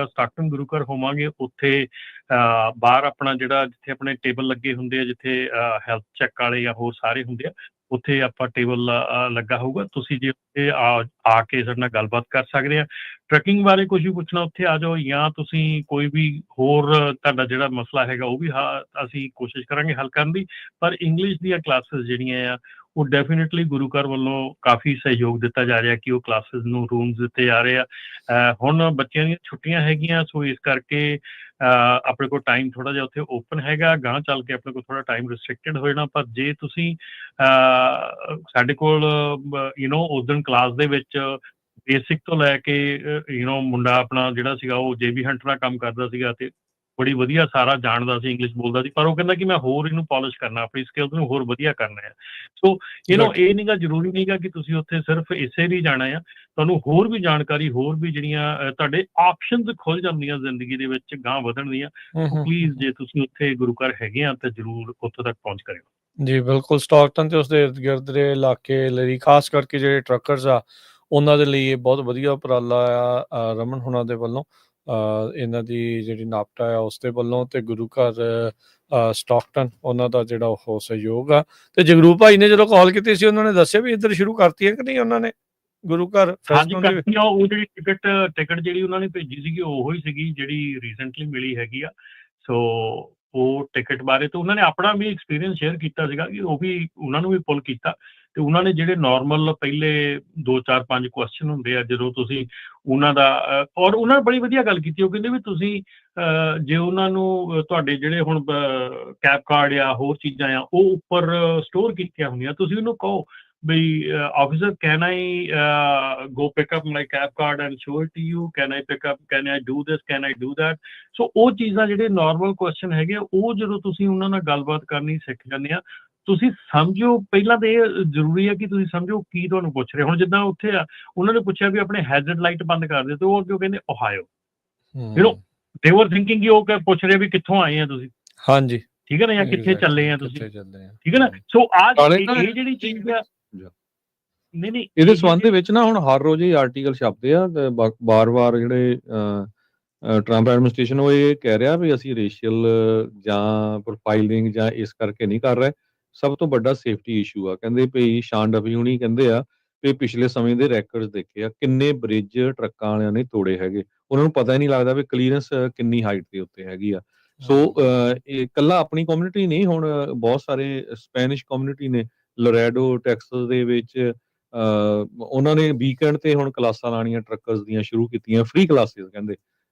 Speaker 3: ਸਟਾਕਟਨ ਗੁਰੂ ਘਰ ਹੋਵਾਂਗੇ। ਉੱਥੇ ਬਾਹਰ ਆਪਣਾ ਜਿਹੜਾ ਜਿੱਥੇ ਆਪਣੇ ਟੇਬਲ ਲੱਗੇ ਹੁੰਦੇ ਆ, ਜਿੱਥੇ ਹੈਲਥ ਚੈੱਕ ਵਾਲੇ ਜਾਂ ਹੋਰ ਸਾਰੇ ਹੁੰਦੇ ਆ, ਉੱਥੇ ਆਪਾਂ ਟੇਬਲ ਲੱਗਾ ਹੋਊਗਾ। ਤੁਸੀਂ ਜੇ ਉੱਥੇ ਆ ਕੇ ਸਾਡੇ ਨਾਲ ਗੱਲਬਾਤ ਕਰ ਸਕਦੇ ਆ। ਟਰੈਕਿੰਗ ਬਾਰੇ ਕੁਝ ਵੀ ਪੁੱਛਣਾ ਉੱਥੇ ਆ ਜਾਓ, ਜਾਂ ਤੁਸੀਂ ਕੋਈ ਵੀ ਹੋਰ ਤੁਹਾਡਾ ਜਿਹੜਾ ਮਸਲਾ ਹੈਗਾ ਉਹ ਵੀ ਅਸੀਂ ਕੋਸ਼ਿਸ਼ ਕਰਾਂਗੇ ਹੱਲ ਕਰਨ ਦੀ। ਪਰ ਇੰਗਲਿਸ਼ ਦੀਆਂ ਕਲਾਸਿਸ ਜਿਹੜੀਆਂ ਆ ਉਹ ਡੈਫੀਨੇਟਲੀ ਗੁਰੂ ਘਰ ਵੱਲੋਂ ਕਾਫੀ ਸਹਿਯੋਗ ਦਿੱਤਾ ਜਾ ਰਿਹਾ ਕਿ ਉਹ ਕਲਾਸਿਸ ਨੂੰ ਰੂਮਸ ਦਿੱਤੇ ਜਾ ਰਹੇ ਆ। ਹੁਣ ਬੱਚਿਆਂ ਦੀਆਂ ਛੁੱਟੀਆਂ ਹੈਗੀਆਂ, ਸੋ ਇਸ ਕਰਕੇ ਆਪਣੇ ਕੋਲ ਟਾਈਮ ਥੋੜ੍ਹਾ ਜਿਹਾ ਉੱਥੇ ਓਪਨ ਹੈਗਾ। ਗਾਂਹ ਚੱਲ ਕੇ ਆਪਣੇ ਕੋਲ ਥੋੜ੍ਹਾ ਟਾਈਮ ਰਿਸਟ੍ਰਿਕਟਡ ਹੋ ਜਾਣਾ। ਪਰ ਜੇ ਤੁਸੀਂ ਸਾਡੇ ਕੋਲ ਉਸ ਦਿਨ ਕਲਾਸ ਦੇ ਵਿੱਚ ਬੇਸਿਕ ਤੋਂ ਲੈ ਕੇ ਮੁੰਡਾ ਆਪਣਾ ਜਿਹੜਾ ਸੀਗਾ ਉਹ JB ਹੰਟਰ ਦਾ ਕੰਮ ਕਰਦਾ ਸੀਗਾ ਤੇ ਬੜੀ ਵਧੀਆ ਸਾਰਾ ਜਾਣਦਾ ਸੀ, ਇੰਗਲਿਸ਼ ਬੋਲਦਾ ਸੀ। ਪਰ ਉਹ ਕਹਿੰਦਾ ਕਿ ਮੈਂ ਹੋਰ ਇਹਨੂੰ ਪਾਲਿਸ਼ ਕਰਨਾ, ਆਪਣੀ ਸਕਿੱਲਸ ਨੂੰ ਹੋਰ ਵਧੀਆ ਕਰਨਾ ਹੈ। ਸੋ ਇਹ ਨਹੀਂਗਾ, ਜ਼ਰੂਰੀ ਨਹੀਂਗਾ ਕਿ ਤੁਸੀਂ ਉੱਥੇ ਸਿਰਫ ਇਸੇ ਲਈ ਜਾਣਾ ਆ। ਤੁਹਾਨੂੰ ਹੋਰ ਵੀ ਜਾਣਕਾਰੀ, ਹੋਰ ਵੀ ਜਿਹੜੀਆਂ ਤੁਹਾਡੇ ਆਪਸ਼ਨਸ ਖੁੱਲ ਜਾਂਦੀਆਂ ਜ਼ਿੰਦਗੀ ਦੇ ਵਿੱਚ ਗਾਂਹ ਵਧਣ ਦੀਆਂ। ਪਲੀਜ਼ ਜੇ ਤੁਸੀਂ ਉੱਥੇ ਗੁਰੂ ਘਰ ਹੈਗੇ ਆ ਤਾਂ ਜ਼ਰੂਰ ਉੱਥੋਂ ਤੱਕ ਪਹੁੰਚ ਕਰਿਓ।
Speaker 2: ਜੀ ਬਿਲਕੁਲ, ਸਟਾਕਟਨ ਤੇ ਉਸਦੇ ਇਰਦ ਗਿਰਦ ਦੇ ਇਲਾਕੇ ਲਈ ਖਾਸ ਕਰਕੇ ਜਿਹੜੇ ਟਰੱਕਰਸ ਆ ਉਹਨਾਂ ਦੇ ਲਈ ਇਹ ਬਹੁਤ ਵਧੀਆ ਉਪਰਾਲਾ ਆ ਰਮਨ ਹੁਣਾਂ ਦੇ ਵੱਲੋਂ, ਇਹਨਾਂ ਦੀ ਜਿਹੜੀ ਨਾਪਟਾ ਆ ਉਸ ਦੇ ਵੱਲੋਂ, ਤੇ ਗੁਰੂ ਘਰ ਸਟਾਕਟਨ ਉਹਨਾਂ ਦਾ ਜਿਹੜਾ ਉਹ ਸਹਿਯੋਗ ਆ। ਤੇ ਜਗਰੂਪ ਭਾਈ ਨੇ ਜਦੋਂ ਕਾਲ ਕੀਤੀ ਸੀ ਉਹਨਾਂ ਨੇ ਦੱਸਿਆ ਵੀ ਇੱਧਰ ਸ਼ੁਰੂ ਕਰਤੀ ਹੈ ਕਿ ਨਹੀਂ ਉਹਨਾਂ ਨੇ ਗੁਰੂ ਘਰ?
Speaker 3: ਹਾਂਜੀ ਕਰਤੀ ਆ। ਉਹ ਜਿਹੜੀ ਟਿਕਟ ਜਿਹੜੀ ਉਹਨਾਂ ਨੇ ਭੇਜੀ ਸੀਗੀ ਉਹੋ ਹੀ ਸੀਗੀ ਜਿਹੜੀ ਰੀਸੈਂਟਲੀ ਮਿਲੀ ਹੈਗੀ ਆ। ਸੋ ਉਹ ਟਿਕਟ ਬਾਰੇ ਤਾਂ ਉਹਨਾਂ ਨੇ ਆਪਣਾ ਵੀ ਐਕਸਪੀਰੀਅੰਸ ਸ਼ੇਅਰ ਕੀਤਾ ਸੀਗਾ ਕਿ ਉਹ ਵੀ ਉਹਨਾਂ ਨੂੰ ਵੀ ਪੁੱਲ ਕੀਤਾ। ਤੇ ਉਹਨਾਂ ਨੇ ਜਿਹੜੇ ਨਾਰਮਲ ਪਹਿਲੇ 2 4 5 ਕੁਐਸਚਨ ਹੁੰਦੇ ਆ ਜਦੋਂ ਤੁਸੀਂ ਉਹਨਾਂ ਦਾ ਔਰ ਉਹਨਾਂ ਨੇ ਬੜੀ ਵਧੀਆ ਗੱਲ ਕੀਤੀ। ਉਹ ਕਹਿੰਦੇ ਵੀ ਤੁਸੀਂ ਜੇ ਉਹਨਾਂ ਨੂੰ ਤੁਹਾਡੇ ਜਿਹੜੇ ਹੁਣ ਕੈਬ ਕਾਰਡ ਜਾਂ ਹੋਰ ਚੀਜ਼ਾਂ ਆ ਉਹ ਉੱਪਰ ਸਟੋਰ ਕੀਤੀਆਂ ਹੁੰਦੀਆਂ, ਤੁਸੀਂ ਉਹਨੂੰ ਕਹੋ ਬਈ officer can I go pick up my cab card and show it to you, can I do this, can I do that? ਸੋ ਉਹ ਚੀਜ਼ਾਂ ਜਿਹੜੇ ਨਾਰਮਲ ਕੁਐਸਚਨ ਹੈਗੇ ਉਹ ਜਦੋਂ ਤੁਸੀਂ ਉਹਨਾਂ ਨਾਲ ਗੱਲਬਾਤ ਕਰਨੀ ਸਿੱਖ ਜਾਂਦੇ ਆ, ਤੁਸੀਂ ਸਮਝੋ ਪਹਿਲਾਂ ਤਾਂ ਇਹ ਜ਼ਰੂਰੀ ਹੈ ਕਿ ਤੁਸੀਂ ਸਮਝੋ ਕੀ ਤੁਹਾਨੂੰ ਪੁੱਛ ਰਹੇ। ਹੁਣ ਜਿੱਦਾਂ ਉੱਥੇ ਆ ਉਹਨਾਂ ਨੇ ਪੁੱਛਿਆ ਵੀ ਆਪਣੇ ਹੈਜ਼ਰਡ ਲਾਈਟ ਬੰਦ ਕਰ ਦਿਓ, ਤੇ ਉਹ ਅੱਗੇ ਕਹਿੰਦੇ ਓਹਾਇਓ। ਦੇ ਵਰ ਥਿੰਕਿੰਗ ਕਿ ਉਹ ਪੁੱਛ ਰਹੇ ਵੀ ਕਿੱਥੋਂ ਆਏ ਆ ਤੁਸੀਂ,
Speaker 2: ਹਾਂਜੀ
Speaker 3: ਠੀਕ ਹੈ ਨਾ, ਜਾਂ ਕਿੱਥੇ ਚੱਲੇ ਆ ਤੁਸੀਂ, ਠੀਕ ਹੈ ਨਾ। ਸੋ ਇਹ ਜਿਹੜੀ ਚੀਜ਼ ਆ ਨਹੀਂ
Speaker 1: ਇਹਦੇ ਸੰਬੰਧ ਦੇ ਵਿੱਚ ਨਾ ਹੁਣ ਹਰ ਰੋਜ਼ ਹੀ ਆਰਟੀਕਲ ਛਪਦੇ ਆ ਬਾਰ-ਬਾਰ ਜਿਹੜੇ ਟਰੰਪ ਐਡਮਿਨਿਸਟ੍ਰੇਸ਼ਨ ਉਹ ਇਹ ਕਹਿ ਰਿਹਾ ਵੀ ਅਸੀਂ ਰੇਸ਼ੀਅਲ ਜਾਂ ਪ੍ਰੋਫਾਈਲਿੰਗ ਜਾਂ ਇਸ ਕਰਕੇ ਨਹੀਂ ਕਰ ਰਹੇ। ਸਭ ਤੋਂ ਵੱਡਾ ਸੇਫਟੀ ਇਸ਼ੂ ਆ। ਕਹਿੰਦੇ ਵੀ ਸ਼ਾਨ ਡਫੀ ਹੁਣੀ ਕਹਿੰਦੇ ਆ ਵੀ ਪਿਛਲੇ ਸਮੇਂ ਦੇ ਰੈਕਰਡਸ ਦੇਖੇ ਆ, ਕਿੰਨੇ ਬ੍ਰਿਜ ਟਰੱਕਾਂ ਵਾਲਿਆਂ ਨੇ ਤੋੜੇ ਹੈਗੇ। ਉਹਨਾਂ ਨੂੰ ਪਤਾ ਹੀ ਨਹੀਂ ਲੱਗਦਾ ਵੀ ਕਲੀਅਰੈਂਸ ਕਿੰਨੀ ਹਾਈਟ ਦੇ ਉੱਤੇ ਹੈਗੀ ਆ। ਸੋ ਇਹ ਇਕੱਲਾ ਆਪਣੀ ਕਮਿਊਨਿਟੀ ਨਹੀਂ, ਹੁਣ ਬਹੁਤ ਸਾਰੇ ਸਪੈਨਿਸ਼ ਕਮਿਊਨਿਟੀ ਨੇ ਲੋਰੈਡੋ ਟੈਕਸਸ ਦੇ ਵਿੱਚ ਉਹਨਾਂ ਨੇ ਵੀਕਐਂਡ ਤੇ ਹੁਣ ਕਲਾਸਾਂ ਲਾਣੀਆਂ ਟਰੱਕਰਸ ਦੀਆਂ ਸ਼ੁਰੂ ਕੀਤੀਆਂ, ਫ੍ਰੀ ਕਲਾਸਿਸ ਕਹਿੰਦੇ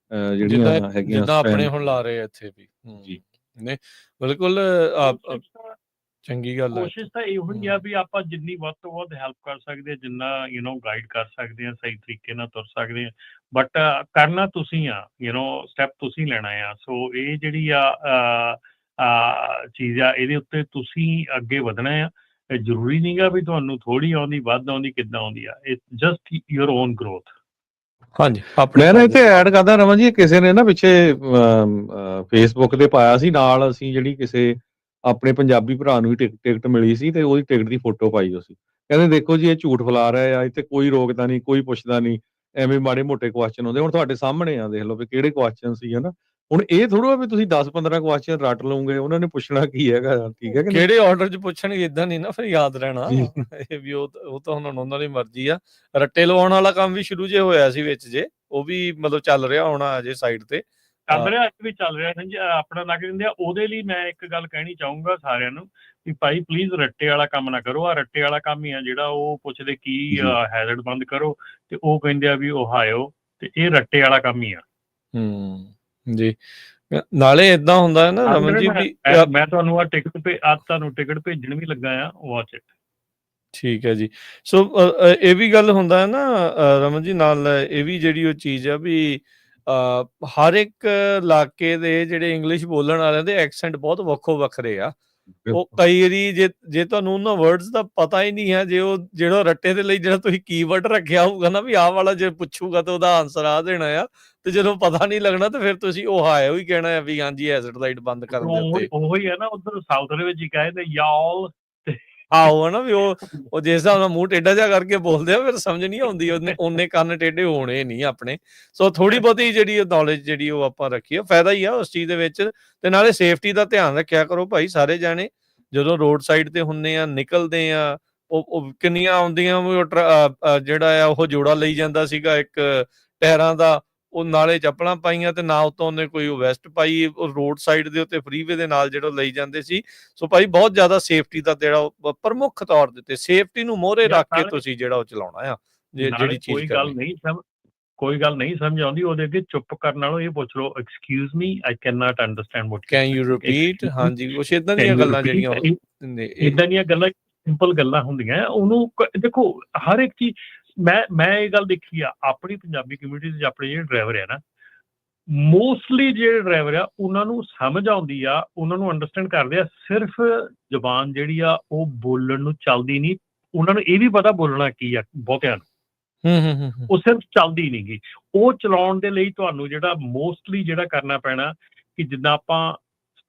Speaker 1: ਜਿਹੜੀਆਂ ਹੈਗੀਆਂ
Speaker 2: ਜਿੱਦਾਂ ਆਪਣੇ ਹੁਣ ਲਾ ਰਹੇ ਇੱਥੇ ਵੀ ਜੀ। ਨਹੀਂ ਬਿਲਕੁਲ ਚੰਗੀ ਗੱਲ ਹੈ।
Speaker 3: ਕੋਸ਼ਿਸ਼ ਤਾਂ ਇਹੋ ਹੀ ਆ ਵੀ ਆਪਾਂ ਜਿੰਨੀ ਵੱਧ ਤੋਂ ਵੱਧ ਹੈਲਪ ਕਰ ਸਕਦੇ ਆ, ਜਿੰਨਾ ਗਾਈਡ ਕਰ ਸਕਦੇ ਆ, ਸਹੀ ਤਰੀਕੇ ਨਾਲ ਤੁਰ ਸਕਦੇ ਆ। ਬਟ ਕਰਨਾ ਤੁਸੀਂ ਆ, ਸਟੈਪ ਤੁਸੀਂ ਲੈਣਾ ਆ। ਸੋ ਇਹ ਜਿਹੜੀ ਆ ਚੀਜ਼ ਆ ਇਹਦੇ ਉੱਤੇ ਤੁਸੀਂ ਅੱਗੇ ਵਧਣਾ ਆ। ਜ਼ਰੂਰੀ ਨਹੀਂਗਾ ਵੀ ਤੁਹਾਨੂੰ ਥੋੜੀ ਆਉਂਦੀ, ਵੱਧ ਆਉਂਦੀ, ਕਿੱਦਾਂ ਆਉਂਦੀ ਆ। It's just your own growth.
Speaker 2: ਹਾਂਜੀ
Speaker 1: ਮੈਂ ਨਾ ਇੱਥੇ ਐਡ ਕਰਦਾ ਰਮਨ ਜੀ, ਕਿਸੇ ਨੇ ਨਾ ਪਿੱਛੇ ਫੇਸਬੁੱਕ ਤੇ ਪਾਇਆ ਸੀ, ਨਾਲ ਅਸੀਂ ਜਿਹੜੀ ਕਿਸੇ ਆਪਣੇ ਪੰਜਾਬੀ ਭਰਾ ਨੂੰ ਵੀ ਟਿਕਟ ਮਿਲੀ ਸੀ ਤੇ ਉਹਦੀ ਟਿਕਟ ਦੀ ਫੋਟੋ ਪਾਈ ਹੋਈ ਸੀ। ਕਹਿੰਦੇ ਦੇਖੋ ਜੀ ਇਹ ਝੂਠ ਫੈਲਾ ਰਿਹਾ ਆ, ਇੱਥੇ ਕੋਈ ਰੋਕਦਾ ਨਹੀਂ, ਕੋਈ ਪੁੱਛਦਾ ਨਹੀਂ, ਐਵੇਂ ਮਾੜੇ ਮੋਟੇ ਕੁਐਸਚਨ ਹੁੰਦੇ। ਹੁਣ ਤੁਹਾਡੇ ਸਾਹਮਣੇ ਆ, ਦੇਖ ਲਓ ਵੀ ਕਿਹੜੇ ਕੁਐਸਚਨ ਸੀ ਹਨਾ। ਹੁਣ ਇਹ ਥੋੜਾ ਵੀ ਤੁਸੀਂ 10-15 ਕੁਐਸਚਨ ਰੱਟ ਲਓਗੇ, ਉਹਨਾਂ ਨੇ ਪੁੱਛਣਾ ਕੀ ਹੈਗਾ, ਠੀਕ ਹੈ ਕਿ
Speaker 2: ਕਿਹੜੇ ਆਰਡਰ 'ਚ ਪੁੱਛਣਗੇ, ਇਦਾਂ ਨਹੀਂ ਨਾ ਫਿਰ ਯਾਦ ਰਹਿਣਾ। ਇਹ ਵੀ ਉਹ ਤਾਂ ਹੁਣ ਉਹਨਾਂ ਦੀ ਮਰਜ਼ੀ ਆ। ਰੱਟੇ ਲਵਾਉਣ ਵਾਲਾ ਕੰਮ ਵੀ ਸ਼ੁਰੂ ਜੇ ਹੋਇਆ ਸੀ ਵਿੱਚ, ਜੇ ਉਹ ਵੀ ਮਤਲਬ ਚੱਲ ਰਿਹਾ ਹੋਣਾ ਅਜੇ ਸਾਈਡ ਤੇ
Speaker 3: ਚੱਲ ਰਿਹਾ, ਵੀ ਚੱਲ ਰਿਹਾ ਜੀ ਆਪਣਾ ਲੱਗ ਦਿੰਦੇ ਆ। ਉਹਦੇ ਲਈ ਮੈਂ ਇੱਕ ਗੱਲ ਕਹਿਣੀ ਚਾਹੂੰਗਾ ਸਾਰਿਆਂ ਨੂੰ ਵੀ ਭਾਈ ਪਲੀਜ਼ ਰੱਟੇ ਵਾਲਾ ਕੰਮ ਨਾ ਕਰੋ। ਆ ਰੱਟੇ ਵਾਲਾ ਕੰਮ ਹੀ ਆ ਜਿਹੜਾ ਉਹ ਪੁੱਛਦੇ ਕੀ ਹੈਜ਼ਰਡ ਬੰਦ ਕਰੋ ਤੇ ਉਹ ਕਹਿੰਦੇ ਆ ਵੀ ਓਹਾਇਓ, ਤੇ ਇਹ ਰੱਟੇ ਵਾਲਾ ਕੰਮ ਹੀ ਆ।
Speaker 2: ਜੀ ਨਾਲੇ ਏਦਾਂ ਹੁੰਦਾ ਹੈ ਨਾ ਰਮਨ ਜੀ ਵੀ
Speaker 3: ਮੈਂ ਤੁਹਾਨੂੰ ਤੁਹਾਨੂੰ ਟਿਕਟ ਭੇਜਣ ਵੀ ਲੱਗਾ ਆ, ਵਾਚ ਇਟ।
Speaker 2: ਠੀਕ ਹੈ ਜੀ। ਸੋ ਇਹ ਵੀ ਗੱਲ ਹੁੰਦਾ ਹੈ ਨਾ ਰਮਨ ਜੀ, ਨਾਲ ਇਹ ਵੀ ਜਿਹੜੀ ਉਹ ਚੀਜ਼ ਆ ਵੀ ਹਰ ਇੱਕ ਇਲਾਕੇ ਦੇ ਜਿਹੜੇ ਇੰਗਲਿਸ਼ ਬੋਲਣ ਵਾਲਿਆਂ ਦੇ ਐਕਸੈਂਟ ਬਹੁਤ ਵੱਖੋ ਵੱਖਰੇ ਆ। ਉਹ ਕਈ ਵਾਰੀ ਜੇ ਤੁਹਾਨੂੰ ਉਹਨਾਂ ਵਰਡਸ ਦਾ ਪਤਾ ਹੀ ਨਹੀਂ ਹੈ, ਜੇ ਉਹ ਜਿਹੜਾ ਰੱਟੇ ਦੇ ਲਈ ਜਿਹੜਾ ਤੁਸੀਂ ਕੀਵਰਡ ਰੱਖਿਆ ਹੋਊਗਾ ਨਾ ਵੀ ਆਹ ਵਾਲਾ ਜੇ ਪੁੱਛੂਗਾ ਤਾਂ ਉਹਦਾ ਆਨਸਰ ਆ ਦੇਣਾ ਆ, ਤੇ ਜਦੋਂ ਪਤਾ ਨਹੀਂ ਲੱਗਣਾ ਤੇ ਫਿਰ ਤੁਸੀਂ ਉਹ ਹਾਏ ਹੀ ਕਹਿਣਾ ਆ ਵੀ ਹਾਂਜੀ ਐਸਿਡ ਲਾਈਟ ਬੰਦ ਕਰਨ ਦੇ ਉੱਤੇ।
Speaker 3: ਉਹੀ ਹੈ ਨਾ, ਉਧਰ ਸਾਊਥ ਦੇ ਵਿੱਚ ਹੀ ਕਹਿੰਦੇ ਯਾਲ।
Speaker 2: ਆਹੋ ਨਾ ਵੀ ਉਹ ਜਿਸ ਹਿਸਾਬ ਨਾਲ ਮੂੰਹ ਟੇਢਾ ਜਿਹਾ ਕਰਕੇ ਬੋਲਦੇ ਆ, ਫਿਰ ਸਮਝ ਨਹੀਂ ਆਉਂਦੀ, ਉਹਨੇ ਕੰਨ ਟੇਢੇ ਹੋਣੇ ਨਹੀਂ ਆਪਣੇ। ਸੋ ਥੋੜੀ ਬਹੁਤੀ ਜਿਹੜੀ ਨੌਲੇਜ ਜਿਹੜੀ ਉਹ ਆਪਾਂ ਰੱਖੀਏ, ਫਾਇਦਾ ਹੀ ਆ ਉਸ ਚੀਜ਼ ਦੇ ਵਿੱਚ। ਤੇ ਨਾਲੇ ਸੇਫਟੀ ਦਾ ਧਿਆਨ ਰੱਖਿਆ ਕਰੋ ਭਾਈ ਸਾਰੇ ਜਾਣੇ, ਜਦੋਂ ਰੋਡ ਸਾਈਡ ਤੇ ਹੁੰਦੇ ਆ, ਨਿਕਲਦੇ ਆ, ਉਹ ਕਿੰਨੀਆਂ ਆਉਂਦੀਆਂ ਜਿਹੜਾ ਆ ਉਹ ਜੋੜਾ ਲਈ ਜਾਂਦਾ ਸੀਗਾ ਇੱਕ ਟਾਇਰਾਂ ਦਾ, ਉਹ ਨਾਲੇ ਚੱਪਲਾਂ ਪਾਈਆਂ ਤੇ ਨਾ ਉਤੋਂ ਉਹਨੇ ਕੋਈ ਵੈਸਟ ਪਾਈ, ਉਹ ਰੋਡ ਸਾਈਡ ਦੇ ਉੱਤੇ ਫਰੀਵੇ ਦੇ ਨਾਲ ਜਿਹੜਾ ਲਈ ਜਾਂਦੇ ਸੀ। ਸੋ ਭਾਈ ਬਹੁਤ ਜ਼ਿਆਦਾ ਸੇਫਟੀ ਦਾ ਜਿਹੜਾ ਪ੍ਰਮੁੱਖ ਤੌਰ ਦੇ ਉੱਤੇ ਸੇਫਟੀ ਨੂੰ ਮੋਹਰੇ ਰੱਖ ਕੇ ਤੁਸੀਂ ਜਿਹੜਾ ਉਹ ਚਲਾਉਣਾ ਆ ਜਿਹੜੀ ਚੀਜ਼।
Speaker 3: ਕੋਈ ਗੱਲ ਨਹੀਂ ਸਮਝ ਆਉਂਦੀ, ਉਹਦੇ ਅੱਗੇ ਚੁੱਪ ਕਰਨ ਨਾਲੋਂ ਇਹ ਪੁੱਛ ਲਓ excuse me I can not understand what
Speaker 2: can you repeat. ਹਾਂਜੀ, ਕੁਛ ਇਦਾਂ ਦੀਆਂ ਗੱਲਾਂ ਜਿਹੜੀਆਂ
Speaker 3: ਇਦਾਂ ਦੀਆਂ ਗੱਲਾਂ ਸਿੰਪਲ ਗੱਲਾਂ ਹੁੰਦੀਆਂ। ਉਹਨੂੰ ਦੇਖੋ ਹਰ ਇੱਕ ਚੀਜ਼, ਮੈਂ ਇਹ ਗੱਲ ਦੇਖੀ ਆ ਆਪਣੀ ਪੰਜਾਬੀ ਕਮਿਊਨਿਟੀ ਦੇ ਆਪਣੇ ਜਿਹੜੇ ਡਰਾਈਵਰ ਆ ਨਾ, ਮੋਸਟਲੀ ਜਿਹੜੇ ਡਰਾਈਵਰ ਆ ਉਹਨਾਂ ਨੂੰ ਸਮਝ ਆਉਂਦੀ ਆ, ਉਹਨਾਂ ਨੂੰ ਅੰਡਰਸਟੈਂਡ ਕਰਦੇ ਆ, ਸਿਰਫ ਜ਼ੁਬਾਨ ਜਿਹੜੀ ਆ ਉਹ ਬੋਲਣ ਨੂੰ ਚੱਲਦੀ ਨਹੀਂ। ਉਹਨਾਂ ਨੂੰ ਇਹ ਵੀ ਪਤਾ ਬੋਲਣਾ ਕੀ ਆ, ਬਹੁਤਿਆਂ ਨੂੰ ਉਹ ਸਿਰਫ ਚੱਲਦੀ ਨਹੀਂ ਗੀ। ਉਹ ਚਲਾਉਣ ਦੇ ਲਈ ਤੁਹਾਨੂੰ ਜਿਹੜਾ ਮੋਸਟਲੀ ਜਿਹੜਾ ਕਰਨਾ ਪੈਣਾ ਕਿ ਜਿੱਦਾਂ ਆਪਾਂ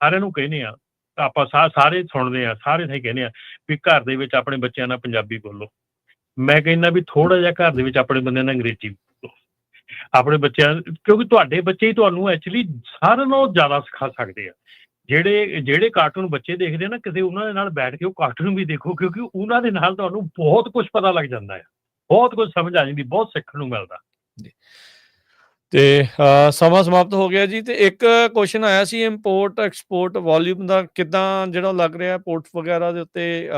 Speaker 3: ਸਾਰਿਆਂ ਨੂੰ ਕਹਿੰਦੇ ਆ, ਆਪਾਂ ਸਾਰੇ ਸੁਣਦੇ ਆ, ਸਾਰੇ ਸਹੀ ਕਹਿੰਦੇ ਆ ਵੀ ਘਰ ਦੇ ਵਿੱਚ ਆਪਣੇ ਬੱਚਿਆਂ ਨਾਲ ਪੰਜਾਬੀ ਬੋਲੋ। ਮੈਂ ਕਹਿੰਦਾ ਵੀ ਥੋੜਾ ਜਿਹਾ ਘਰ ਦੇ ਵਿੱਚ ਆਪਣੇ ਬੰਦਿਆਂ ਨਾਲ ਅੰਗਰੇਜ਼ੀ ਬੋਲੋ ਆਪਣੇ ਬੱਚਿਆਂ, ਕਿਉਂਕਿ ਤੁਹਾਡੇ ਬੱਚੇ ਹੀ ਤੁਹਾਨੂੰ ਐਕਚੁਅਲੀ ਸਾਰਿਆਂ ਨਾਲੋਂ ਜ਼ਿਆਦਾ ਸਿਖਾ ਸਕਦੇ ਆ। ਜਿਹੜੇ ਕਾਰਟੂਨ ਬੱਚੇ ਦੇਖਦੇ ਨਾ, ਕਿਸੇ ਉਹਨਾਂ ਦੇ ਨਾਲ ਬੈਠ ਕੇ ਉਹ ਕਾਰਟੂਨ ਵੀ ਦੇਖੋ, ਕਿਉਂਕਿ ਉਹਨਾਂ ਦੇ ਨਾਲ ਤੁਹਾਨੂੰ ਬਹੁਤ ਕੁਝ ਪਤਾ ਲੱਗ ਜਾਂਦਾ ਆ, ਬਹੁਤ ਕੁਝ ਸਮਝ ਆ ਜਾਂਦੀ, ਬਹੁਤ ਸਿੱਖਣ ਨੂੰ ਮਿਲਦਾ।
Speaker 2: ਤੇ ਸਮਾਂ ਸਮਾਪਤ ਹੋ ਗਿਆ ਜੀ। ਤੇ ਇੱਕ ਕੁਐਸਚਨ ਆਇਆ ਸੀ ਇੰਪੋਰਟ ਐਕਸਪੋਰਟ ਵੋਲਿਊਮ ਦਾ ਕਿੱਦਾਂ ਜਿਹੜਾ ਲੱਗ ਰਿਹਾ ਪੋਰਟ ਵਗੈਰਾ ਦੇ ਉੱਤੇ।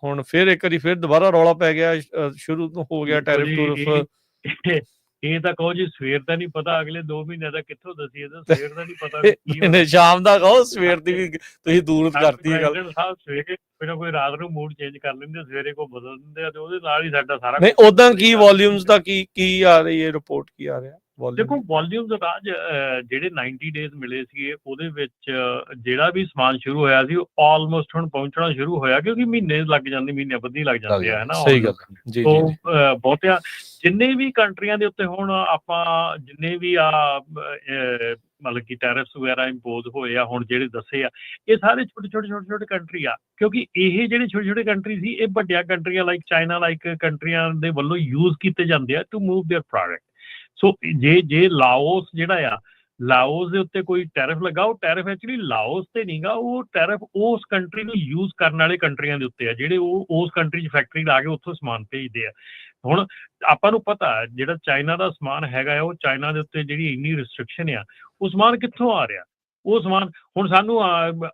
Speaker 2: ਹੁਣ ਫਿਰ ਇੱਕ ਵਾਰੀ ਫਿਰ ਦੁਬਾਰਾ ਰੌਲਾ ਪੈ ਗਿਆ, ਸ਼ੁਰੂ ਤੋਂ ਹੋ ਗਿਆ ਟੈਰਿਫ ਟੂਰਿਫ।
Speaker 3: ਇਹ ਤਾਂ ਕਹੋ ਜੀ ਸਵੇਰ ਦਾ ਨਹੀਂ ਪਤਾ, ਅਗਲੇ 2 ਮਹੀਨੇ ਦਾ ਕਿੱਥੋਂ ਦਸੀਏ, ਤਾਂ ਸਵੇਰ ਦਾ ਨਹੀਂ ਪਤਾ।
Speaker 2: ਸ਼ਾਮ ਦਾ ਕਹੋ, ਸਵੇਰ ਦੀ ਵੀ ਤੁਸੀਂ ਦੂਰ ਕਰਤੀ ਗੱਲ।
Speaker 3: ਸਵੇਰੇ ਕੋਈ ਰਾਤ ਨੂੰ ਮੂਡ ਚੇਂਜ ਕਰ ਲੈਂਦੇ, ਸਵੇਰੇ ਕੋਈ ਬਦਲ ਦਿੰਦੇ ਆ, ਤੇ ਉਹਦੇ ਨਾਲ ਹੀ ਸਾਡਾ ਸਾਰਾ।
Speaker 2: ਨਹੀਂ ਉਦਾਂ ਕੀ ਵੋਲਿਊਮਸ ਦਾ ਕੀ ਆ ਰਹੀ ਹੈ ਰਿਪੋਰਟ, ਕੀ ਆ ਰਿਹਾ?
Speaker 3: ਦੇਖੋ ਵੋਲਿਊਮਸ ਰਾਜ ਜਿਹੜੇ 90 ਡੇਜ਼ ਮਿਲੇ ਸੀਗੇ ਉਹਦੇ ਵਿੱਚ ਜਿਹੜਾ ਵੀ ਸਮਾਨ ਸ਼ੁਰੂ ਹੋਇਆ ਸੀ ਉਹ ਆਲਮੋਸਟ ਹੁਣ ਪਹੁੰਚਣਾ ਸ਼ੁਰੂ ਹੋਇਆ, ਕਿਉਂਕਿ ਮਹੀਨੇ ਲੱਗ ਜਾਂਦੇ, ਮਹੀਨੇ ਬੱਧੀ ਲੱਗ ਜਾਂਦੇ ਆ, ਹੈ ਨਾ।
Speaker 2: ਸਹੀ ਗੱਲ ਜੀ।
Speaker 3: ਬਹੁਤਿਆਂ ਜਿੰਨੇ ਵੀ ਕੰਟਰੀਆਂ ਦੇ ਉੱਤੇ ਹੁਣ ਆਪਾਂ ਜਿੰਨੇ ਵੀ ਮਤਲਬ ਕਿ ਟੈਰਿਫਸ ਵਗੈਰਾ ਇੰਪੋਜ਼ ਹੋਏ ਆ ਹੁਣ ਜਿਹੜੇ ਦੱਸੇ ਆ, ਇਹ ਸਾਰੇ ਛੋਟੇ ਕੰਟਰੀ ਆ, ਕਿਉਂਕਿ ਇਹ ਜਿਹੜੇ ਛੋਟੇ ਕੰਟਰੀ ਸੀ ਇਹ ਵੱਡੀਆਂ ਕੰਟਰੀਆਂ ਲਾਈਕ ਚਾਈਨਾ ਲਾਈਕ ਕੰਟਰੀਆਂ ਦੇ ਵੱਲੋਂ ਯੂਜ਼ ਕੀਤੇ ਜਾਂਦੇ ਆ ਟੂ ਮੂਵ ਦੇਅਰ ਪ੍ਰੋਡਕਟ। ਸੋ ਜੇ ਲਾਓਸ ਜਿਹੜਾ ਆ, ਲਾਓਸ ਦੇ ਉੱਤੇ ਕੋਈ ਟੈਰਿਫ ਲੱਗਾ, ਉਹ ਟੈਰਿਫ ਐਕਚੁਅਲੀ ਲਾਓਸ ਤੇ ਨਹੀਂਗਾ, ਉਹ ਟੈਰਿਫ ਉਸ ਕੰਟਰੀ ਨੂੰ ਯੂਜ਼ ਕਰਨ ਵਾਲੇ ਕੰਟਰੀਆਂ ਦੇ ਉੱਤੇ ਆ, ਜਿਹੜੇ ਉਹ ਉਸ ਕੰਟਰੀ 'ਚ ਫੈਕਟਰੀ ਲਾ ਕੇ ਉੱਥੋਂ ਸਮਾਨ ਭੇਜਦੇ ਆ। ਹੁਣ ਆਪਾਂ ਨੂੰ ਪਤਾ ਜਿਹੜਾ ਚਾਈਨਾ ਦਾ ਸਮਾਨ ਹੈਗਾ, ਉਹ ਚਾਈਨਾ ਦੇ ਉੱਤੇ ਜਿਹੜੀ ਇੰਨੀ ਰਿਸਟ੍ਰਿਕਸ਼ਨ ਆ, ਉਹ ਸਮਾਨ ਕਿੱਥੋਂ ਆ ਰਿਹਾ? ਉਹ ਸਮਾਨ ਹੁਣ ਸਾਨੂੰ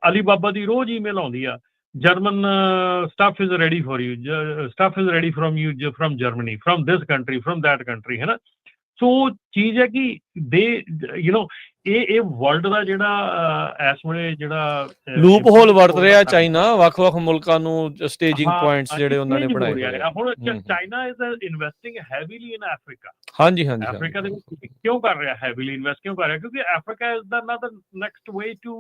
Speaker 3: ਅਲੀਬਾਬਾ ਦੀ ਰੋਜ਼ ਈਮੇਲ ਆਉਂਦੀ ਆ, German stuff is ready for you, stuff is ready from you, from Germany, from this country, from that country, ਹੈ ਨਾ। ਸੋ ਚੀਜ਼ ਹੈ ਕਿ ਇਹ ਵਰਲਡ ਦਾ ਜਿਹੜਾ ਇਸ ਵੇਲੇ ਜਿਹੜਾ
Speaker 2: ਲੂਪ ਹੋਲ ਵਰਤ ਰਿਹਾ ਚਾਈਨਾ, ਵੱਖ-ਵੱਖ ਮੁਲਕਾਂ ਨੂੰ ਸਟੇਜਿੰਗ ਪੁਆਇੰਟਸ ਜਿਹੜੇ ਉਹਨਾਂ ਨੇ ਬਣਾਏ ਹੋਏ ਆ।
Speaker 3: ਹੁਣ China is investing heavily in Africa.
Speaker 2: ਹਾਂਜੀ
Speaker 3: ਅਫਰੀਕਾ ਦੇ ਵਿੱਚ ਕਿਉਂ ਕਰ ਰਿਹਾ ਹੈਵੀਲੀ ਇਨਵੈਸਟ, ਕਿਉਂ ਕਰ ਰਿਹਾ? ਕਿਉਂਕਿ Africa is the next way to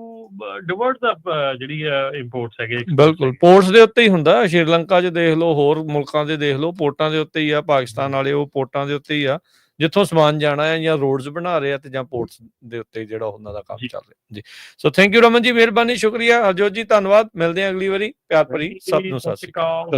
Speaker 3: divert the ਜਿਹੜੀ ਇੰਪੋਰਟਸ ਹੈਗੇ।
Speaker 2: ਬਿਲਕੁਲ ਪੋਰਟਸ ਦੇ ਉੱਤੇ ਹੀ ਹੁੰਦਾ, ਸ਼੍ਰੀਲੰਕਾ 'ਚ ਦੇਖ ਲਓ, ਹੋਰ ਮੁਲਕਾਂ ਦੇ ਦੇਖ ਲਓ, ਪੋਰਟਾਂ ਦੇ ਉੱਤੇ ਹੀ ਆ। ਪਾਕਿਸਤਾਨ ਵਾਲੇ ਉਹ ਪੋਰਟਾਂ ਦੇ ਉੱਤੇ ਹੀ ਆ ਜਿੱਥੋਂ ਸਮਾਨ ਜਾਣਾ ਹੈ, ਜਾਂ ਰੋਡਸ ਬਣਾ ਰਹੇ ਆ ਤੇ ਜਾਂ ਪੋਰਟਸ ਦੇ ਉੱਤੇ ਜਿਹੜਾ ਉਹਨਾਂ ਦਾ ਕੰਮ ਚੱਲ ਰਿਹਾ ਜੀ। So thank you Raman ji, ਮਿਹਰਬਾਨੀ, ਸ਼ੁਕਰੀਆ। ਹਰਜੋਤ ਜੀ ਧੰਨਵਾਦ, ਮਿਲਦੇ ਹਾਂ ਅਗਲੀ ਵਾਰੀ। ਪਿਆਰ ਭਰੀ ਸਭ ਨੂੰ ਸਤਿ ਸ਼੍ਰੀ ਅਕਾਲ।